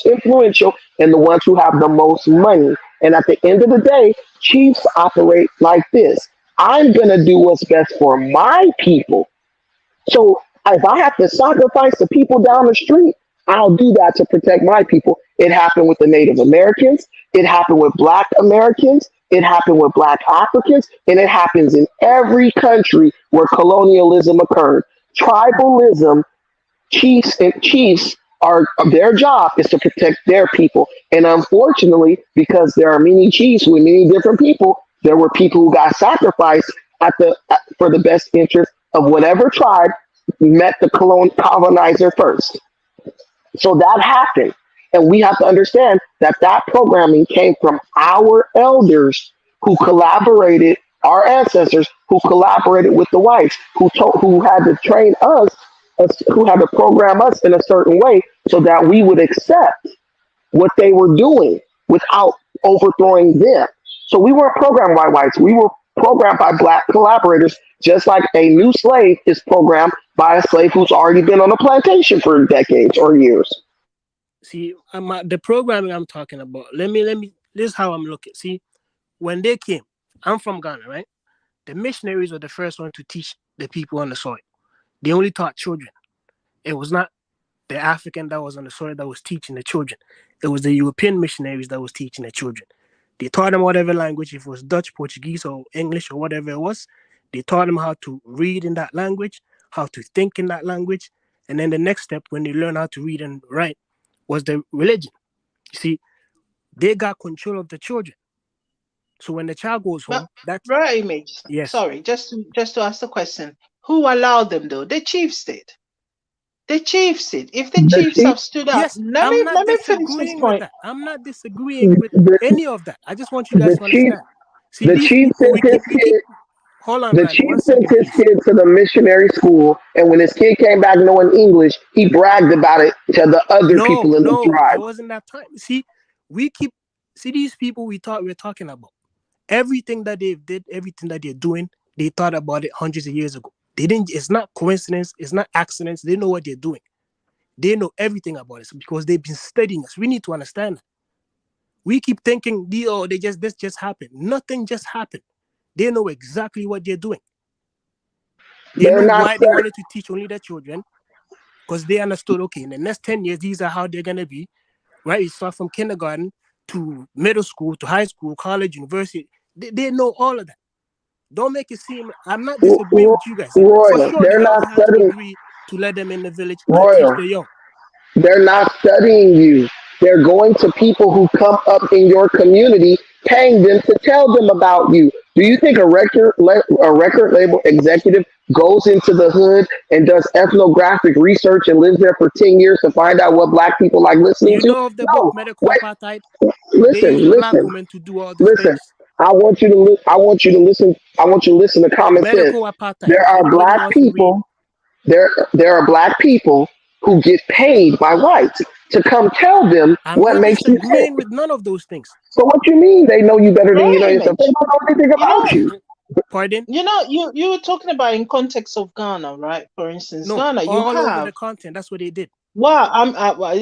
influential and the ones who have the most money. And at the end of the day, chiefs operate like this. I'm gonna do what's best for my people. So if I have to sacrifice the people down the street, I'll do that to protect my people. It happened with the Native Americans. It happened with Black Americans. It happened with Black Africans. And it happens in every country where colonialism occurred. Tribalism, chiefs are their job is to protect their people. And unfortunately, because there are many chiefs with many different people, there were people who got sacrificed for the best interest of whatever tribe met the colonizer first. So that happened. And we have to understand that that programming came from our elders who collaborated, our ancestors who collaborated with the whites, who had to train us, who had to program us in a certain way so that we would accept what they were doing without overthrowing them. So we weren't programmed by whites. We were programmed by black collaborators, just like a new slave is programmed by a slave who's already been on a plantation for decades or years.
See, the programming I'm talking about. Let me. This is how I'm looking. See, when they came, I'm from Ghana, right? The missionaries were the first one to teach the people on the soil. They only taught children. It was not the African that was on the soil that was teaching the children. It was the European missionaries that was teaching the children. They taught them whatever language, if it was Dutch, Portuguese, or English, or whatever it was. They taught them how to read in that language, how to think in that language. And then the next step, when they learn how to read and write, was the religion. You see, they got control of the children. So when the child goes
But
home, that's
right image.
yes.
Sorry, just to ask the question. Who allowed them though? The chiefs did. The chiefs did. If the
The
chiefs
chief,
have stood up,
Yes,
let
I'm
me
not
let me finish this
disagreeing with
point.
that. I'm not disagreeing with
the,
any of that. I just want you guys
the
to
chief,
understand. See,
the
these
chief
people,
sent his
we keep.
kid.
Hold on,
The
Randy.
chief
1
sent
second,
his
please.
kid to the missionary school, and when his kid came back knowing English, he bragged about it to the other
No,
people in the
no, it
tribe.
wasn't that time. See, we keep. See, these people we're talking about. Everything that they did, everything that they're doing, they thought about it hundreds of years ago. They didn't. It's not coincidence. It's not accidents. They know what they're doing. They know everything about us because they've been studying us. We need to understand that. We keep thinking, this just happened. Nothing just happened. They know exactly what they're doing. They
They're
know
not
why they
studying.
wanted to teach only their children because they understood, okay, in the next 10 years, these are how they're going to be, right? You start from kindergarten to middle school to high school, college, university. They know all of that. Don't make it seem, I'm not disagreeing with you guys. For
Royal,
sure, the
they're
elder
not
had to
studying.
agree to let them in the village and teach
Royal,
the young.
they're not studying you. They're going to people who come up in your community, paying them to tell them about you. Do you think a record label executive goes into the hood and does ethnographic research and lives there for 10 years to find out what black people like listening
You
to?
know of the book
No.
Medical
Wait,
Apartheid? They use
listen,
a black
listen,
woman to do all these
listen.
things.
I want you to I want you to listen. I want you to listen to common sense.
Medical Apartheid.
There
If
are
anybody
black
wants to read,
people there are black people who get paid by whites to come tell them
I'm
what
not
makes you tick.
disagreeing with none of those things.
So what you mean they know you better than you know
Right
yourself? They
image.
don't know anything
You
about
know,
you.
Pardon?
you were talking about in context of Ghana, right? For instance,
No,
Ghana, you
all over the
have
continent. That's what they did.
well,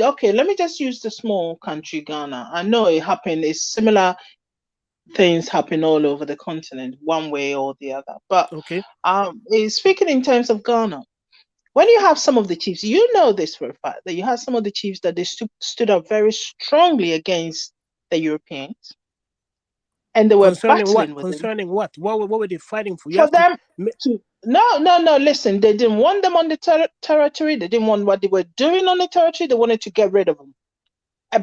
okay. Let me just use the small country Ghana. I know it happened. It's similar things happen all over the continent, one way or the other. But
Okay.
speaking in terms of Ghana, when you have some of the chiefs, you know this for a fact that you have some of the chiefs that they stood up very strongly against the Europeans, and they were
Concerning what?
battling with them.
Concerning what? What were they fighting for? You
For
have to.
them to no, listen, they didn't want them on the territory. They didn't want what they were doing on the territory. They wanted to get rid of them.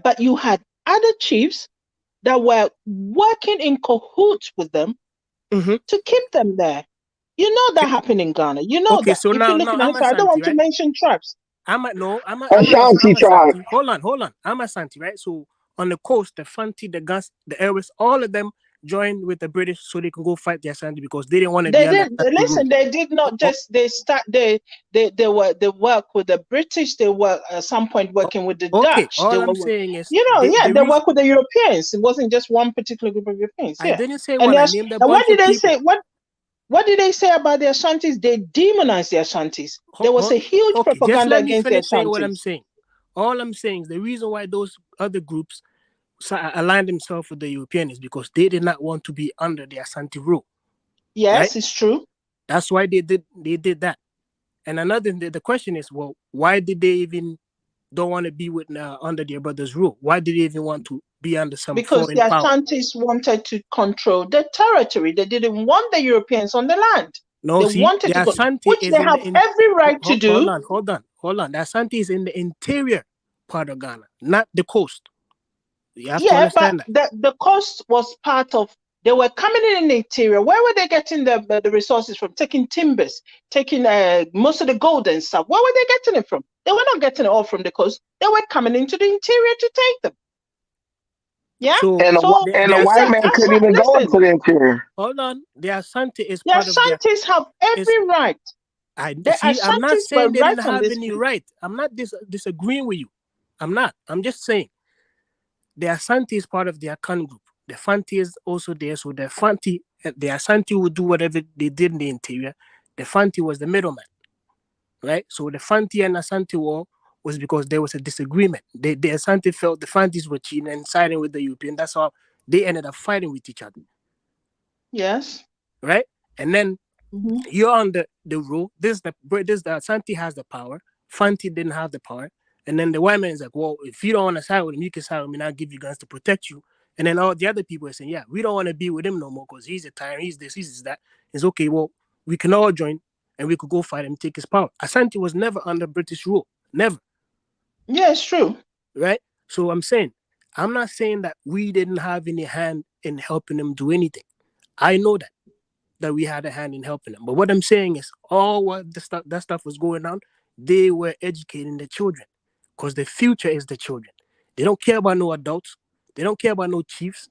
But you had other chiefs that were working in cahoots with them
Mm-hmm.
to keep them there. You know that happened in Ghana. You know
Okay,
that.
so
If you're
now
looking at
I'm
it,
a
I don't
Santi,
want to
right?
mention tribes.
I'm
Ashanti
a
tribe.
Santi. Hold on. I'm a Santi, right? So on the coast, the Fanti, the Gas, the Airways, all of them, join with the British so they can go fight the Ashanti because they didn't want to
They
be under
did
Ashanti
listen.
rule.
They did not just. They work with the British. They were at some point working with the
Okay,
Dutch.
all
They
I'm
were,
saying is,
they
the reason
work with the Europeans. It wasn't just one particular group of Europeans.
I
Yeah.
didn't say
And
one, I
yes,
named a
and what
bunch
did
of
they
people.
say? What did they say about the Ashantis? They demonized the Ashantis. There was a huge
Okay, just
propaganda
let me
against the
finish saying what I'm
Ashantis.
saying. All I'm saying is the reason why those other groups aligned themselves with the Europeans is because they did not want to be under the Ashanti rule.
Yes,
right?
It's true.
That's why they did that. And another, the question is, well, why did they even don't want to be with under their brother's rule? Why did they even want to be under some
Because
foreign
the
power?
Ashantis wanted to control the territory. They didn't want the Europeans on the land.
No,
They
see,
wanted
the
to
Ashanti
which
is
they
in
have
the
every right to do.
Hold on. The Ashanti is in the interior part of Ghana, not the coast. You have to understand
that. The coast was part of. They were coming in the interior. Where were they getting the resources from? Taking timbers, taking most of the gold and stuff. Where were they getting it from? They were not getting it all from the coast. They were coming into the interior to take them. Yeah.
And the white man couldn't even go into the interior.
Hold on. The Ashanti is
the
part of the
Ashantis have every right.
I'm not
Ashantis
saying
were
they
right
didn't
on
have
this
any
case.
right. I'm not disagreeing with you. I'm not. I'm just saying the Ashanti is part of the Akan group. The Fanti is also there. So the Ashanti would do whatever they did in the interior. The Fanti was the middleman. Right? So the Fanti and Ashanti war was because there was a disagreement. The Ashanti felt the Fantis were cheating and siding with the European. That's how they ended up fighting with each other.
Yes.
Right? And then you're on the rule. This the Ashanti has the power. Fanti didn't have the power. And then the white man is like, well, if you don't want to side with him, you can side with me and I'll give you guns to protect you. And then all the other people are saying, yeah, we don't want to be with him no more because he's a tyrant, he's this, he's that. It's okay, well, we can all join and we could go fight him, take his power. Ashanti was never under British rule. Never.
Yeah, it's true.
Right? So I'm not saying that we didn't have any hand in helping them do anything. I know that we had a hand in helping them. But what I'm saying is all what that stuff was going on, they were educating the children because the future is the children. They don't care about no adults. They don't care about no chiefs.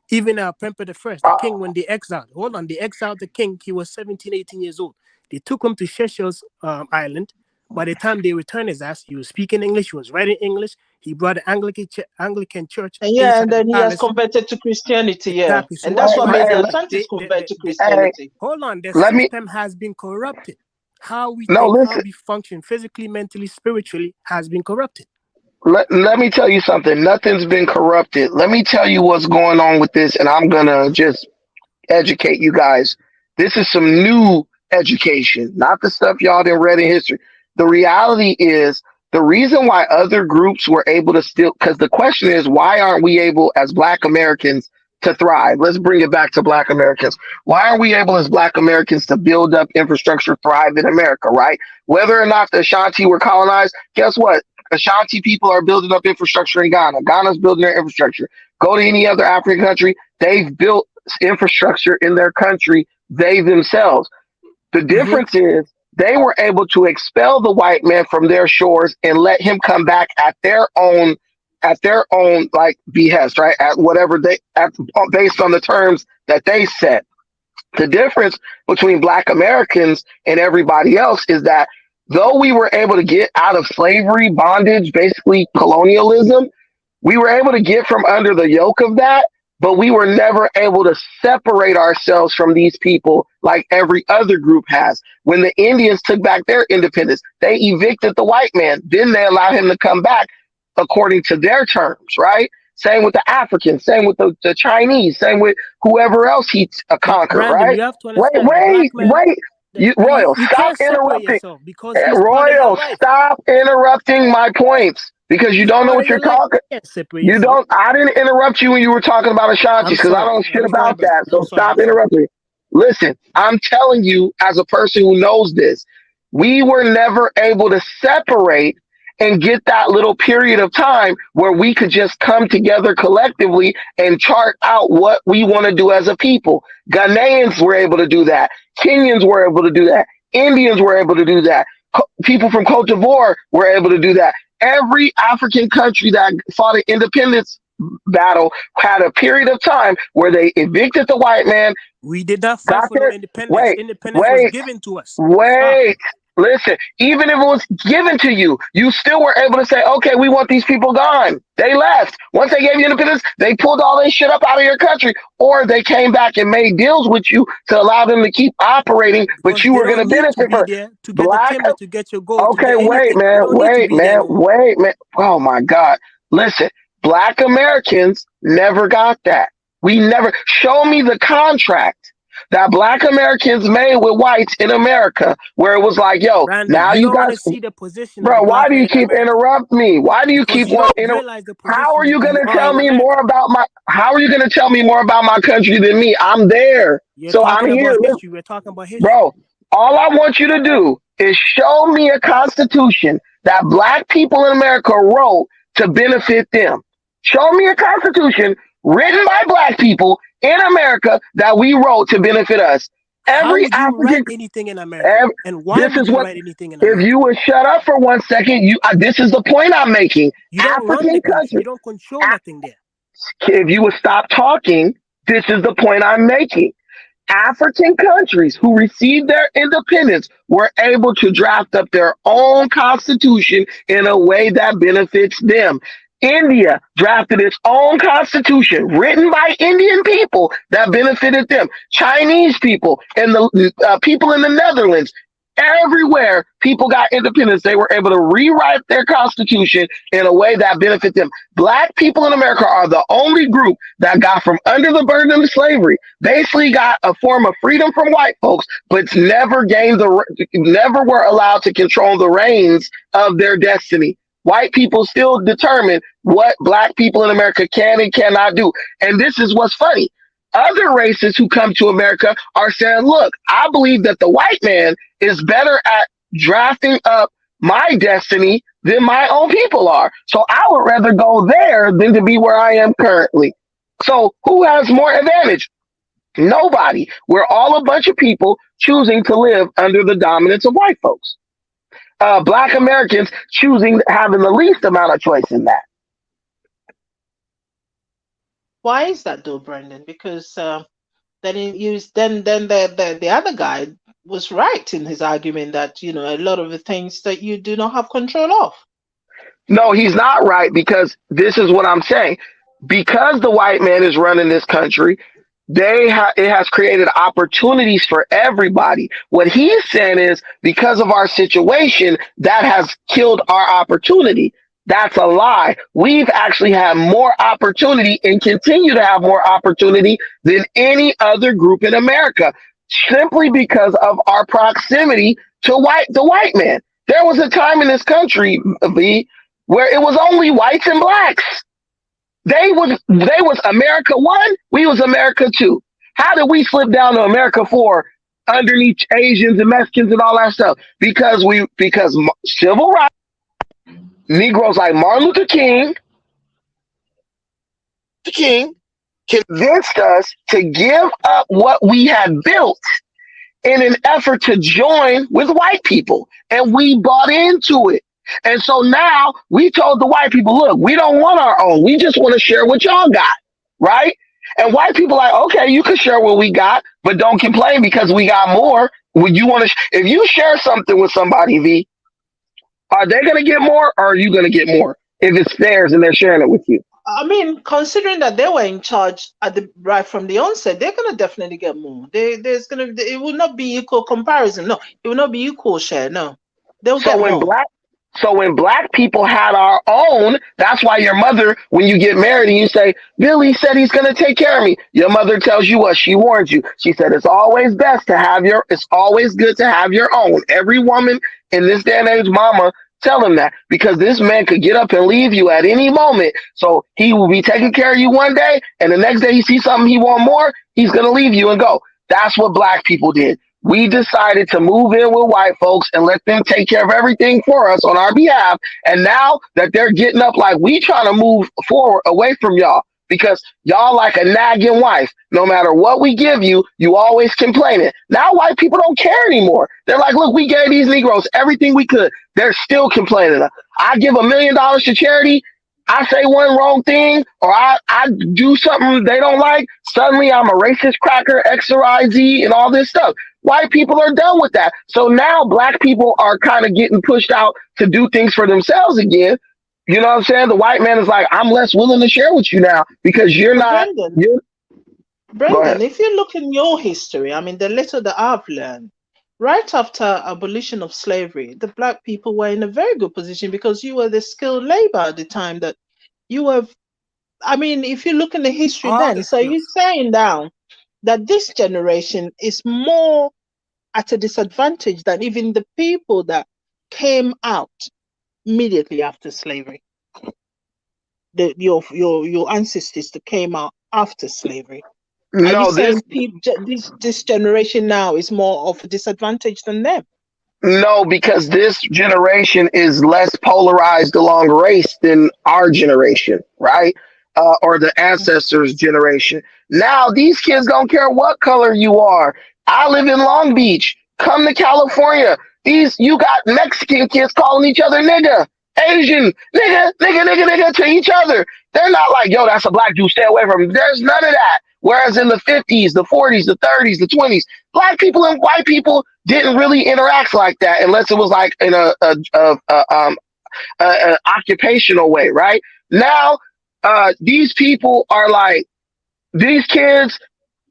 Even Premper the First, the king, when they exiled the king, he was 17, 18 years old. They took him to Seychelles Island. By the time they returned his ass, he was speaking English, he was writing English. He brought the Anglican church.
And then he has converted to Christianity.
Exactly.
So and that's what made the Ashantis convert to Christianity.
Hold on, the system has been corrupted. How we think, how we function physically, mentally, spiritually has been corrupted.
Let me tell you something. Nothing's been corrupted. Let me tell you what's going on with this, and I'm gonna just educate you guys. This is some new education, not the stuff y'all didn't read in history. The reality is the reason why other groups were able to still, because the question is, why aren't we able as Black Americans to thrive? Let's bring it back to Black Americans. Why aren't we able as Black Americans to build up infrastructure, thrive in America, right? Whether or not the Ashanti were colonized, guess what? Ashanti people are building up infrastructure in Ghana. Ghana's building their infrastructure. Go to any other African country, they've built infrastructure in their country, they themselves. The difference is they were able to expel the white man from their shores and let him come back at their own like behest, right? At whatever based on the terms that they set. The difference between Black Americans and everybody else is that though we were able to get out of slavery, bondage, basically colonialism, we were able to get from under the yoke of that, but we were never able to separate ourselves from these people like every other group has. When the Indians took back their independence, they evicted the white man. Then they allowed him to come back according to their terms, right? Same with the Africans, same with the Chinese, same with whoever else he conquered,
Brandon,
right?
You have to understand,
Wait. Royal, stop interrupting. Royal, stop interrupting my points because you don't know what you're talking. You don't. I didn't interrupt you when you were talking about Ashanti because I don't shit about that. So stop interrupting. Listen, I'm telling you, as a person who knows this, we were never able to separate and get that little period of time where we could just come together collectively and chart out what we want to do as a people. Ghanaians were able to do that. Kenyans were able to do that. Indians were able to do that. People from Cote d'Ivoire were able to do that. Every African country that fought independence battle had a period of time where they evicted the white man.
We did not fight
Got
for no
there.
independence.
Wait,
Independence was
wait,
given to us. Stop.
wait. Listen, even if it was given to you, you still were able to say, okay, we want these people gone. They left. Once they gave you independence, they pulled all their shit up out of your country, or they came back and made deals with you to allow them to keep operating, but
Because
you
they
were going to
don't need to
benefit
be
from
there to get the
black.
timber, to get your gold, to
Okay,
get
wait,
anything. They
man,
don't need to be there no more.
wait, man. Oh my God. Listen, black Americans never got that. We never, show me the contract that black Americans made with whites in America where it was like, yo,
Brandon,
now
you
you
don't want
guys,
to see the position of
bro,
the
why
black
do
man
you
in
keep
America.
interrupting me? Why do you
Because
keep
you
wanting
don't realize the position
how are you
we
going to
are
tell
in
me
America.
more about how are you going to tell me more about my country than me? I'm there.
You're
So I'm
talking
here.
about
Listen,
history. We're talking about history.
bro, all I want you to do is show me a constitution that black people in America wrote to benefit them. Show me a constitution written by black people in America that we wrote to benefit us.
How
Every
would you
African,
write anything in America? And why
this
would
is
you
what,
write anything in
if
America?
you would shut up for 1 second, this is the point I'm making.
You don't run the
African
country.
country,
You don't control nothing there.
if you would stop talking, this is the point I'm making. African countries who received their independence were able to draft up their own constitution in a way that benefits them. India drafted its own constitution written by Indian people that benefited them. Chinese people and the people in the Netherlands. Everywhere people got independence, they were able to rewrite their constitution in a way that benefit them. Black people in America are the only group that got from under the burden of slavery, basically got a form of freedom from white folks, but never were allowed to control the reins of their destiny. White people still determine what black people in America can and cannot do. And this is what's funny. Other races who come to America are saying, look, I believe that the white man is better at drafting up my destiny than my own people are. So I would rather go there than to be where I am currently. So who has more advantage? Nobody. We're all a bunch of people choosing to live under the dominance of white folks. Black Americans choosing having the least amount of choice in that.
Why is that though, Brendan? Because then the other guy was right in his argument that a lot of the things that you do not have control of.
No, he's not right, because this is what I'm saying. Because the white man is running this country, it has created opportunities for everybody. What he's saying is because of our situation, that has killed our opportunity. That's a lie. We've actually had more opportunity and continue to have more opportunity than any other group in America, simply because of our proximity to the white man. There was a time in this country, V, where it was only whites and blacks. They was America 1, we was America 2. How did we slip down to America 4 underneath Asians and Mexicans and all that stuff? Because civil rights, Negroes like Martin Luther King convinced us to give up what we had built in an effort to join with white people. And we bought into it. And so now we told the white people, look, we don't want our own. We just want to share what y'all got, right? And white people are like, okay, you can share what we got, but don't complain because we got more. When you want to, if you share something with somebody, V, are they going to get more, or are you going to get more if it's theirs and they're sharing it with you?
I mean, considering that they were in charge right from the onset, they're going to definitely get more. It will not be equal comparison. No, it will not be equal share. No, they'll get more.
So when black people had our own, that's why your mother, when you get married and you say, Billy said he's going to take care of me, your mother tells you what? She warns you. She said, it's always good to have your own. Every woman in this day and age, mama, tell him that, because this man could get up and leave you at any moment. So he will be taking care of you one day, and the next day he sees something he wants more, he's going to leave you and go. That's what black people did. We decided to move in with white folks and let them take care of everything for us on our behalf. And now that they're getting up, like, we trying to move forward away from y'all, because y'all like a nagging wife. No matter what we give you, you always complaining. Now white people don't care anymore. They're like, look, we gave these Negroes everything we could. They're still complaining. I give $1 million to charity. I say one wrong thing or I do something they don't like, suddenly I'm a racist cracker, X or Y, Z, and all this stuff. White people are done with that. So now black people are kind of getting pushed out to do things for themselves again. You know what I'm saying? The white man is like, I'm less willing to share with you now because you're
But
not. Go
Brendan,
ahead.
if you look in your history, I mean, the little that I've learned, right after abolition of slavery, the black people were in a very good position because you were the skilled labor at the time that you were. I mean, if you look in the history
All
then,
the
so you're
skills.
saying now that this generation is more at a disadvantage than even the people that came out immediately after slavery. Your ancestors that came out after slavery. Are you
No,
saying this generation now is more of a disadvantage than them?
no, because this generation is less polarized along race than our generation, right? Or the ancestors' generation. Now these kids don't care what color you are. I live in Long Beach. Come to California. You got Mexican kids calling each other nigga, Asian nigga to each other. They're not like, yo, that's a black dude, stay away from him. There's none of that. Whereas in the 50s, the 40s, the 30s, the 20s, black people and white people didn't really interact like that unless it was like in a occupational way, right? Now, these people are like, these kids,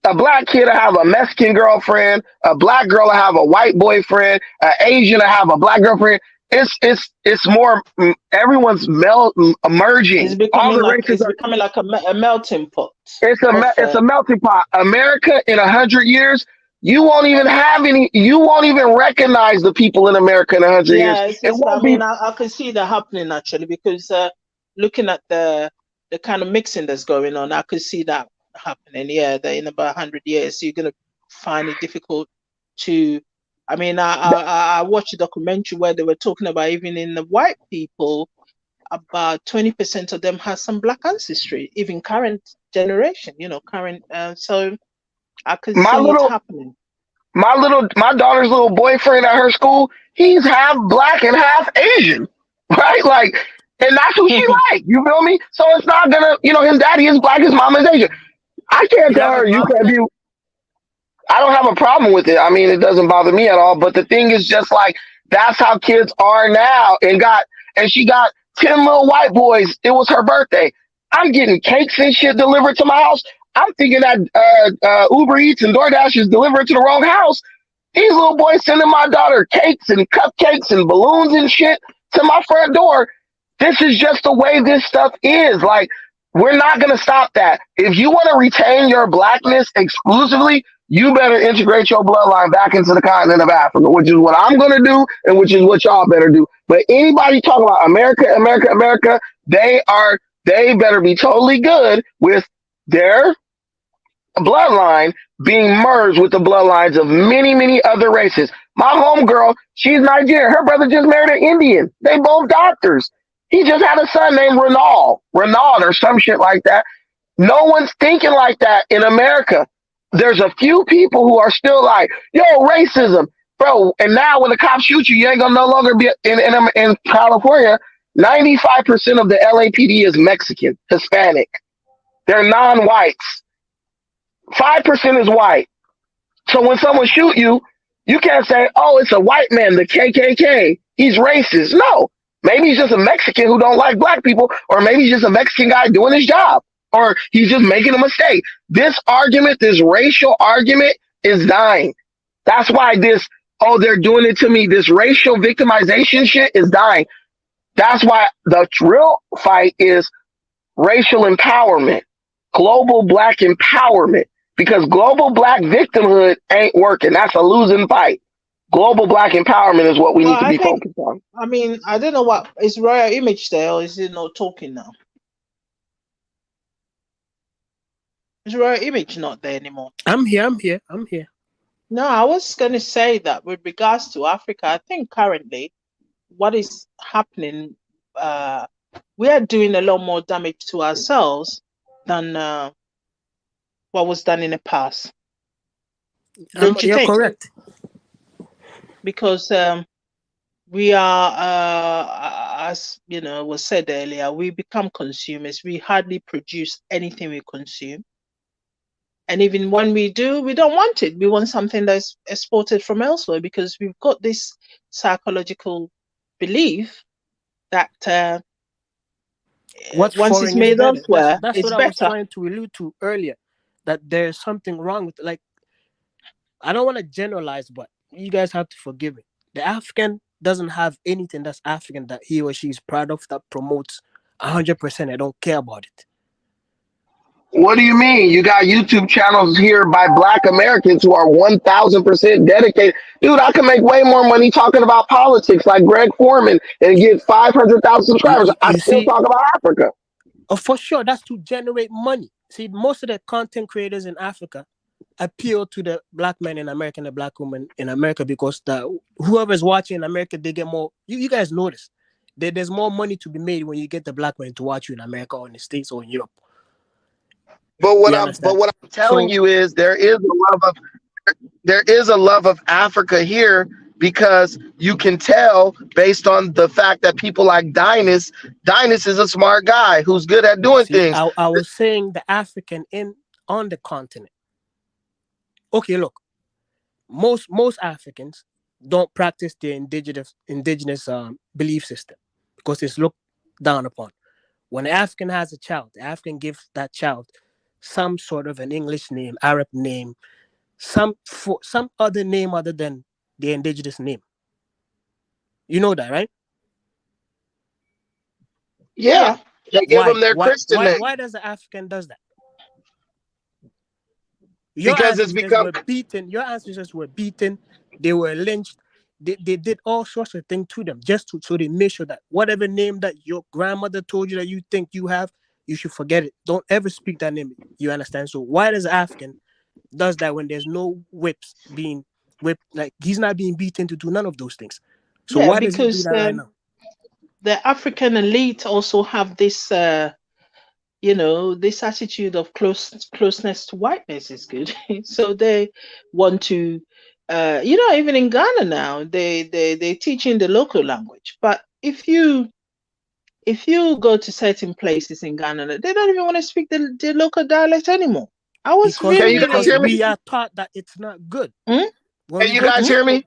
a black kid will have a Mexican girlfriend, a black girl will have a white boyfriend, an Asian will have a black girlfriend. It's more, everyone's merging.
It's
All
becoming
the
like
races are.
a melting pot
It's a melting pot. America in 100 years, you won't even have any. You won't even recognize the people in America in 100 years.
yeah.
It
I
won't be.
mean, I can see that happening actually because looking at the kind of mixing that's going on, I could see that happening. Yeah, that in about 100 years, you're gonna find it difficult to. I mean, I watched a documentary where they were talking about even in the white people, about 20% of them has some black ancestry, even current generation. Current. So I could
My
see it
little,
happening.
my daughter's little boyfriend at her school. He's half black and half Asian, right? Like, and that's who she like. You feel me? So it's not gonna. His daddy is black, his mom is Asian. I can't
You
tell
have a
her you
problem
can't
with
be. I don't have a problem with it. I mean, it doesn't bother me at all. But the thing is just like that's how kids are now. And she got 10 little white boys. It was her birthday. I'm getting cakes and shit delivered to my house. I'm thinking that Uber Eats and DoorDash is delivering to the wrong house. These little boys sending my daughter cakes and cupcakes and balloons and shit to my front door. This is just the way this stuff is. Like, we're not going to stop that. If you want to retain your blackness exclusively, you better integrate your bloodline back into the continent of Africa, which is what I'm going to do and which is what y'all better do. But anybody talking about America, they better be totally good with their bloodline being merged with the bloodlines of many, many other races. My homegirl, she's Nigerian. Her brother just married an Indian. They both doctors. He just had a son named Renaud or some shit like that. No one's thinking like that in America. There's a few people who are still like, yo, racism, bro. And now when the cops shoot you, you ain't gonna no longer be in California. 95% of the LAPD is Mexican, Hispanic. They're non-whites. 5% is white. So when someone shoot you, you can't say, oh, it's a white man, the KKK. He's racist. No, maybe he's just a Mexican who don't like black people, or maybe he's just a Mexican guy doing his job, or he's just making a mistake. This argument, this racial argument is dying. That's why they're doing it to me. This racial victimization shit is dying. That's why the real fight is racial empowerment, global black empowerment. Because global black victimhood ain't working. That's a losing fight. Global black empowerment is what we need to be focused on.
I mean, I don't know what is Royal Image there, or is he not talking now? Is Royal Image not there anymore?
I'm here.
No, I was going to say that with regards to Africa, I think currently what is happening, we are doing a lot more damage to ourselves than what was done in the past. Don't you
You're
think?
correct.
Because we are, as you know, was said earlier, we become consumers. We hardly produce anything we consume. And even when we do, we don't want it. We want something that's exported from elsewhere because we've got this psychological belief that
What's
once it's
foreign is
made
better.
elsewhere,
That's
it's
what I was
better.
trying to allude to earlier. That there's something wrong with, like, I don't want to generalize, but you guys have to forgive me. The African doesn't have anything that's African that he or she is proud of, that promotes 100%. I don't care about it.
What do you mean? You got YouTube channels here by Black Americans who are 1000% dedicated. Dude, I can make way more money talking about politics like Greg Foreman and get 500,000 subscribers. I
You
still
see,
talk about Africa.
oh, for sure, that's to generate money. See, most of the content creators in Africa appeal to the Black men in America and the Black women in America because whoever's watching in America, they get more. You guys notice that there's more money to be made when you get the Black men to watch you in America or in the States or in Europe.
But what
You
I'm
understand?
telling you is there is a love of Africa here, because you can tell based on the fact that people like Dynas is a smart guy who's good at doing
See,
things.
I was saying the African on the continent. Okay, look, most Africans don't practice their indigenous belief system because it's looked down upon. When an African has a child, the African gives that child some sort of an English name, Arab name, some other name other than the indigenous name. You know that, right?
Yeah. They give them their Christian name
Why does the African does that? Your
because it's
ancestors
become.
were beaten. Your ancestors were beaten. They were lynched. They did all sorts of things to them so they make sure that whatever name that your grandmother told you that you think you have, you should forget it. Don't ever speak that name. You understand? So why does African does that when there's no being whipped? Like, he's not being beaten to do none of those things. So
Yeah,
why does he do
because
that right now?
the African elite also have this, this attitude of closeness to whiteness is good. So they want to, even in Ghana now, they teach in the local language. But if you go to certain places in Ghana, they don't even want to speak the local dialect anymore. I was
Because
really,
Can you guys
really.
hear me?
we are taught that it's not good.
Hmm?
When
Can
we
you
go to
guys hear me?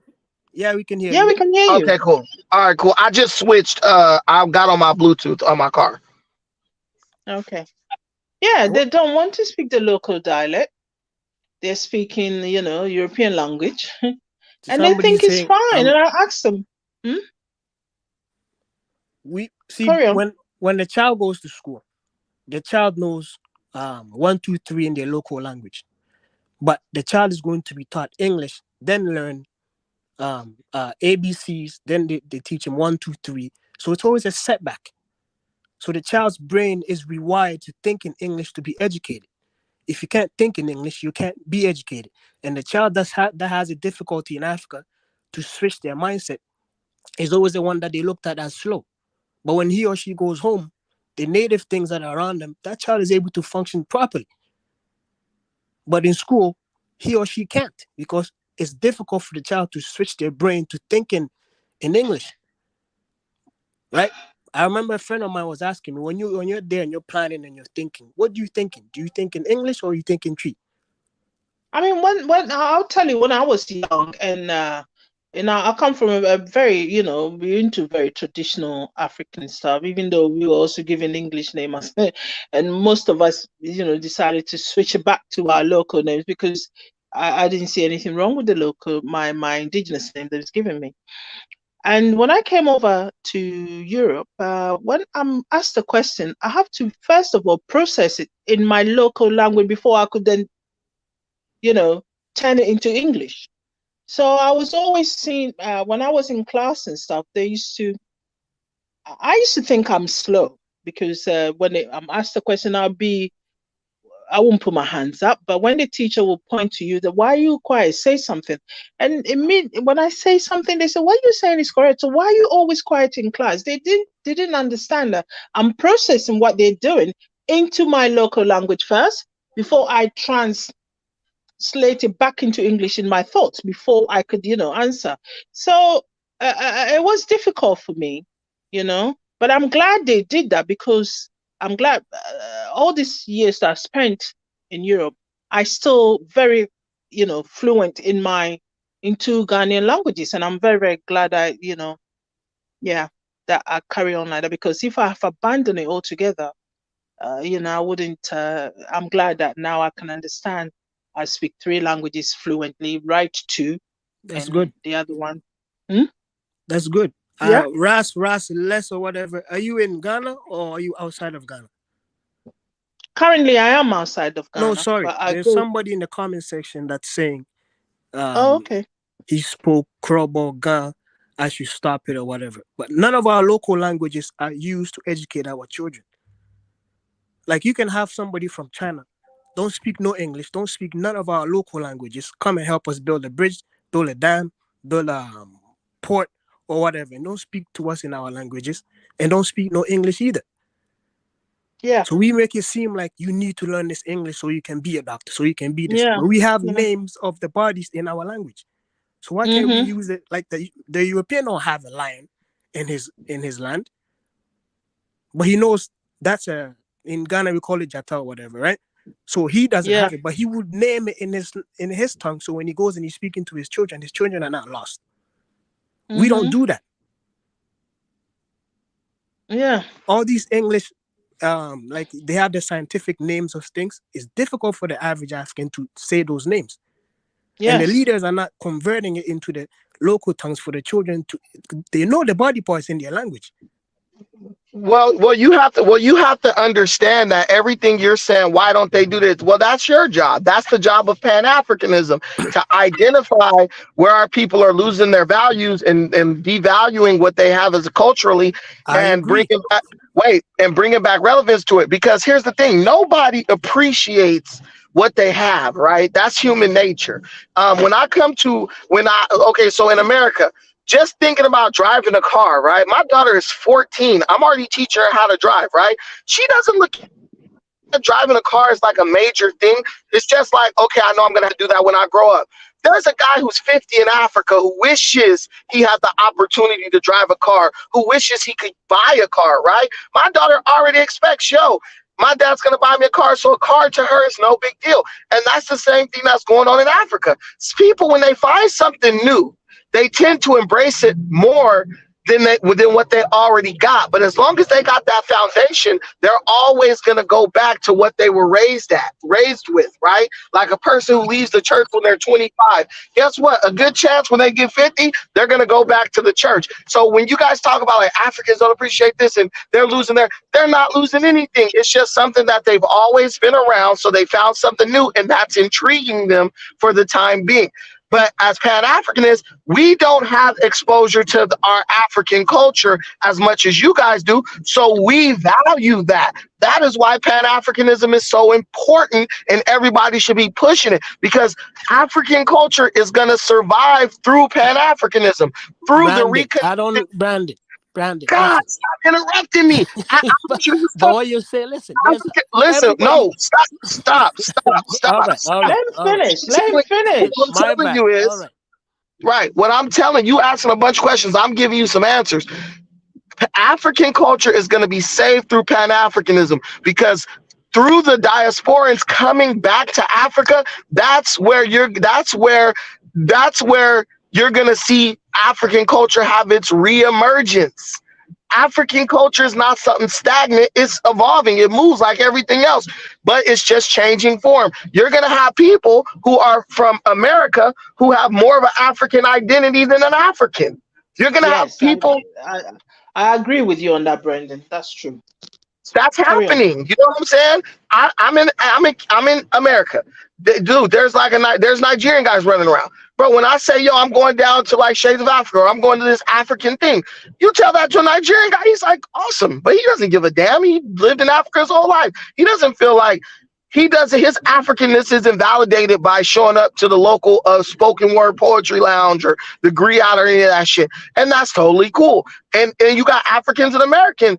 Yeah, we can hear
Yeah,
you.
we can hear you.
Okay, cool. All right, cool. I just switched. I got on my Bluetooth on my car.
Okay. Yeah,
What?
they don't want to speak the local dialect. They're speaking, European language, and they
Somebody
think it's
saying
fine. And I asked them,
we see
carry on.
when the child goes to school, the child knows 1, 2, 3 in their local language, but the child is going to be taught English, then learn ABCs, then they teach him 1, 2, 3. So it's always a setback. So the child's brain is rewired to think in English to be educated. If you can't think in English, you can't be educated. And the child that has a difficulty in Africa to switch their mindset is always the one that they looked at as slow. But when he or she goes home, the native things that are around them, that child is able to function properly. But in school, he or she can't, because it's difficult for the child to switch their brain to thinking in English, right? I remember a friend of mine was asking me, when you're there and you're planning and you're thinking, what do you thinking? Do you think in English or you think in Tree?
I mean, when I'll tell you, when I was young, and I come from a very, we're into very traditional African stuff, even though we were also given English names, and most of us, decided to switch it back to our local names because I didn't see anything wrong with the local, my indigenous name that was given me. And when I came over to Europe, when I'm asked a question, I have to first of all process it in my local language before I could then, turn it into English. So I was always seeing, when I was in class and stuff, I used to think I'm slow because when I'm asked a question, I won't put my hands up. But when the teacher will point to you, that why are you quiet? Say something. And when I say something, they say, what you're saying is correct. So why are you always quiet in class? They didn't understand that I'm processing what they're doing into my local language first before I translate it back into English in my thoughts before I could, answer. So it was difficult for me, But I'm glad they did that, because I'm glad all these years that I spent in Europe, I still very, fluent in two Ghanaian languages, and I'm very, very glad that I carry on like that, because if I have abandoned it altogether, I wouldn't. I'm glad that now I can understand. I speak 3 languages fluently, write 2,
That's
and
good.
the other one.
That's good.
Yeah.
Ras, Les, or whatever. Are you in Ghana or are you outside of Ghana?
Currently, I am outside of Ghana.
No, sorry.
But I
There's
go.
somebody in the comment section that's saying,
Oh, okay.
he spoke Krobo Ga, I should stop it or whatever. But none of our local languages are used to educate our children. Like, you can have somebody from China, don't speak no English, don't speak none of our local languages, come and help us build a bridge, build a dam, build a port or whatever, and don't speak to us in our languages, and don't speak no English either.
Yeah.
So we make it seem like you need to learn this English so you can be a doctor, so you can be this.
Yeah.
But we have
Yeah.
names of the bodies in our language. So why can't we use it? Like the European don't have a lion in his land, but he knows that's in Ghana we call it jata or whatever, right? So he doesn't have it, but he would name it in his tongue. So when he goes and he's speaking to his children are not lost. We don't do that.
Yeah.
All these English, like they have the scientific names of things. It's difficult for the average African to say those names. Yes. And the leaders are not converting it into the local tongues for the children they know the body parts in their language.
Well, you have to understand that everything you're saying, why don't they do this? Well, that's your job. That's the job of Pan-Africanism, to identify where our people are losing their values and devaluing what they have as culturally, and bring it back relevance to it. Because here's the thing, nobody appreciates what they have, right? That's human nature. So in America, just thinking about driving a car, right? My daughter is 14. I'm already teaching her how to drive, right? She doesn't look at driving a car as like a major thing. It's just like, okay, I know I'm going to have to do that when I grow up. There's a guy who's 50 in Africa who wishes he had the opportunity to drive a car, who wishes he could buy a car, right? My daughter already expects, my dad's going to buy me a car, so a car to her is no big deal. And that's the same thing that's going on in Africa. It's people, when they find something new, they tend to embrace it more than what they already got. But as long as they got that foundation, they're always going to go back to what they were raised with, right? Like a person who leaves the church when they're 25. Guess what? A good chance when they get 50, they're going to go back to the church. So when you guys talk about like Africans don't appreciate this and they're not losing anything. It's just something that they've always been around. So they found something new, and that's intriguing them for the time being. But as Pan-Africanists, we don't have exposure to our African culture as much as you guys do. So we value that. That is why Pan-Africanism is so important, and everybody should be pushing it, because African culture is going to survive through Pan-Africanism, through
Brandon.
God, stop interrupting me.
But what you say, listen,
no, stop.
All right.
Let him finish.
What I'm telling you is, right, what I'm telling you, asking a bunch of questions, I'm giving you some answers. African culture is going to be saved through Pan-Africanism, because through the diasporans coming back to Africa, that's where you're going to see African culture have its reemergence. African culture is not something stagnant. It's evolving. It moves like everything else, but it's just changing form. You're going to have people who are from America who have more of an African identity than an African. You're going to have people.
I agree with you on that, Brendan. That's true.
That's happening. You know what I'm saying? I'm in America. Dude, there's Nigerian guys running around. Bro, when I say, I'm going down to like Shades of Africa, or I'm going to this African thing, you tell that to a Nigerian guy, he's like, awesome. But he doesn't give a damn. He lived in Africa his whole life. He doesn't feel like his Africanness isn't validated by showing up to the local spoken word poetry lounge or the griot or any of that shit. And that's totally cool. And you got Africans in America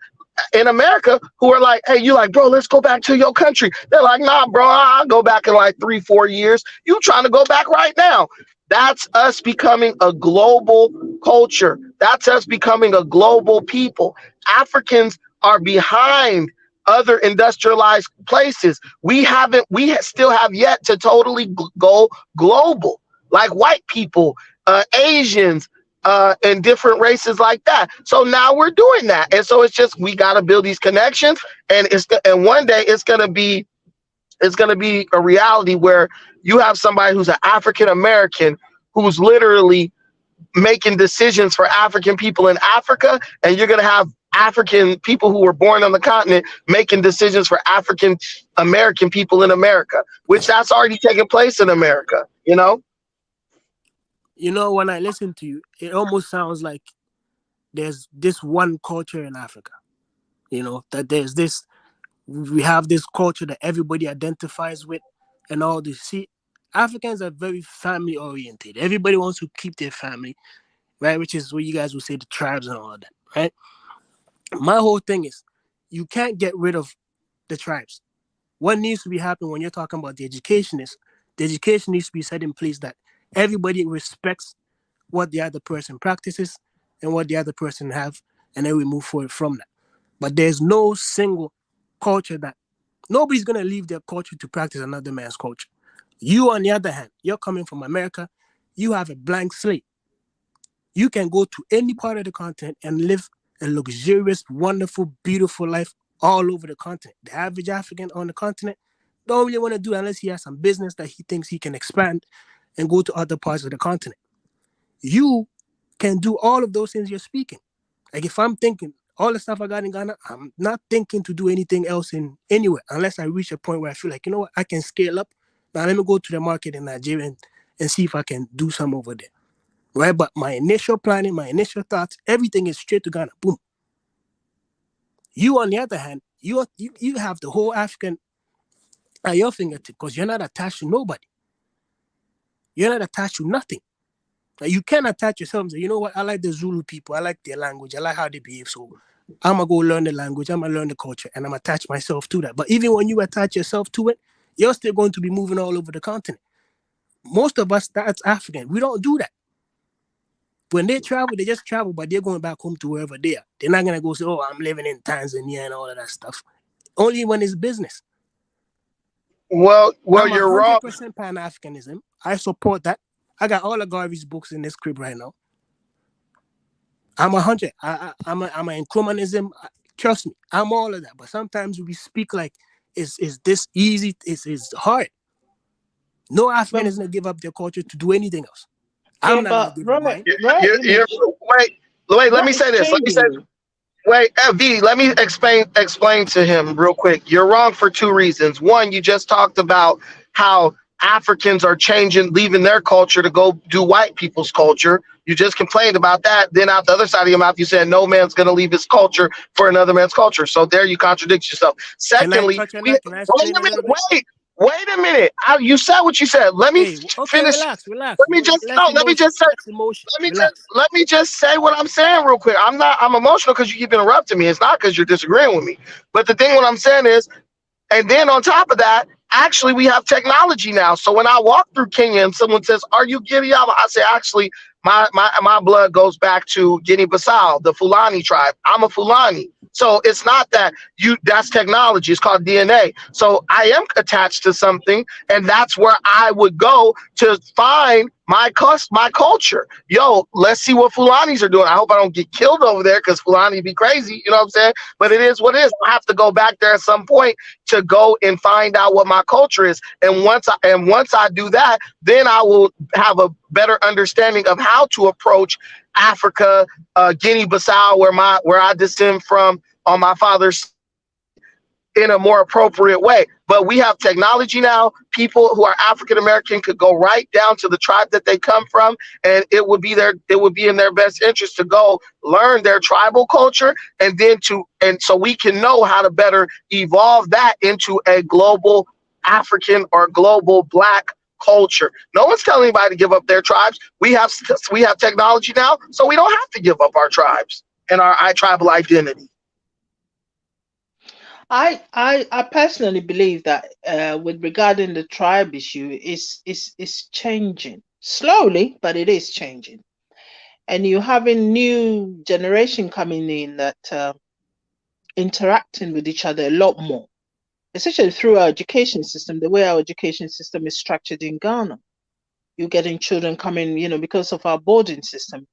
who are like, hey, you like, bro, let's go back to your country. They're like, nah, bro, I'll go back in like 3-4 years. You trying to go back right now. That's us becoming a global culture. That's us becoming a global people. Africans are behind other industrialized places. We still have yet to totally go global, like white people, Asians, and different races like that. So now we're doing that, and so it's just we got to build these connections, and and one day it's going to be a reality where you have somebody who's an African American who's literally making decisions for African people in Africa, and you're going to have African people who were born on the continent making decisions for African American people in America, which that's already taken place in America, you know?
You know, when I listen to you, it almost sounds like there's this one culture in Africa. You know, that we have this culture that everybody identifies with and all this. See, Africans are very family oriented. Everybody wants to keep their family, right? Which is what you guys would say the tribes and all of that, right? My whole thing is you can't get rid of the tribes. What needs to be happening when you're talking about the education is the education needs to be set in place that everybody respects what the other person practices and what the other person have, and then we move forward from that. But there's no single culture that nobody's gonna leave their culture to practice another man's culture. You, on the other hand, you're coming from America, you have a blank slate. You can go to any part of the continent and live a luxurious, wonderful, beautiful life all over the continent. The average African on the continent don't really want to do it unless he has some business that he thinks he can expand and go to other parts of the continent. You can do all of those things you're speaking. Like if I'm thinking all the stuff I got in Ghana, I'm not thinking to do anything else in anywhere unless I reach a point where I feel like, you know what, I can scale up. Now let me go to the market in Nigeria and see if I can do some over there. Right? But my initial planning, my initial thoughts, everything is straight to Ghana. Boom. You, on the other hand, you have the whole African at your fingertip because you're not attached to nobody. You're not attached to nothing. Like you can attach yourself and say, you know what, I like the Zulu people. I like their language. I like how they behave. So I'm going to go learn the language. I'm going to learn the culture and I'm going to attach myself to that. But even when you attach yourself to it, you're still going to be moving all over the continent. Most of us, that's African. We don't do that. When they travel, they just travel, but they're going back home to wherever they are. They're not going to go say, oh, I'm living in Tanzania and all of that stuff. Only when it's business.
Well,
I'm
you're wrong.
100% Pan-Africanism. I support that. I got all of Garvey's books in this crib right now. I'm 100. I'm in Colonialism. Trust me, I'm all of that. But sometimes we speak like it's this easy. It's hard. No African is going to give up their culture to do anything else. I'm not going to give up mine.
Wait, let me say this. Wait, V, let me explain to him real quick. You're wrong for two reasons. One, you just talked about how Africans are leaving their culture to go do white people's culture. You just complained about that. Then out the other side of your mouth, you said no man's going to leave his culture for another man's culture. So there you contradict yourself. Secondly, wait a minute. You said what you said. Let me finish.
Relax.
Let me just say what I'm saying real quick. I'm emotional because you keep interrupting me. It's not because you're disagreeing with me. But the thing what I'm saying is, and then on top of that, actually we have technology now. So when I walk through Kenya and someone says, "Are you Gideon?" I say, actually, my blood goes back to Guinea-Bissau, the Fulani tribe. I'm a Fulani. So it's not that that's technology. It's called DNA. So I am attached to something, and that's where I would go to find my culture. Yo, let's see what Fulanis are doing. I hope I don't get killed over there because Fulani be crazy. You know what I'm saying? But it is what it is. I have to go back there at some point to go and find out what my culture is. And once I do that, then I will have a better understanding of how to approach Africa, Guinea-Bissau, where I descend from on my father's, in a more appropriate way. But we have technology now. People who are African American could go right down to the tribe that they come from, and it would be in their best interest to go learn their tribal culture, and so we can know how to better evolve that into a global African or global Black culture. No one's telling anybody to give up their tribes. We have technology now, so we don't have to give up our tribes and our tribal identity.
I personally believe that with regarding the tribe issue, is changing slowly, but it is changing. and you're having new generation coming in that interacting with each other a lot more, especially through our education system, the way our education system is structured in Ghana. You're getting children coming, because of our boarding system,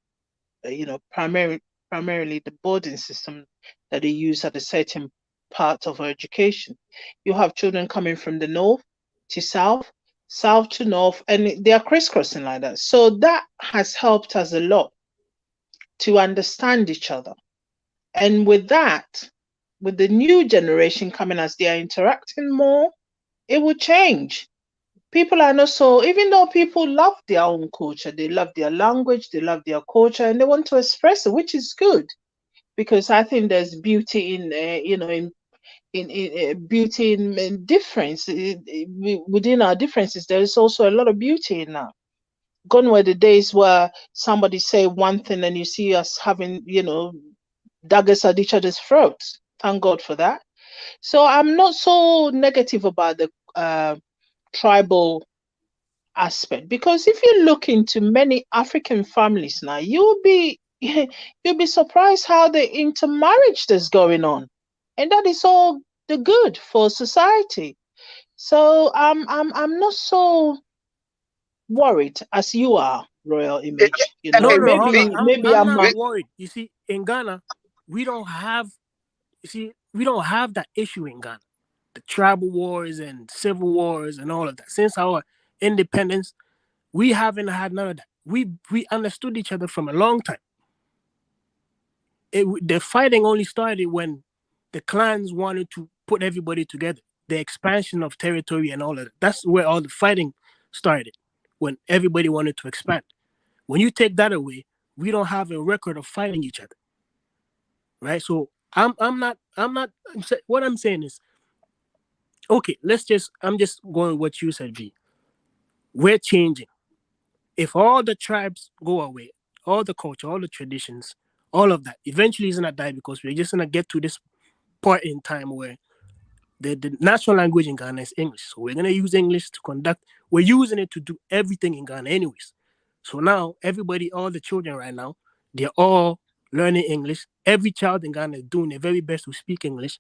primarily the boarding system that they use at a certain part of our education. You have children coming from the north to south, south to north, and they are crisscrossing like that. So that has helped us a lot to understand each other. And with that, with the new generation coming as they are interacting more, it will change. People are not so, even though people love their own culture, they love their language, they love their culture, and they want to express it, which is good, because I think there's beauty in, beauty in difference. Within our differences, there is also a lot of beauty in that. Gone were the days where somebody say one thing and you see us having, daggers at each other's throats. Thank God for that. So I'm not so negative about the tribal aspect, because if you look into many African families now, you'll be surprised how the intermarriage that's going on, and that is all the good for society. So I'm not so worried as you are, Royal Image.
No, hold
Maybe
on. I'm
I'm
not worried. You see, in Ghana, we don't have that issue in Ghana. The tribal wars and civil wars and all of that. Since our independence, we haven't had none of that. We understood each other from a long time. The fighting only started when the clans wanted to put everybody together. The expansion of territory and all of that. That's where all the fighting started, when everybody wanted to expand. When you take that away, we don't have a record of fighting each other, right? So what I'm saying is, okay, I'm just going with what you said, V. We're changing. If all the tribes go away, all the culture, all the traditions, all of that, eventually it's gonna die, because we're just gonna get to this point in time where the national language in Ghana is English. So we're gonna use English to conduct. We're using it to do everything in Ghana anyways. So now everybody, all the children right now, they're all learning English. Every child in Ghana is doing their very best to speak English.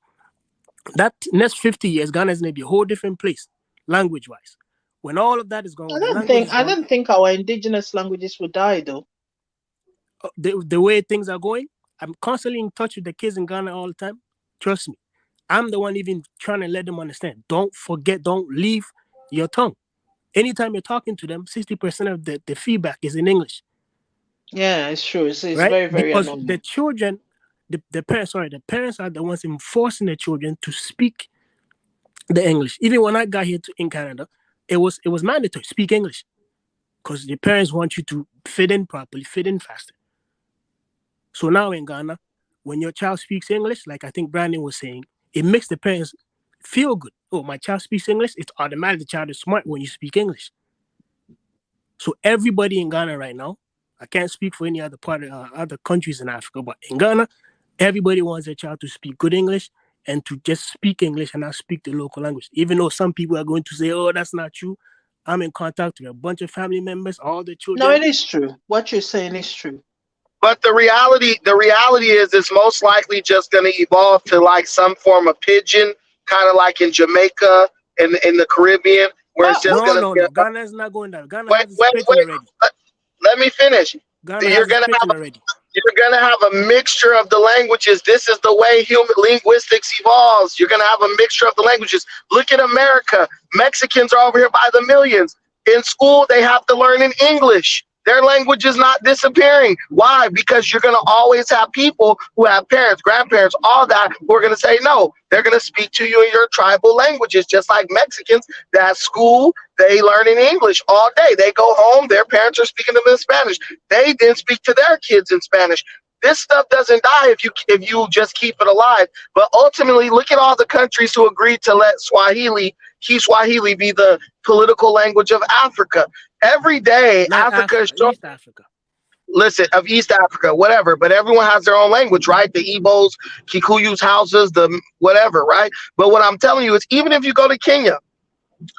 That next 50 years, Ghana is going to be a whole different place, language-wise. When all of that is gone,
I don't think our indigenous languages will die, though.
The way things are going, I'm constantly in touch with the kids in Ghana all the time. Trust me. I'm the one even trying to let them understand. Don't forget, don't leave your tongue. Anytime you're talking to them, 60% of the feedback is in English.
Yeah, it's true. It's
right?
very, very
because
annoying.
The children, the parents are the ones enforcing the children to speak the English. Even when I got here in Canada, it was mandatory, speak English, because the parents want you to fit in properly, fit in faster. So now in Ghana, when your child speaks English, like I think Brandon was saying, it makes the parents feel good. Oh, my child speaks English. It's automatic. The child is smart when you speak English. So everybody in Ghana right now, I can't speak for any other part of other countries in Africa, but in Ghana, everybody wants their child to speak good English and to just speak English and not speak the local language. Even though some people are going to say, oh, that's not true. I'm in contact with a bunch of family members, all the children.
No, it is true. What you're saying is true.
But the reality is it's most likely just going to evolve to like some form of pidgin, kind of like in Jamaica and in the Caribbean, where it's just going to.
No. Ghana is not going down. Ghana has its pidgin already.
Let me finish. You're going to have a mixture of the languages. This is the way human linguistics evolves. You're going to have a mixture of the languages. Look at America. Mexicans are over here by the millions. In school, they have to learn in English. Their language is not disappearing. Why? Because you're going to always have people who have parents, grandparents, all that, who are going to say no. They're going to speak to you in your tribal languages, just like Mexicans. That school, they learn in English all day. They go home, their parents are speaking to them in Spanish. They then speak to their kids in Spanish. This stuff doesn't die if you just keep it alive. But ultimately, look at all the countries who agreed to let Swahili be the political language of Africa. Every day, Africa is
East Africa.
Listen, of East Africa, whatever, but everyone has their own language, right? The Igbos, Kikuyu's houses, the whatever, right? But what I'm telling you is, even if you go to Kenya,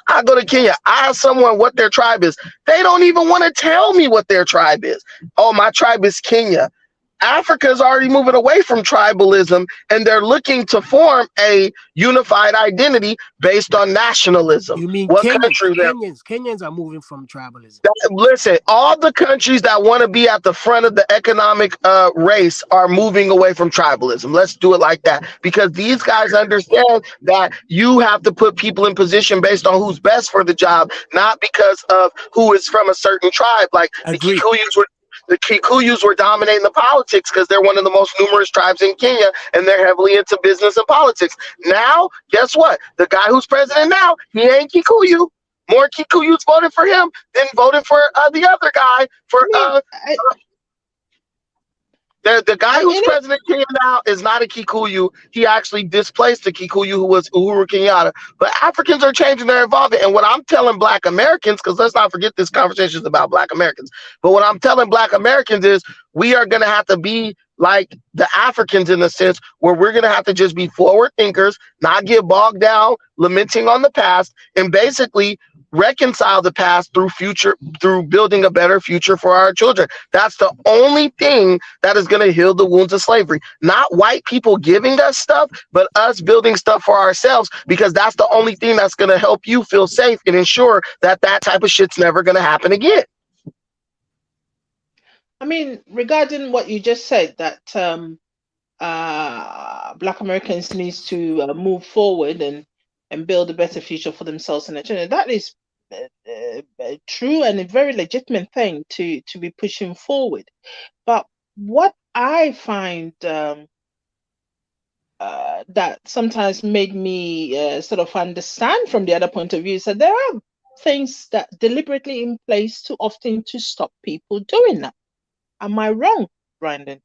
I go to Kenya. I ask someone what their tribe is. They don't even want to tell me what their tribe is. Oh, my tribe is Kenya. Africa is already moving away from tribalism, and they're looking to form a unified identity based on nationalism.
You mean
What
Kenyans?
country they're
Kenyans are moving from tribalism.
Listen, all the countries that want to be at the front of the economic race are moving away from tribalism. Let's do it like that, because these guys understand that you have to put people in position based on who's best for the job, not because of who is from a certain tribe. Like
Agreed.
the Kikuyus were dominating the politics because they're one of the most numerous tribes in Kenya, and they're heavily into business and politics. Now, guess what? The guy who's president now, he ain't Kikuyu. More Kikuyus voted for him than voted for the other guy. The guy who's president Kenya now is not a Kikuyu. He actually displaced the Kikuyu who was Uhuru Kenyatta. But Africans are changing, they're evolving. And what I'm telling Black Americans, because let's not forget this conversation is about Black Americans, but what I'm telling Black Americans is we are going to have to be like the Africans in the sense where we're going to have to just be forward thinkers, not get bogged down lamenting on the past, and basically reconcile the past through building a better future for our children. That's the only thing that is going to heal the wounds of slavery. Not white people giving us stuff, but us building stuff for ourselves, because that's the only thing that's going to help you feel safe and ensure that that type of shit's never going to happen again.
I mean, regarding what you just said, that Black Americans needs to move forward and build a better future for themselves and their children. That is true and a very legitimate thing to be pushing forward. But what I find that sometimes made me sort of understand from the other point of view is that there are things that deliberately in place too often to stop people doing that. Am I wrong, Brandon?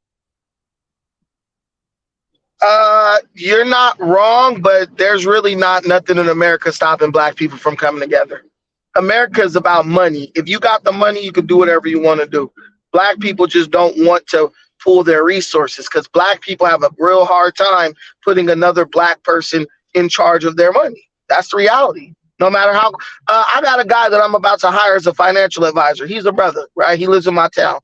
You're not wrong, but there's really not nothing in America stopping Black people from coming together. America is about money. If you got the money, you can do whatever you want to do. Black people just don't want to pool their resources because Black people have a real hard time putting another Black person in charge of their money. That's the reality. No matter how, I got a guy that I'm about to hire as a financial advisor. He's a brother, right? He lives in my town.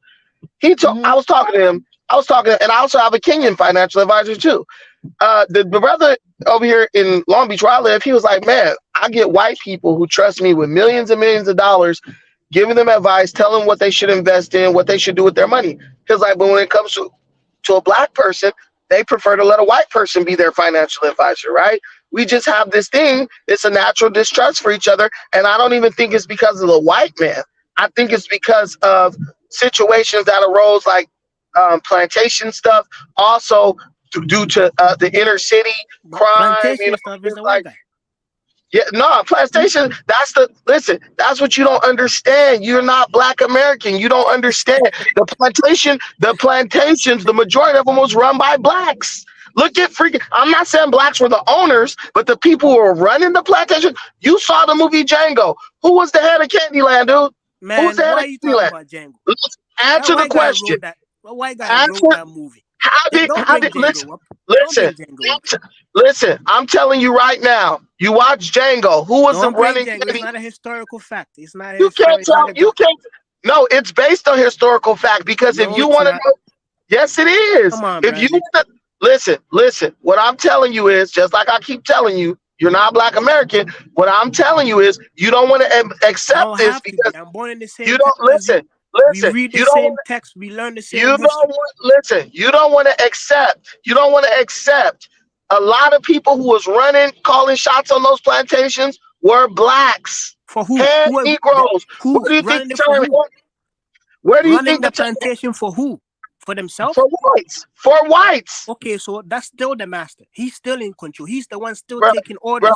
I was talking to him, and I also have a Kenyan financial advisor too. The brother over here in Long Beach where I live, he was like, man, I get white people who trust me with millions and millions of dollars, giving them advice, telling them what they should invest in, what they should do with their money. Because like, but when it comes to a Black person, they prefer to let a white person be their financial advisor, right? We just have this thing. It's a natural distrust for each other. And I don't even think it's because of the white man. I think it's because of situations that arose like plantation stuff, also due to the inner city crime.
Plantation stuff is the white guy.
Yeah, no, plantation, that's what you don't understand. You're not Black American. You don't understand. The plantations, the majority of them was run by Blacks. Look at I'm not saying Blacks were the owners, but the people who were running the plantation. You saw the movie Django. Who was the head of Candyland, dude?
Man, why are you talking about Django?
Answer the question.
What white guy wrote that movie?
Listen, I'm telling you right now, you watch Django. Who was the running?
It's not a historical fact. It's not.
No, it's based on historical fact because if you want to know, yes, it is.
Come on,
if you want to listen. What I'm telling you is just like I keep telling you. You're not Black American. What I'm telling you is you don't want to accept this because
I'm born in the same.
You don't listen.
We read the same text. We learn the same.
Listen. You don't want to accept. You don't want to accept. A lot of people who was running, calling shots on those plantations were Blacks.
For who?
Negroes.
Who
do you think
Where do you think the plantation for who? For themselves?
For whites. For whites.
Okay, so that's still the master. He's still in control. He's the one still taking orders.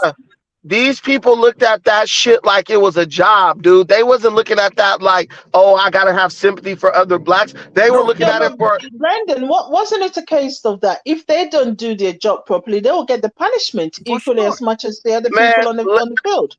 These people looked at that shit like it was a job, dude. They wasn't looking at that like, oh, I gotta have sympathy for other Blacks. They were looking at it for
Brandon. Wasn't it a case of that? If they don't do their job properly, they will get the punishment equally as much as the other people on the field.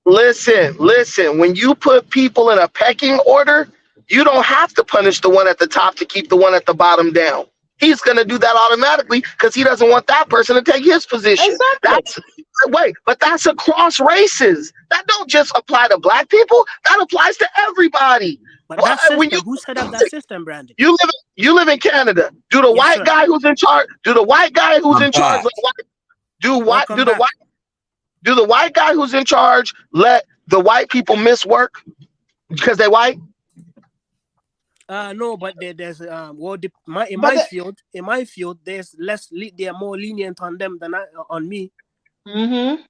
Listen. When you put people in a pecking order, you don't have to punish the one at the top to keep the one at the bottom down. He's going to do that automatically because he doesn't want that person to take his position.
Exactly.
But that's across races. That don't just apply to black people. That applies to everybody.
But that system,
When you
who set up that system, Brandon?
you live in Canada, do the
Yes,
white
sir.
guy who's in charge? Do the white guy who's
I'm
in charge?
back.
Welcome back.
Do the white guy who's in charge let the white people miss work because they white?
No, but there's in my field, there's they are more lenient on them than on me.
Mm-hmm.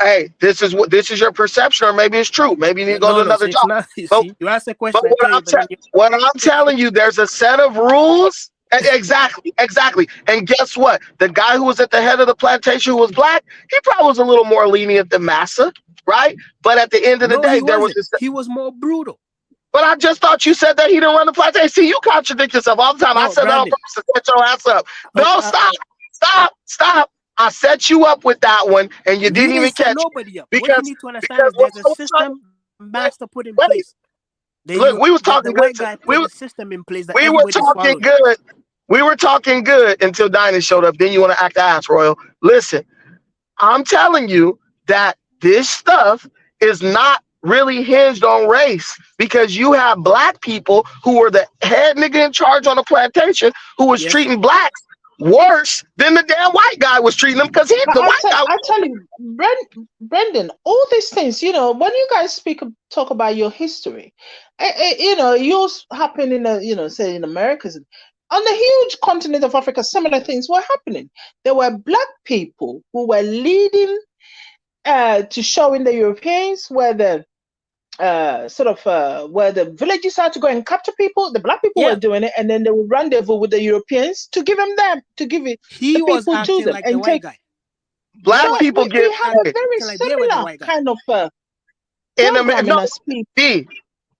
Hey, this is your perception, or maybe it's true. Maybe you need to go to another job.
You ask a question.
What I'm telling you, there's a set of rules. Exactly. And guess what? The guy who was at the head of the plantation who was black, he probably was a little more lenient than Massa, right? But at the end of the day,
he was more brutal.
But I just thought you said that he didn't run the plantation. See, you contradict yourself all the time. I said that on purpose to set your ass up. No, stop. I set you up with that one, and you didn't even catch
nobody up. What you need to understand is there's a system Master put in place.
Look, we was talking good.
We put the system in place.
We were talking good. We were talking good until Dinah showed up. Then you want to act ass, Royal. Listen, I'm telling you that this stuff is not really hinged on race, because you have black people who were the head nigga in charge on the plantation who was treating blacks worse than the damn white guy was treating them, because
I tell you, Brendan, all these things, when you guys talk about your history, yours happened in say in Americas. On the huge continent of Africa, similar things were happening. There were black people who were leading to showing the Europeans where the where the villages had to go and capture people. The black people were doing it, and then they would rendezvous with the Europeans to give it the people to them
like
and
the white guy.
Black people
we have a very similar kind of
in America.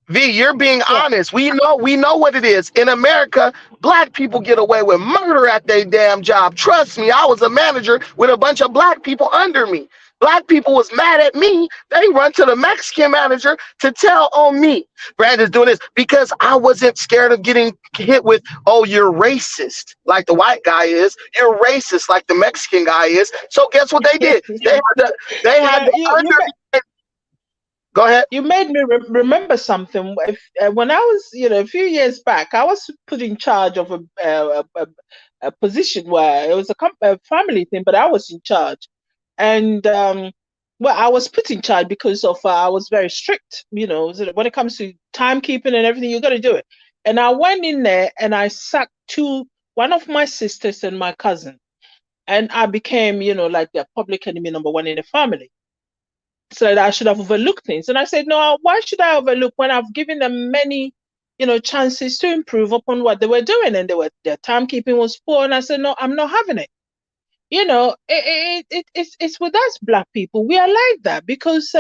V, you're being honest. We know what it is. In America, black people get away with murder at their damn job. Trust me, I was a manager with a bunch of black people under me. Black people was mad at me. They run to the Mexican manager to tell on me. Brandon's doing this because I wasn't scared of getting hit with, oh, you're racist, like the white guy is. You're racist, like the Mexican guy is. So guess what they did? They had Go ahead.
You made me remember something. When I was, a few years back, I was put in charge of a position where it was a family thing, but I was in charge. And I was put in charge because of I was very strict. When it comes to timekeeping and everything, you got to do it. And I went in there and I sacked one of my sisters and my cousin, and I became, like the public enemy number one in the family. So that I should have overlooked things. And I said, no, why should I overlook when I've given them many, chances to improve upon what they were doing? And their timekeeping was poor. And I said, no, I'm not having it. It's with us black people. We are like that because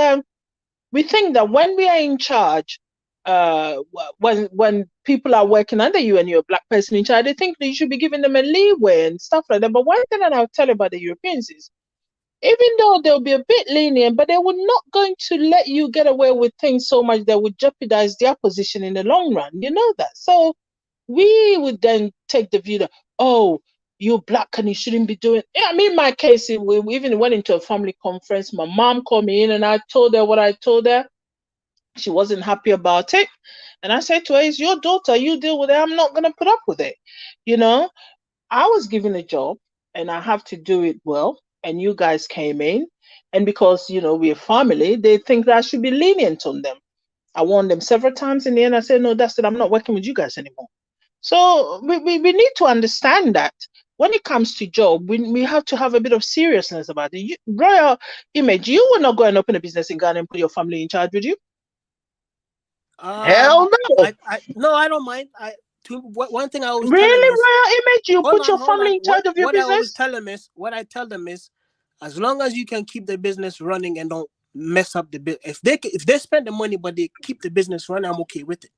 we think that when we are in charge, when people are working under you and you're a black person in charge, they think that you should be giving them a leeway and stuff like that. But one thing that I'll tell you about the Europeans is, even though they'll be a bit lenient, but they were not going to let you get away with things so much that would jeopardize their position in the long run. You know that. So we would then take the view that, oh, you're black and you shouldn't be doing. I mean, in my case, we even went into a family conference. My mom called me in and I told her what I told her. She wasn't happy about it. And I said to her, it's your daughter, you deal with it. I'm not going to put up with it. I was given a job and I have to do it well. And you guys came in, and because we're family, they think that I should be lenient on them. I warned them several times. In the end, I said, no, that's it. I'm not working with you guys anymore. So we need to understand that when it comes to job, we have to have a bit of seriousness about it. Royal Image, you will not go and open a business in Ghana and put your family in charge, would you?
Hell no.
No, I don't mind. One thing I always
really,
tell them is,
Royal Image, you put your family in charge of your business?
What I tell them is, as long as you can keep the business running and don't mess up the business. If they spend the money but they keep the business running, I'm okay with it.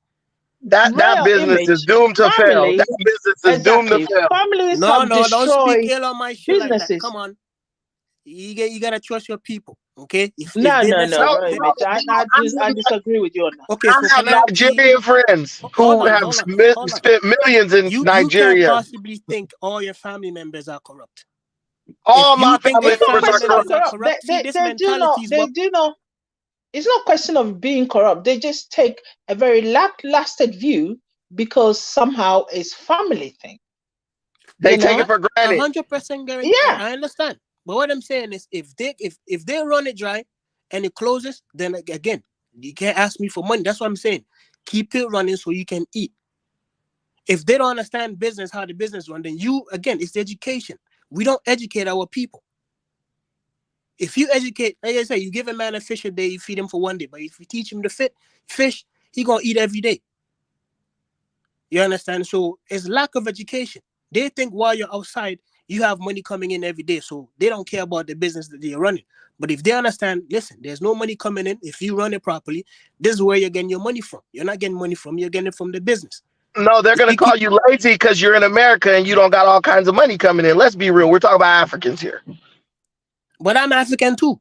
That business is doomed to fail. That business is doomed to fail.
Families
don't speak ill on my shit like that. Come on, you gotta trust your people. Okay.
No. I disagree with you on that.
Okay.
I have Nigerian friends who have spent millions in Nigeria.
You can't possibly think all your family members are corrupt.
All my family members are corrupt.
They do know. it's not a question of being corrupt. They just take a very lackluster view because somehow it's family thing.
They take it for granted.
100% guarantee.
Yeah.
I understand. But what I'm saying is, if they run it dry and it closes, then again, you can't ask me for money. That's what I'm saying. Keep it running so you can eat. If they don't understand business, how the business run, then it's education. We don't educate our people. If you educate, like I say, you give a man a fish a day, you feed him for 1 day. But if you teach him to fish, he gonna eat every day. You understand? So it's lack of education. They think while you're outside, you have money coming in every day. So they don't care about the business that they're running. But if they understand, listen, there's no money coming in. If you run it properly, this is where you're getting your money from. You're not getting money from, you're getting it from the business.
No, they're going to call you lazy because you're in America and you don't got all kinds of money coming in. Let's be real. We're talking about Africans here.
But I'm African too.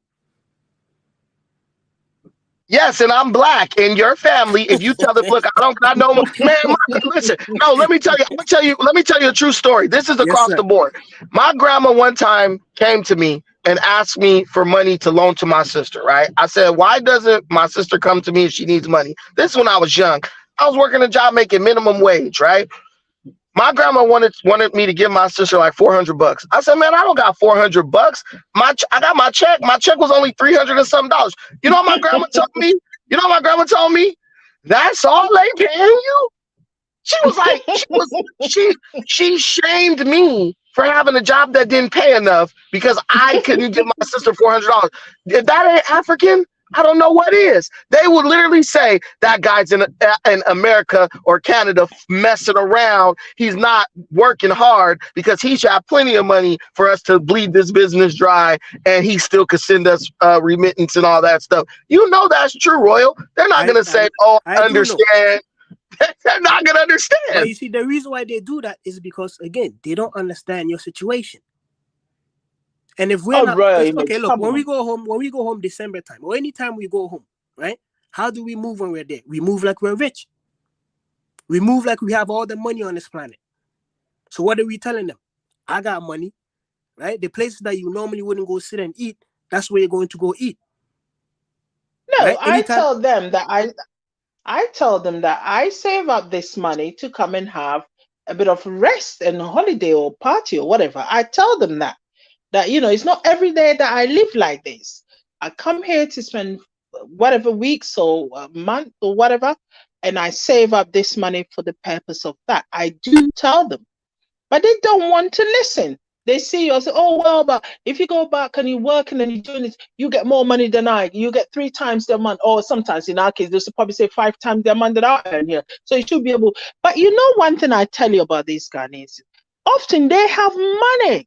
Yes, and I'm black. In your family, if you tell them, look, I don't got no man. Listen, no, let me tell you a true story. This is across the board. My grandma one time came to me and asked me for money to loan to my sister. Right? I said, why doesn't my sister come to me if she needs money? This is when I was young. I was working a job making minimum wage. Right? My grandma wanted me to give my sister like $400. I said, man, I don't got $400. I got my check. My check was only $300 and some dollars. You know what my grandma told me? That's all they paying you. She was like, she shamed me for having a job that didn't pay enough because I couldn't give my sister $400. If that ain't African, I don't know what is. They would literally say that guy's in America or Canada messing around. He's not working hard because he should have plenty of money for us to bleed this business dry, and he still could send us remittance and all that stuff. You know that's true, Royal. They're not going to say, "Oh, I understand." They're not going to understand.
But you see, the reason why they do that is because, again, they don't understand your situation. And if we're not okay, look, when we go home December time, or anytime we go home, right? How do we move when we're there? We move like we're rich. We move like we have all the money on this planet. So what are we telling them? I got money, right? The places that you normally wouldn't go sit and eat, that's where you're going to go eat.
No, right? I tell them that I save up this money to come and have a bit of rest and holiday or party or whatever. I tell them that it's not every day that I live like this. I come here to spend whatever weeks or a month or whatever, and I save up this money for the purpose of that. I do tell them, but they don't want to listen. They see you and say, oh, well, but if you go back and you're working and you're doing this, you get more money than I. You get 3 times the amount, or sometimes in our case, they'll probably say 5 times the amount that I earn here. So you should be able. But one thing I tell you about these Ghanaians, often they have money.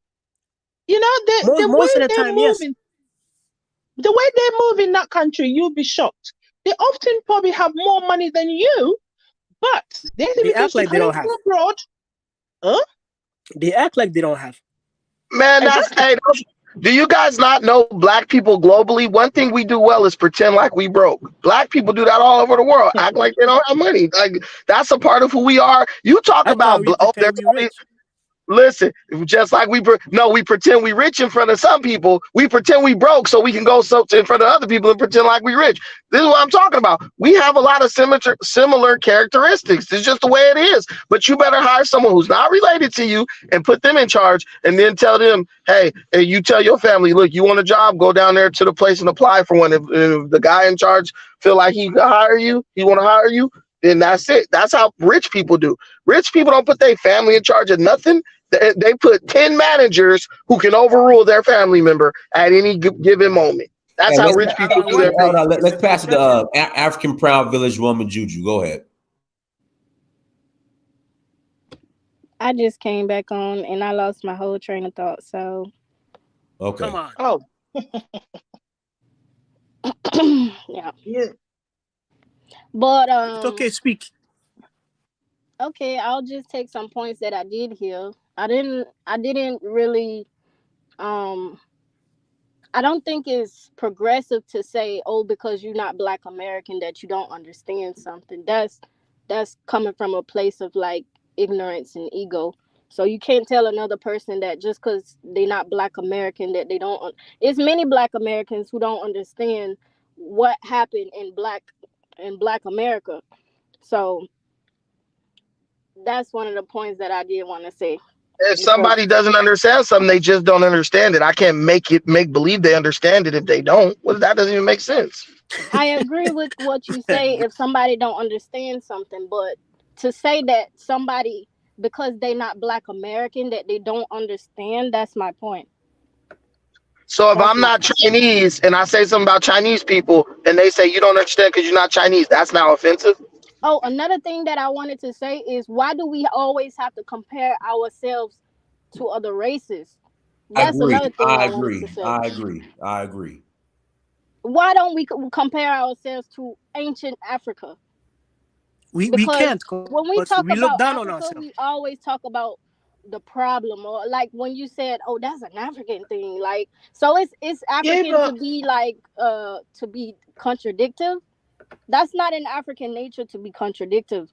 Most of the time, yes.
The way they move in that country, you'll be shocked. They often probably have more money than you, but
they act like they don't have.
Abroad,
they act like they don't have.
Man, do you guys not know black people globally? One thing we do well is pretend like we broke. Black people do that all over the world. Act like they don't have money. Like that's a part of who we are. You talk about listen, just like we pretend we rich in front of some people. We pretend we broke so we can go in front of other people and pretend like we rich. This is what I'm talking about. We have a lot of similar characteristics. It's just the way it is. But you better hire someone who's not related to you and put them in charge, and then tell them, hey, you tell your family, look, you want a job, go down there to the place and apply for one. If the guy in charge feel like he can hire you, he want to hire you, then that's it. That's how rich people do. Rich people don't put their family in charge of nothing. They put 10 managers who can overrule their family member at any given moment. That's how rich people do their thing.
Let's pass it to African Proud Village woman Juju. Go ahead.
I just came back on and I lost my whole train of thought. So
okay.
Come on.
Oh.
Yeah. But
it's okay, speak.
Okay, I'll just take some points that I did hear. I didn't really I don't think it's progressive to say, oh, because you're not Black American that you don't understand something. That's coming from a place of like ignorance and ego. So you can't tell another person that just because they're not Black American that they don't. It's many Black Americans who don't understand what happened in Black America. So that's one of the points that I did want to say.
If
Because
somebody doesn't understand something, they just don't understand it. I can't make believe they understand it if they don't. Well, that doesn't even make sense.
I agree with what you say if somebody don't understand something, but to say that somebody, because they not Black American, that they don't understand, that's my point.
So if
That's
I'm
my
not
point.
Chinese and I say something about Chinese people and they say you don't understand because you're not Chinese, that's now offensive.
Oh, another thing that I wanted to say is, why do we always have to compare ourselves to other races? That's another thing I wanted to say.
I agree.
Why don't we compare ourselves to ancient Africa?
We
Because
can't,
when we
because
talk
we look
about
down on
Africa,
ourselves.
we always talk about the problem, or like when you said, "Oh, that's an African thing." Like, so it's African
but
to be like to be contradictive. That's not in African nature to be contradictive.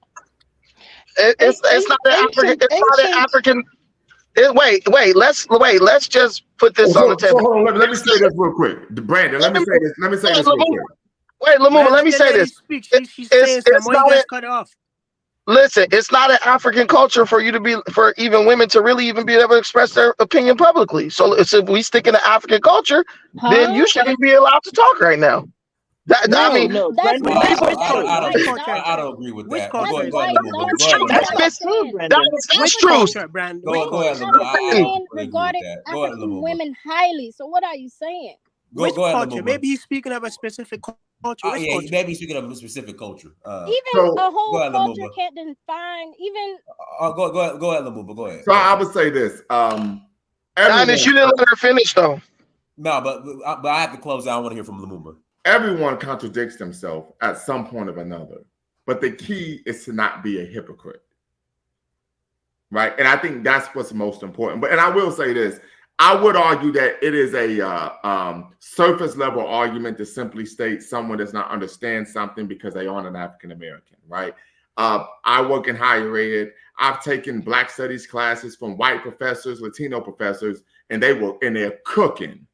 It's not an African. It's not an
ancient.
African. Let's just put
Oh,
this on the
so
table.
hold on. Let me say this real quick, Brandon. Let me say this. Let me say this real quick.
Wait, Lamuma,
Man,
let
let
me
the
say
lady
this.
speak. She's saying
It's
something. Why you
not
guys
a,
cut her off?
listen. It's not an African culture for you to be, for even women to really even be able to express their opinion publicly. So if we stick in the African culture, then you
Huh?
shouldn't be allowed to talk right now. I
No,
mean,
no,
That's
Brandon,
white.
that's
Which
not true.
culture? Which
That's
culture is
I
that?
don't agree with
Which
that. But
that's
go
culture
ahead,
is
go
that?
ahead,
white
Lamumba. Go
that's
ahead,
true.
dominance.
That's
What
Lamumba.
am I
True,
saying?
that's
Brandon.
that's
Which
true.
culture, Brandon?
Go
Many
ahead, Lamumba. I
African
don't
men
fully agree with
regarded
that. Go ahead,
African
Lamumba.
women highly. So what are you saying?
Which
Go ahead,
culture?
Lamumba.
Maybe he's speaking of a specific culture. Which
Yeah,
culture?
maybe speaking of a specific culture.
Even
So
a
Go
whole
ahead,
culture
Lamumba.
can't define even.
Go ahead, Lamumba. Go ahead.
So I would say this.
Dinus,
Everyone
you didn't let her finish though.
No, but I have to close. I want to hear from Lamumba.
everyone contradicts themselves at some point or another. But the key is to not be a hypocrite. Right. And I think that's what's most important. But and I will say this. I would argue that it is a surface level argument to simply state someone does not understand something because they aren't an African American, right? I work in higher ed. I've taken Black studies classes from white professors, Latino professors, and they're cooking,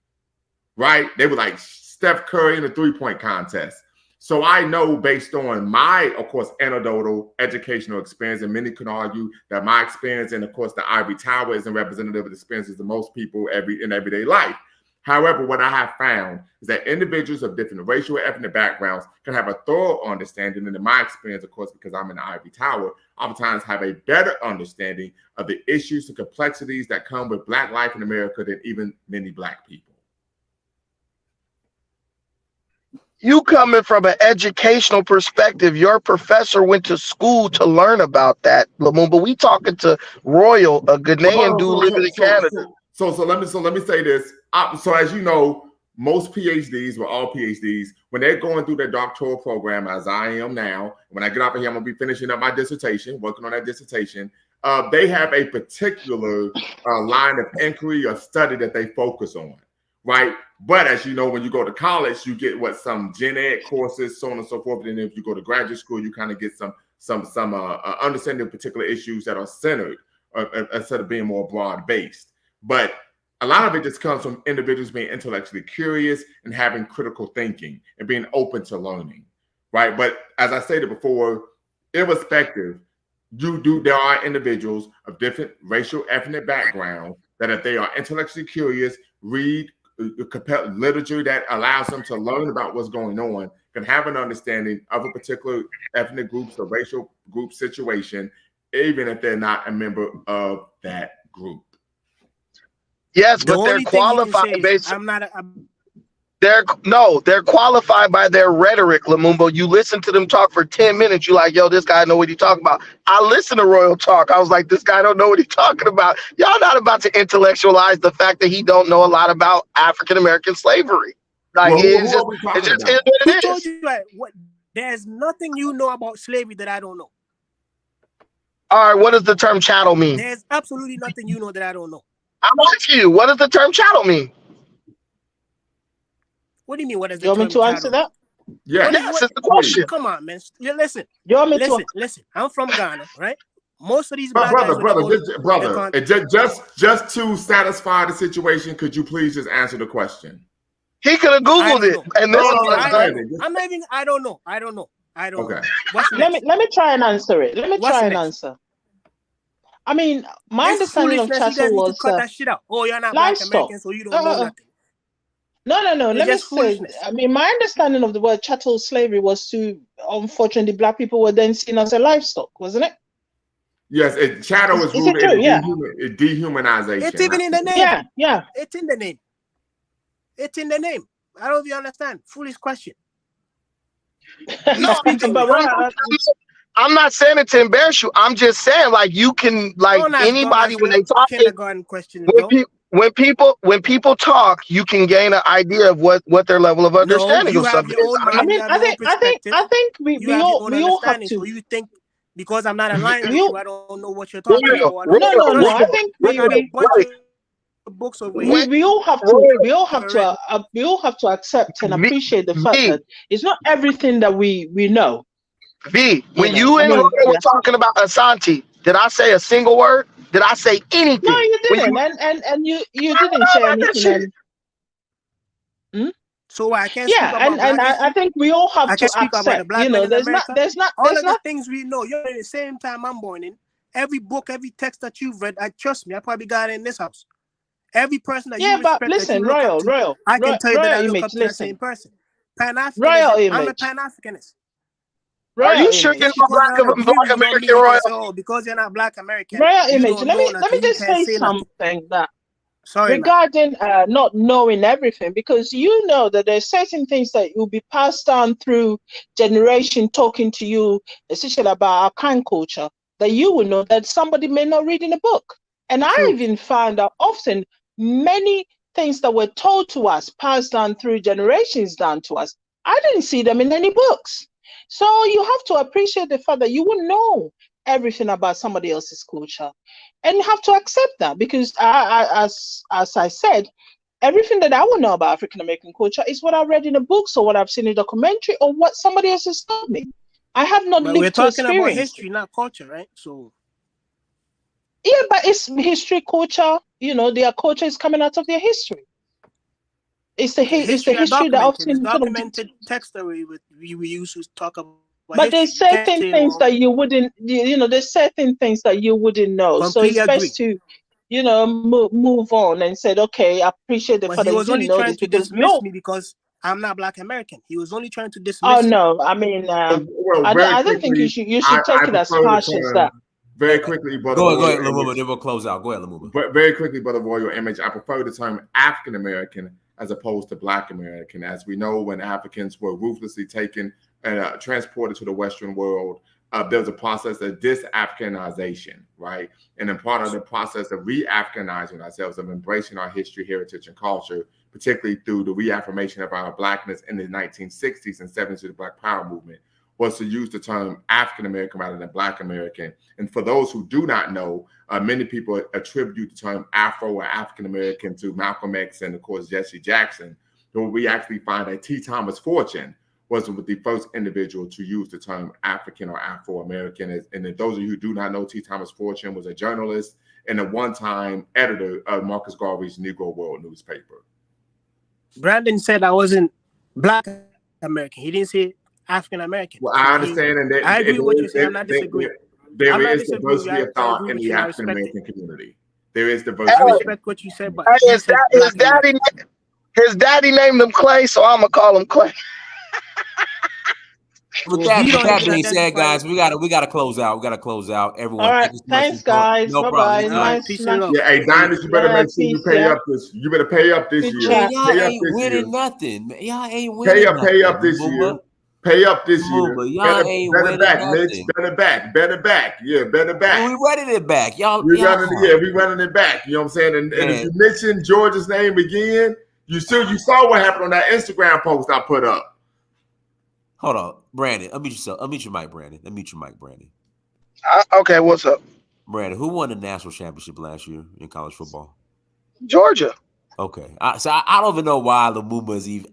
right? They were like Steph Curry in the 3-point contest. So I know based on my, of course, anecdotal educational experience, and many can argue that my experience and, of course, the Ivory Tower isn't representative of the experiences of most people in everyday life. However, what I have found is that individuals of different racial or ethnic backgrounds can have a thorough understanding, and in my experience, of course, because I'm in the Ivory Tower, oftentimes have a better understanding of the issues and complexities that come with Black life in America than even many Black people.
You coming from an educational perspective, your professor went to school to learn about that, Lamumba. We talking to Royal, a Ghanaian dude living in Canada.
So let me say this. So as you know, most PhDs, well, all PhDs, when they're going through their doctoral program, as I am now, when I get off of here, I'm gonna be finishing up my dissertation, working on that dissertation. They have a particular line of inquiry or study that they focus on, right? But as you know, when you go to college, you get some gen ed courses, so on and so forth. And if you go to graduate school, you kind of get some understanding of particular issues that are centered instead of being more broad based. But a lot of it just comes from individuals being intellectually curious and having critical thinking and being open to learning, right? But as I stated before, irrespective, there are individuals of different racial, ethnic backgrounds that if they are intellectually curious, read literature that allows them to learn about what's going on, can have an understanding of a particular ethnic group's or racial group situation, even if they're not a member of that group.
Yes,
The
but they're
only thing he can
qualified
say is,
based.
I'm not a.
They're qualified by their rhetoric, Lamumbo. You listen to them talk for 10 minutes, you like, yo, this guy know what he talking about. I listened to Royal talk. I was like, this guy don't know what he's talking about. Y'all not about to intellectualize the fact that he don't know a lot about African American slavery. Like,
Well,
it's
who are we talking
just
about?
is what
Who
it
told
is.
you that? What? There's nothing you know about slavery that I don't know.
All right, what does the term chattel mean?
There's absolutely nothing you know that I don't know.
I'm asking you, what does the term chattel mean?
What do you mean? What is the
You want me
term
to answer
chattel?
that?
Yeah.
Yes, it's the question.
Come on, man. Listen.
You want me to?
Listen. I'm from Ghana, right? Most of these
But
black guys,
brother, just to satisfy the situation, could you please just answer the question?
He could have Googled it, and this.
I'm not even. I don't know.
Okay.
What's next?
Let me try and answer it. Let me try and answer. I mean, my understanding of chattel was
cut that shit out. Oh, you're not
livestock.
Black American, so you don't know nothing.
No. Let me say. I mean, my understanding of the word chattel slavery was to, unfortunately, Black people were then seen as a livestock, wasn't it?
Yes, chattel is rooted in dehumanization.
It's even in the name.
Yeah.
It's in the name. It's in the name. I don't even understand. Foolish question.
No, I'm not saying it to embarrass you. I'm just saying, like, you can, like, anybody when they talk,
kindergarten question.
When people talk, you can gain an idea of what their level of understanding of something is.
I mean, I think we all have to.
So you think because I'm not aligned with you, I don't know what you're talking about.
No. I think
books over here.
We all have to accept and appreciate the fact that it's not everything that we know.
V, when you and Roy were talking about Asante, did I say a single word? Did I say anything?
No, you didn't. And you didn't say anything.
So I can't.
Yeah, and I think we all have to accept. You know, there's not
all of the things we know. You're in the same time I'm born in. Every book, every text that you've read, trust me, I probably got it in this house. Every person that you respect,
but listen, Royal,
I can tell you that I look up to the same person. Pan-Africanism. I'm a Pan-Africanist.
Are you sure you're not Black American, Royal?
Oh, because you're not Black American.
Royal image. Let me just say something that regarding not knowing everything, because you know that there's certain things that will be passed down through generation talking to you, especially about our kind culture, that you will know that somebody may not read in a book. And I even found out often many things that were told to us, passed down through generations down to us, I didn't see them in any books. So you have to appreciate the fact that you will know everything about somebody else's culture, and you have to accept that, because as I said, everything that I will know about African American culture is what I read in a book, or what I've seen in a documentary, or what somebody else has told me. I have not lived
we're talking
to
about history, not culture, right? So
yeah, but it's history, culture. You know, their culture is coming out of their history. It's the history that often
documented text that we use to talk about.
But there's certain things that you wouldn't, there's certain things that you wouldn't know. So it's best to, move on and said, okay, I appreciate the fact that you didn't know this, because
me because I'm not Black American. He was only trying to dismiss.
Oh no, I mean, I don't think you should take it as harsh as that.
Very quickly, brother.
Go ahead, Lumumba. Then we'll close out. Go ahead, Lumumba.
But very quickly, brother Royal Image. I prefer the term African American as opposed to Black American. As we know, when Africans were ruthlessly taken and transported to the Western world, there was a process of dis-Africanization, right? And then part of the process of re-Africanizing ourselves, of embracing our history, heritage, and culture, particularly through the reaffirmation of our Blackness in the 1960s and 70s of the Black Power movement, was to use the term African American rather than Black American. And for those who do not know, many people attribute the term Afro or African American to Malcolm X and, of course, Jesse Jackson. But we actually find that T. Thomas Fortune was the first individual to use the term African or Afro-American. And if those of you who do not know, T. Thomas Fortune was a journalist and a one-time editor of Marcus Garvey's Negro World newspaper.
Brandon said I wasn't Black American. He didn't say African American.
Well, I understand, and
I agree with what you say. I'm not disagreeing.
There is diversity of thought in the African American community. There is diversity.
I respect what you said, but
his daddy named him Clay, so I'm gonna call him Clay.
With that being said, guys, we gotta close out. Everyone,
all right, thanks, guys.
No
bye.
Problem.
Yeah, hey, Dinus, you better make sure you pay up this. You better pay up this year.
Y'all ain't winning nothing. Y'all ain't winning.
Pay up this year. Pay up this year.
Y'all ain't
better back, Mitch. Better back. Yeah, better back.
We running it back, y'all.
We running it back. You know what I'm saying? And if you mention George's name again, you saw what happened on that Instagram post I put up.
Hold on, Brandon. Unmute your mic, Brandon.
Okay, what's up?
Brandon, who won the national championship last year in college football?
Georgia.
Okay. So I don't even know why Lumumba is even.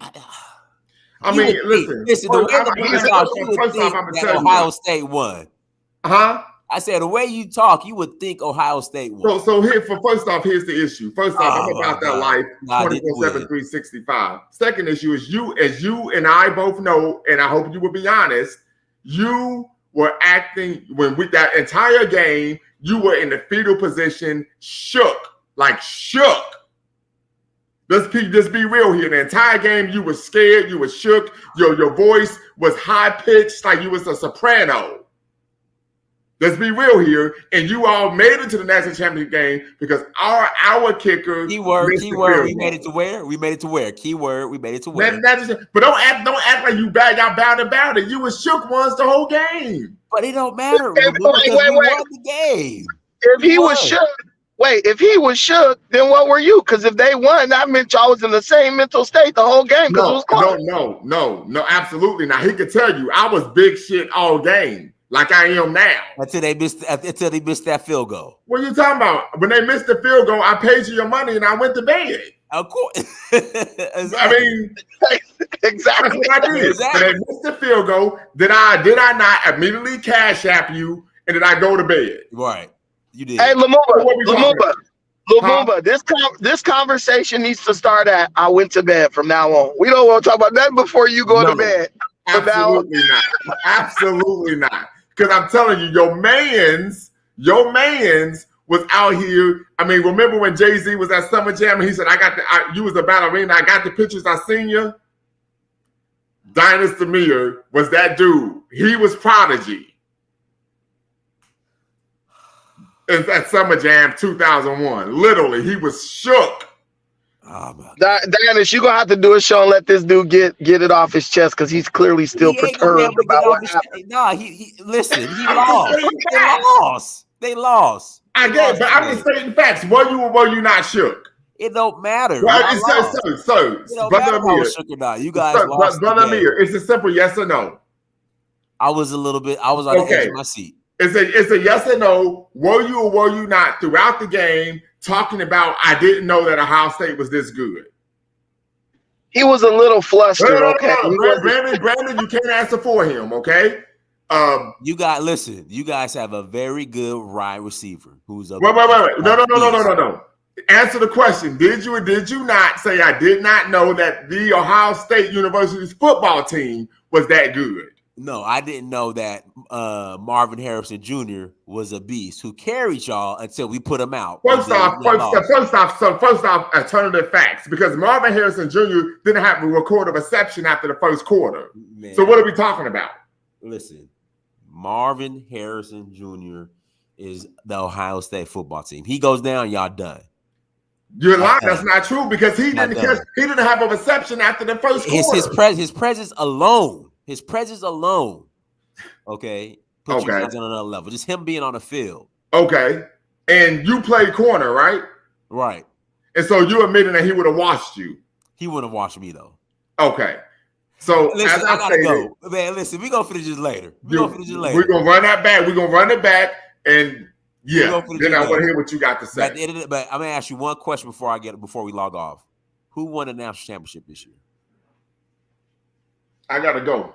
I mean, listen.
The way the Ohio State won.
Huh?
I said the way you talk, you would think Ohio State was.
So here, first off, here's the issue. First off, I'm about that life 24/7, 365. Second issue is as you and I both know, and I hope you will be honest, you were acting that entire game, you were in the fetal position, shook. Let's be real here. The entire game, you were scared, you were shook, your voice was high pitched, like you was a soprano. Let's be real here, and you all made it to the national championship game because our kicker.
Keyword. We made it to where? We made it to where? Keyword. We made it to where?
But don't act like you got about it. You was shook once the whole game.
But it don't matter.
Wait.
We won the game.
If he was shook, then what were you? Because if they won, that meant y'all was in the same mental state the whole game because it was close.
No, absolutely not. He could tell you I was big shit all game. Like I am now.
Until they missed that field goal.
What are you talking about? When they missed the field goal, I paid you your money and I went to bed.
Of course.
Exactly. I mean,
exactly.
That's what I did.
Exactly.
When they missed the field goal, did I not immediately cash app you and did I go to bed?
Right. You did.
Hey, Lumumba, this conversation needs to start at I went to bed from now on. We don't want to talk about that before you go to bed.
Absolutely not. Absolutely not. Because I'm telling you, your mans was out here. I mean, remember when Jay-Z was at Summer Jam and he said, you was the ballerina, I got the pictures, I seen you? Dinus Demir was that dude. He was Prodigy. At Summer Jam 2001. Literally, he was shook.
Dennis, you're gonna have to do a show and let this dude get it off his chest because he's clearly still perturbed about what happened.
No, he lost. They lost.
I guess, but I'm just stating facts. Were you not shook?
It don't matter.
Well, Brother Amir,
shook or not. You guys lost.
Brother Amir, it's a simple yes or no.
I was on the edge of my seat.
It's a yes or no. Were you or were you not throughout the game talking about I didn't know that Ohio State was this good?
He was a little flustered. Okay,
Brandon, you can't answer for him. Okay.
You guys have a very good wide receiver who's a
wait. No. Answer the question. Did you or did you not say I did not know that the Ohio State University's football team was that good?
No, I didn't know that Marvin Harrison Jr. was a beast who carried y'all until we put him out.
First off, alternative facts, because Marvin Harrison Jr. didn't have a record of reception after the first quarter. Man. So what are we talking about?
Listen, Marvin Harrison Jr. is the Ohio State football team. He goes down, y'all done.
You're lying. That's not true because he didn't have a reception after the first quarter.
His presence alone. His presence alone, okay, put you guys on another level. Just him being on the field.
Okay. And you played corner, right?
Right.
And so you admitting that he would have washed you.
He wouldn't have washed me, though.
Okay. So
listen, I gotta go. Man, listen, we're gonna finish this later. We're
gonna run that back. We're gonna run it back. And then I want to hear what you got to say.
But I'm gonna ask you one question before we log off. Who won the national championship this year?
I gotta go.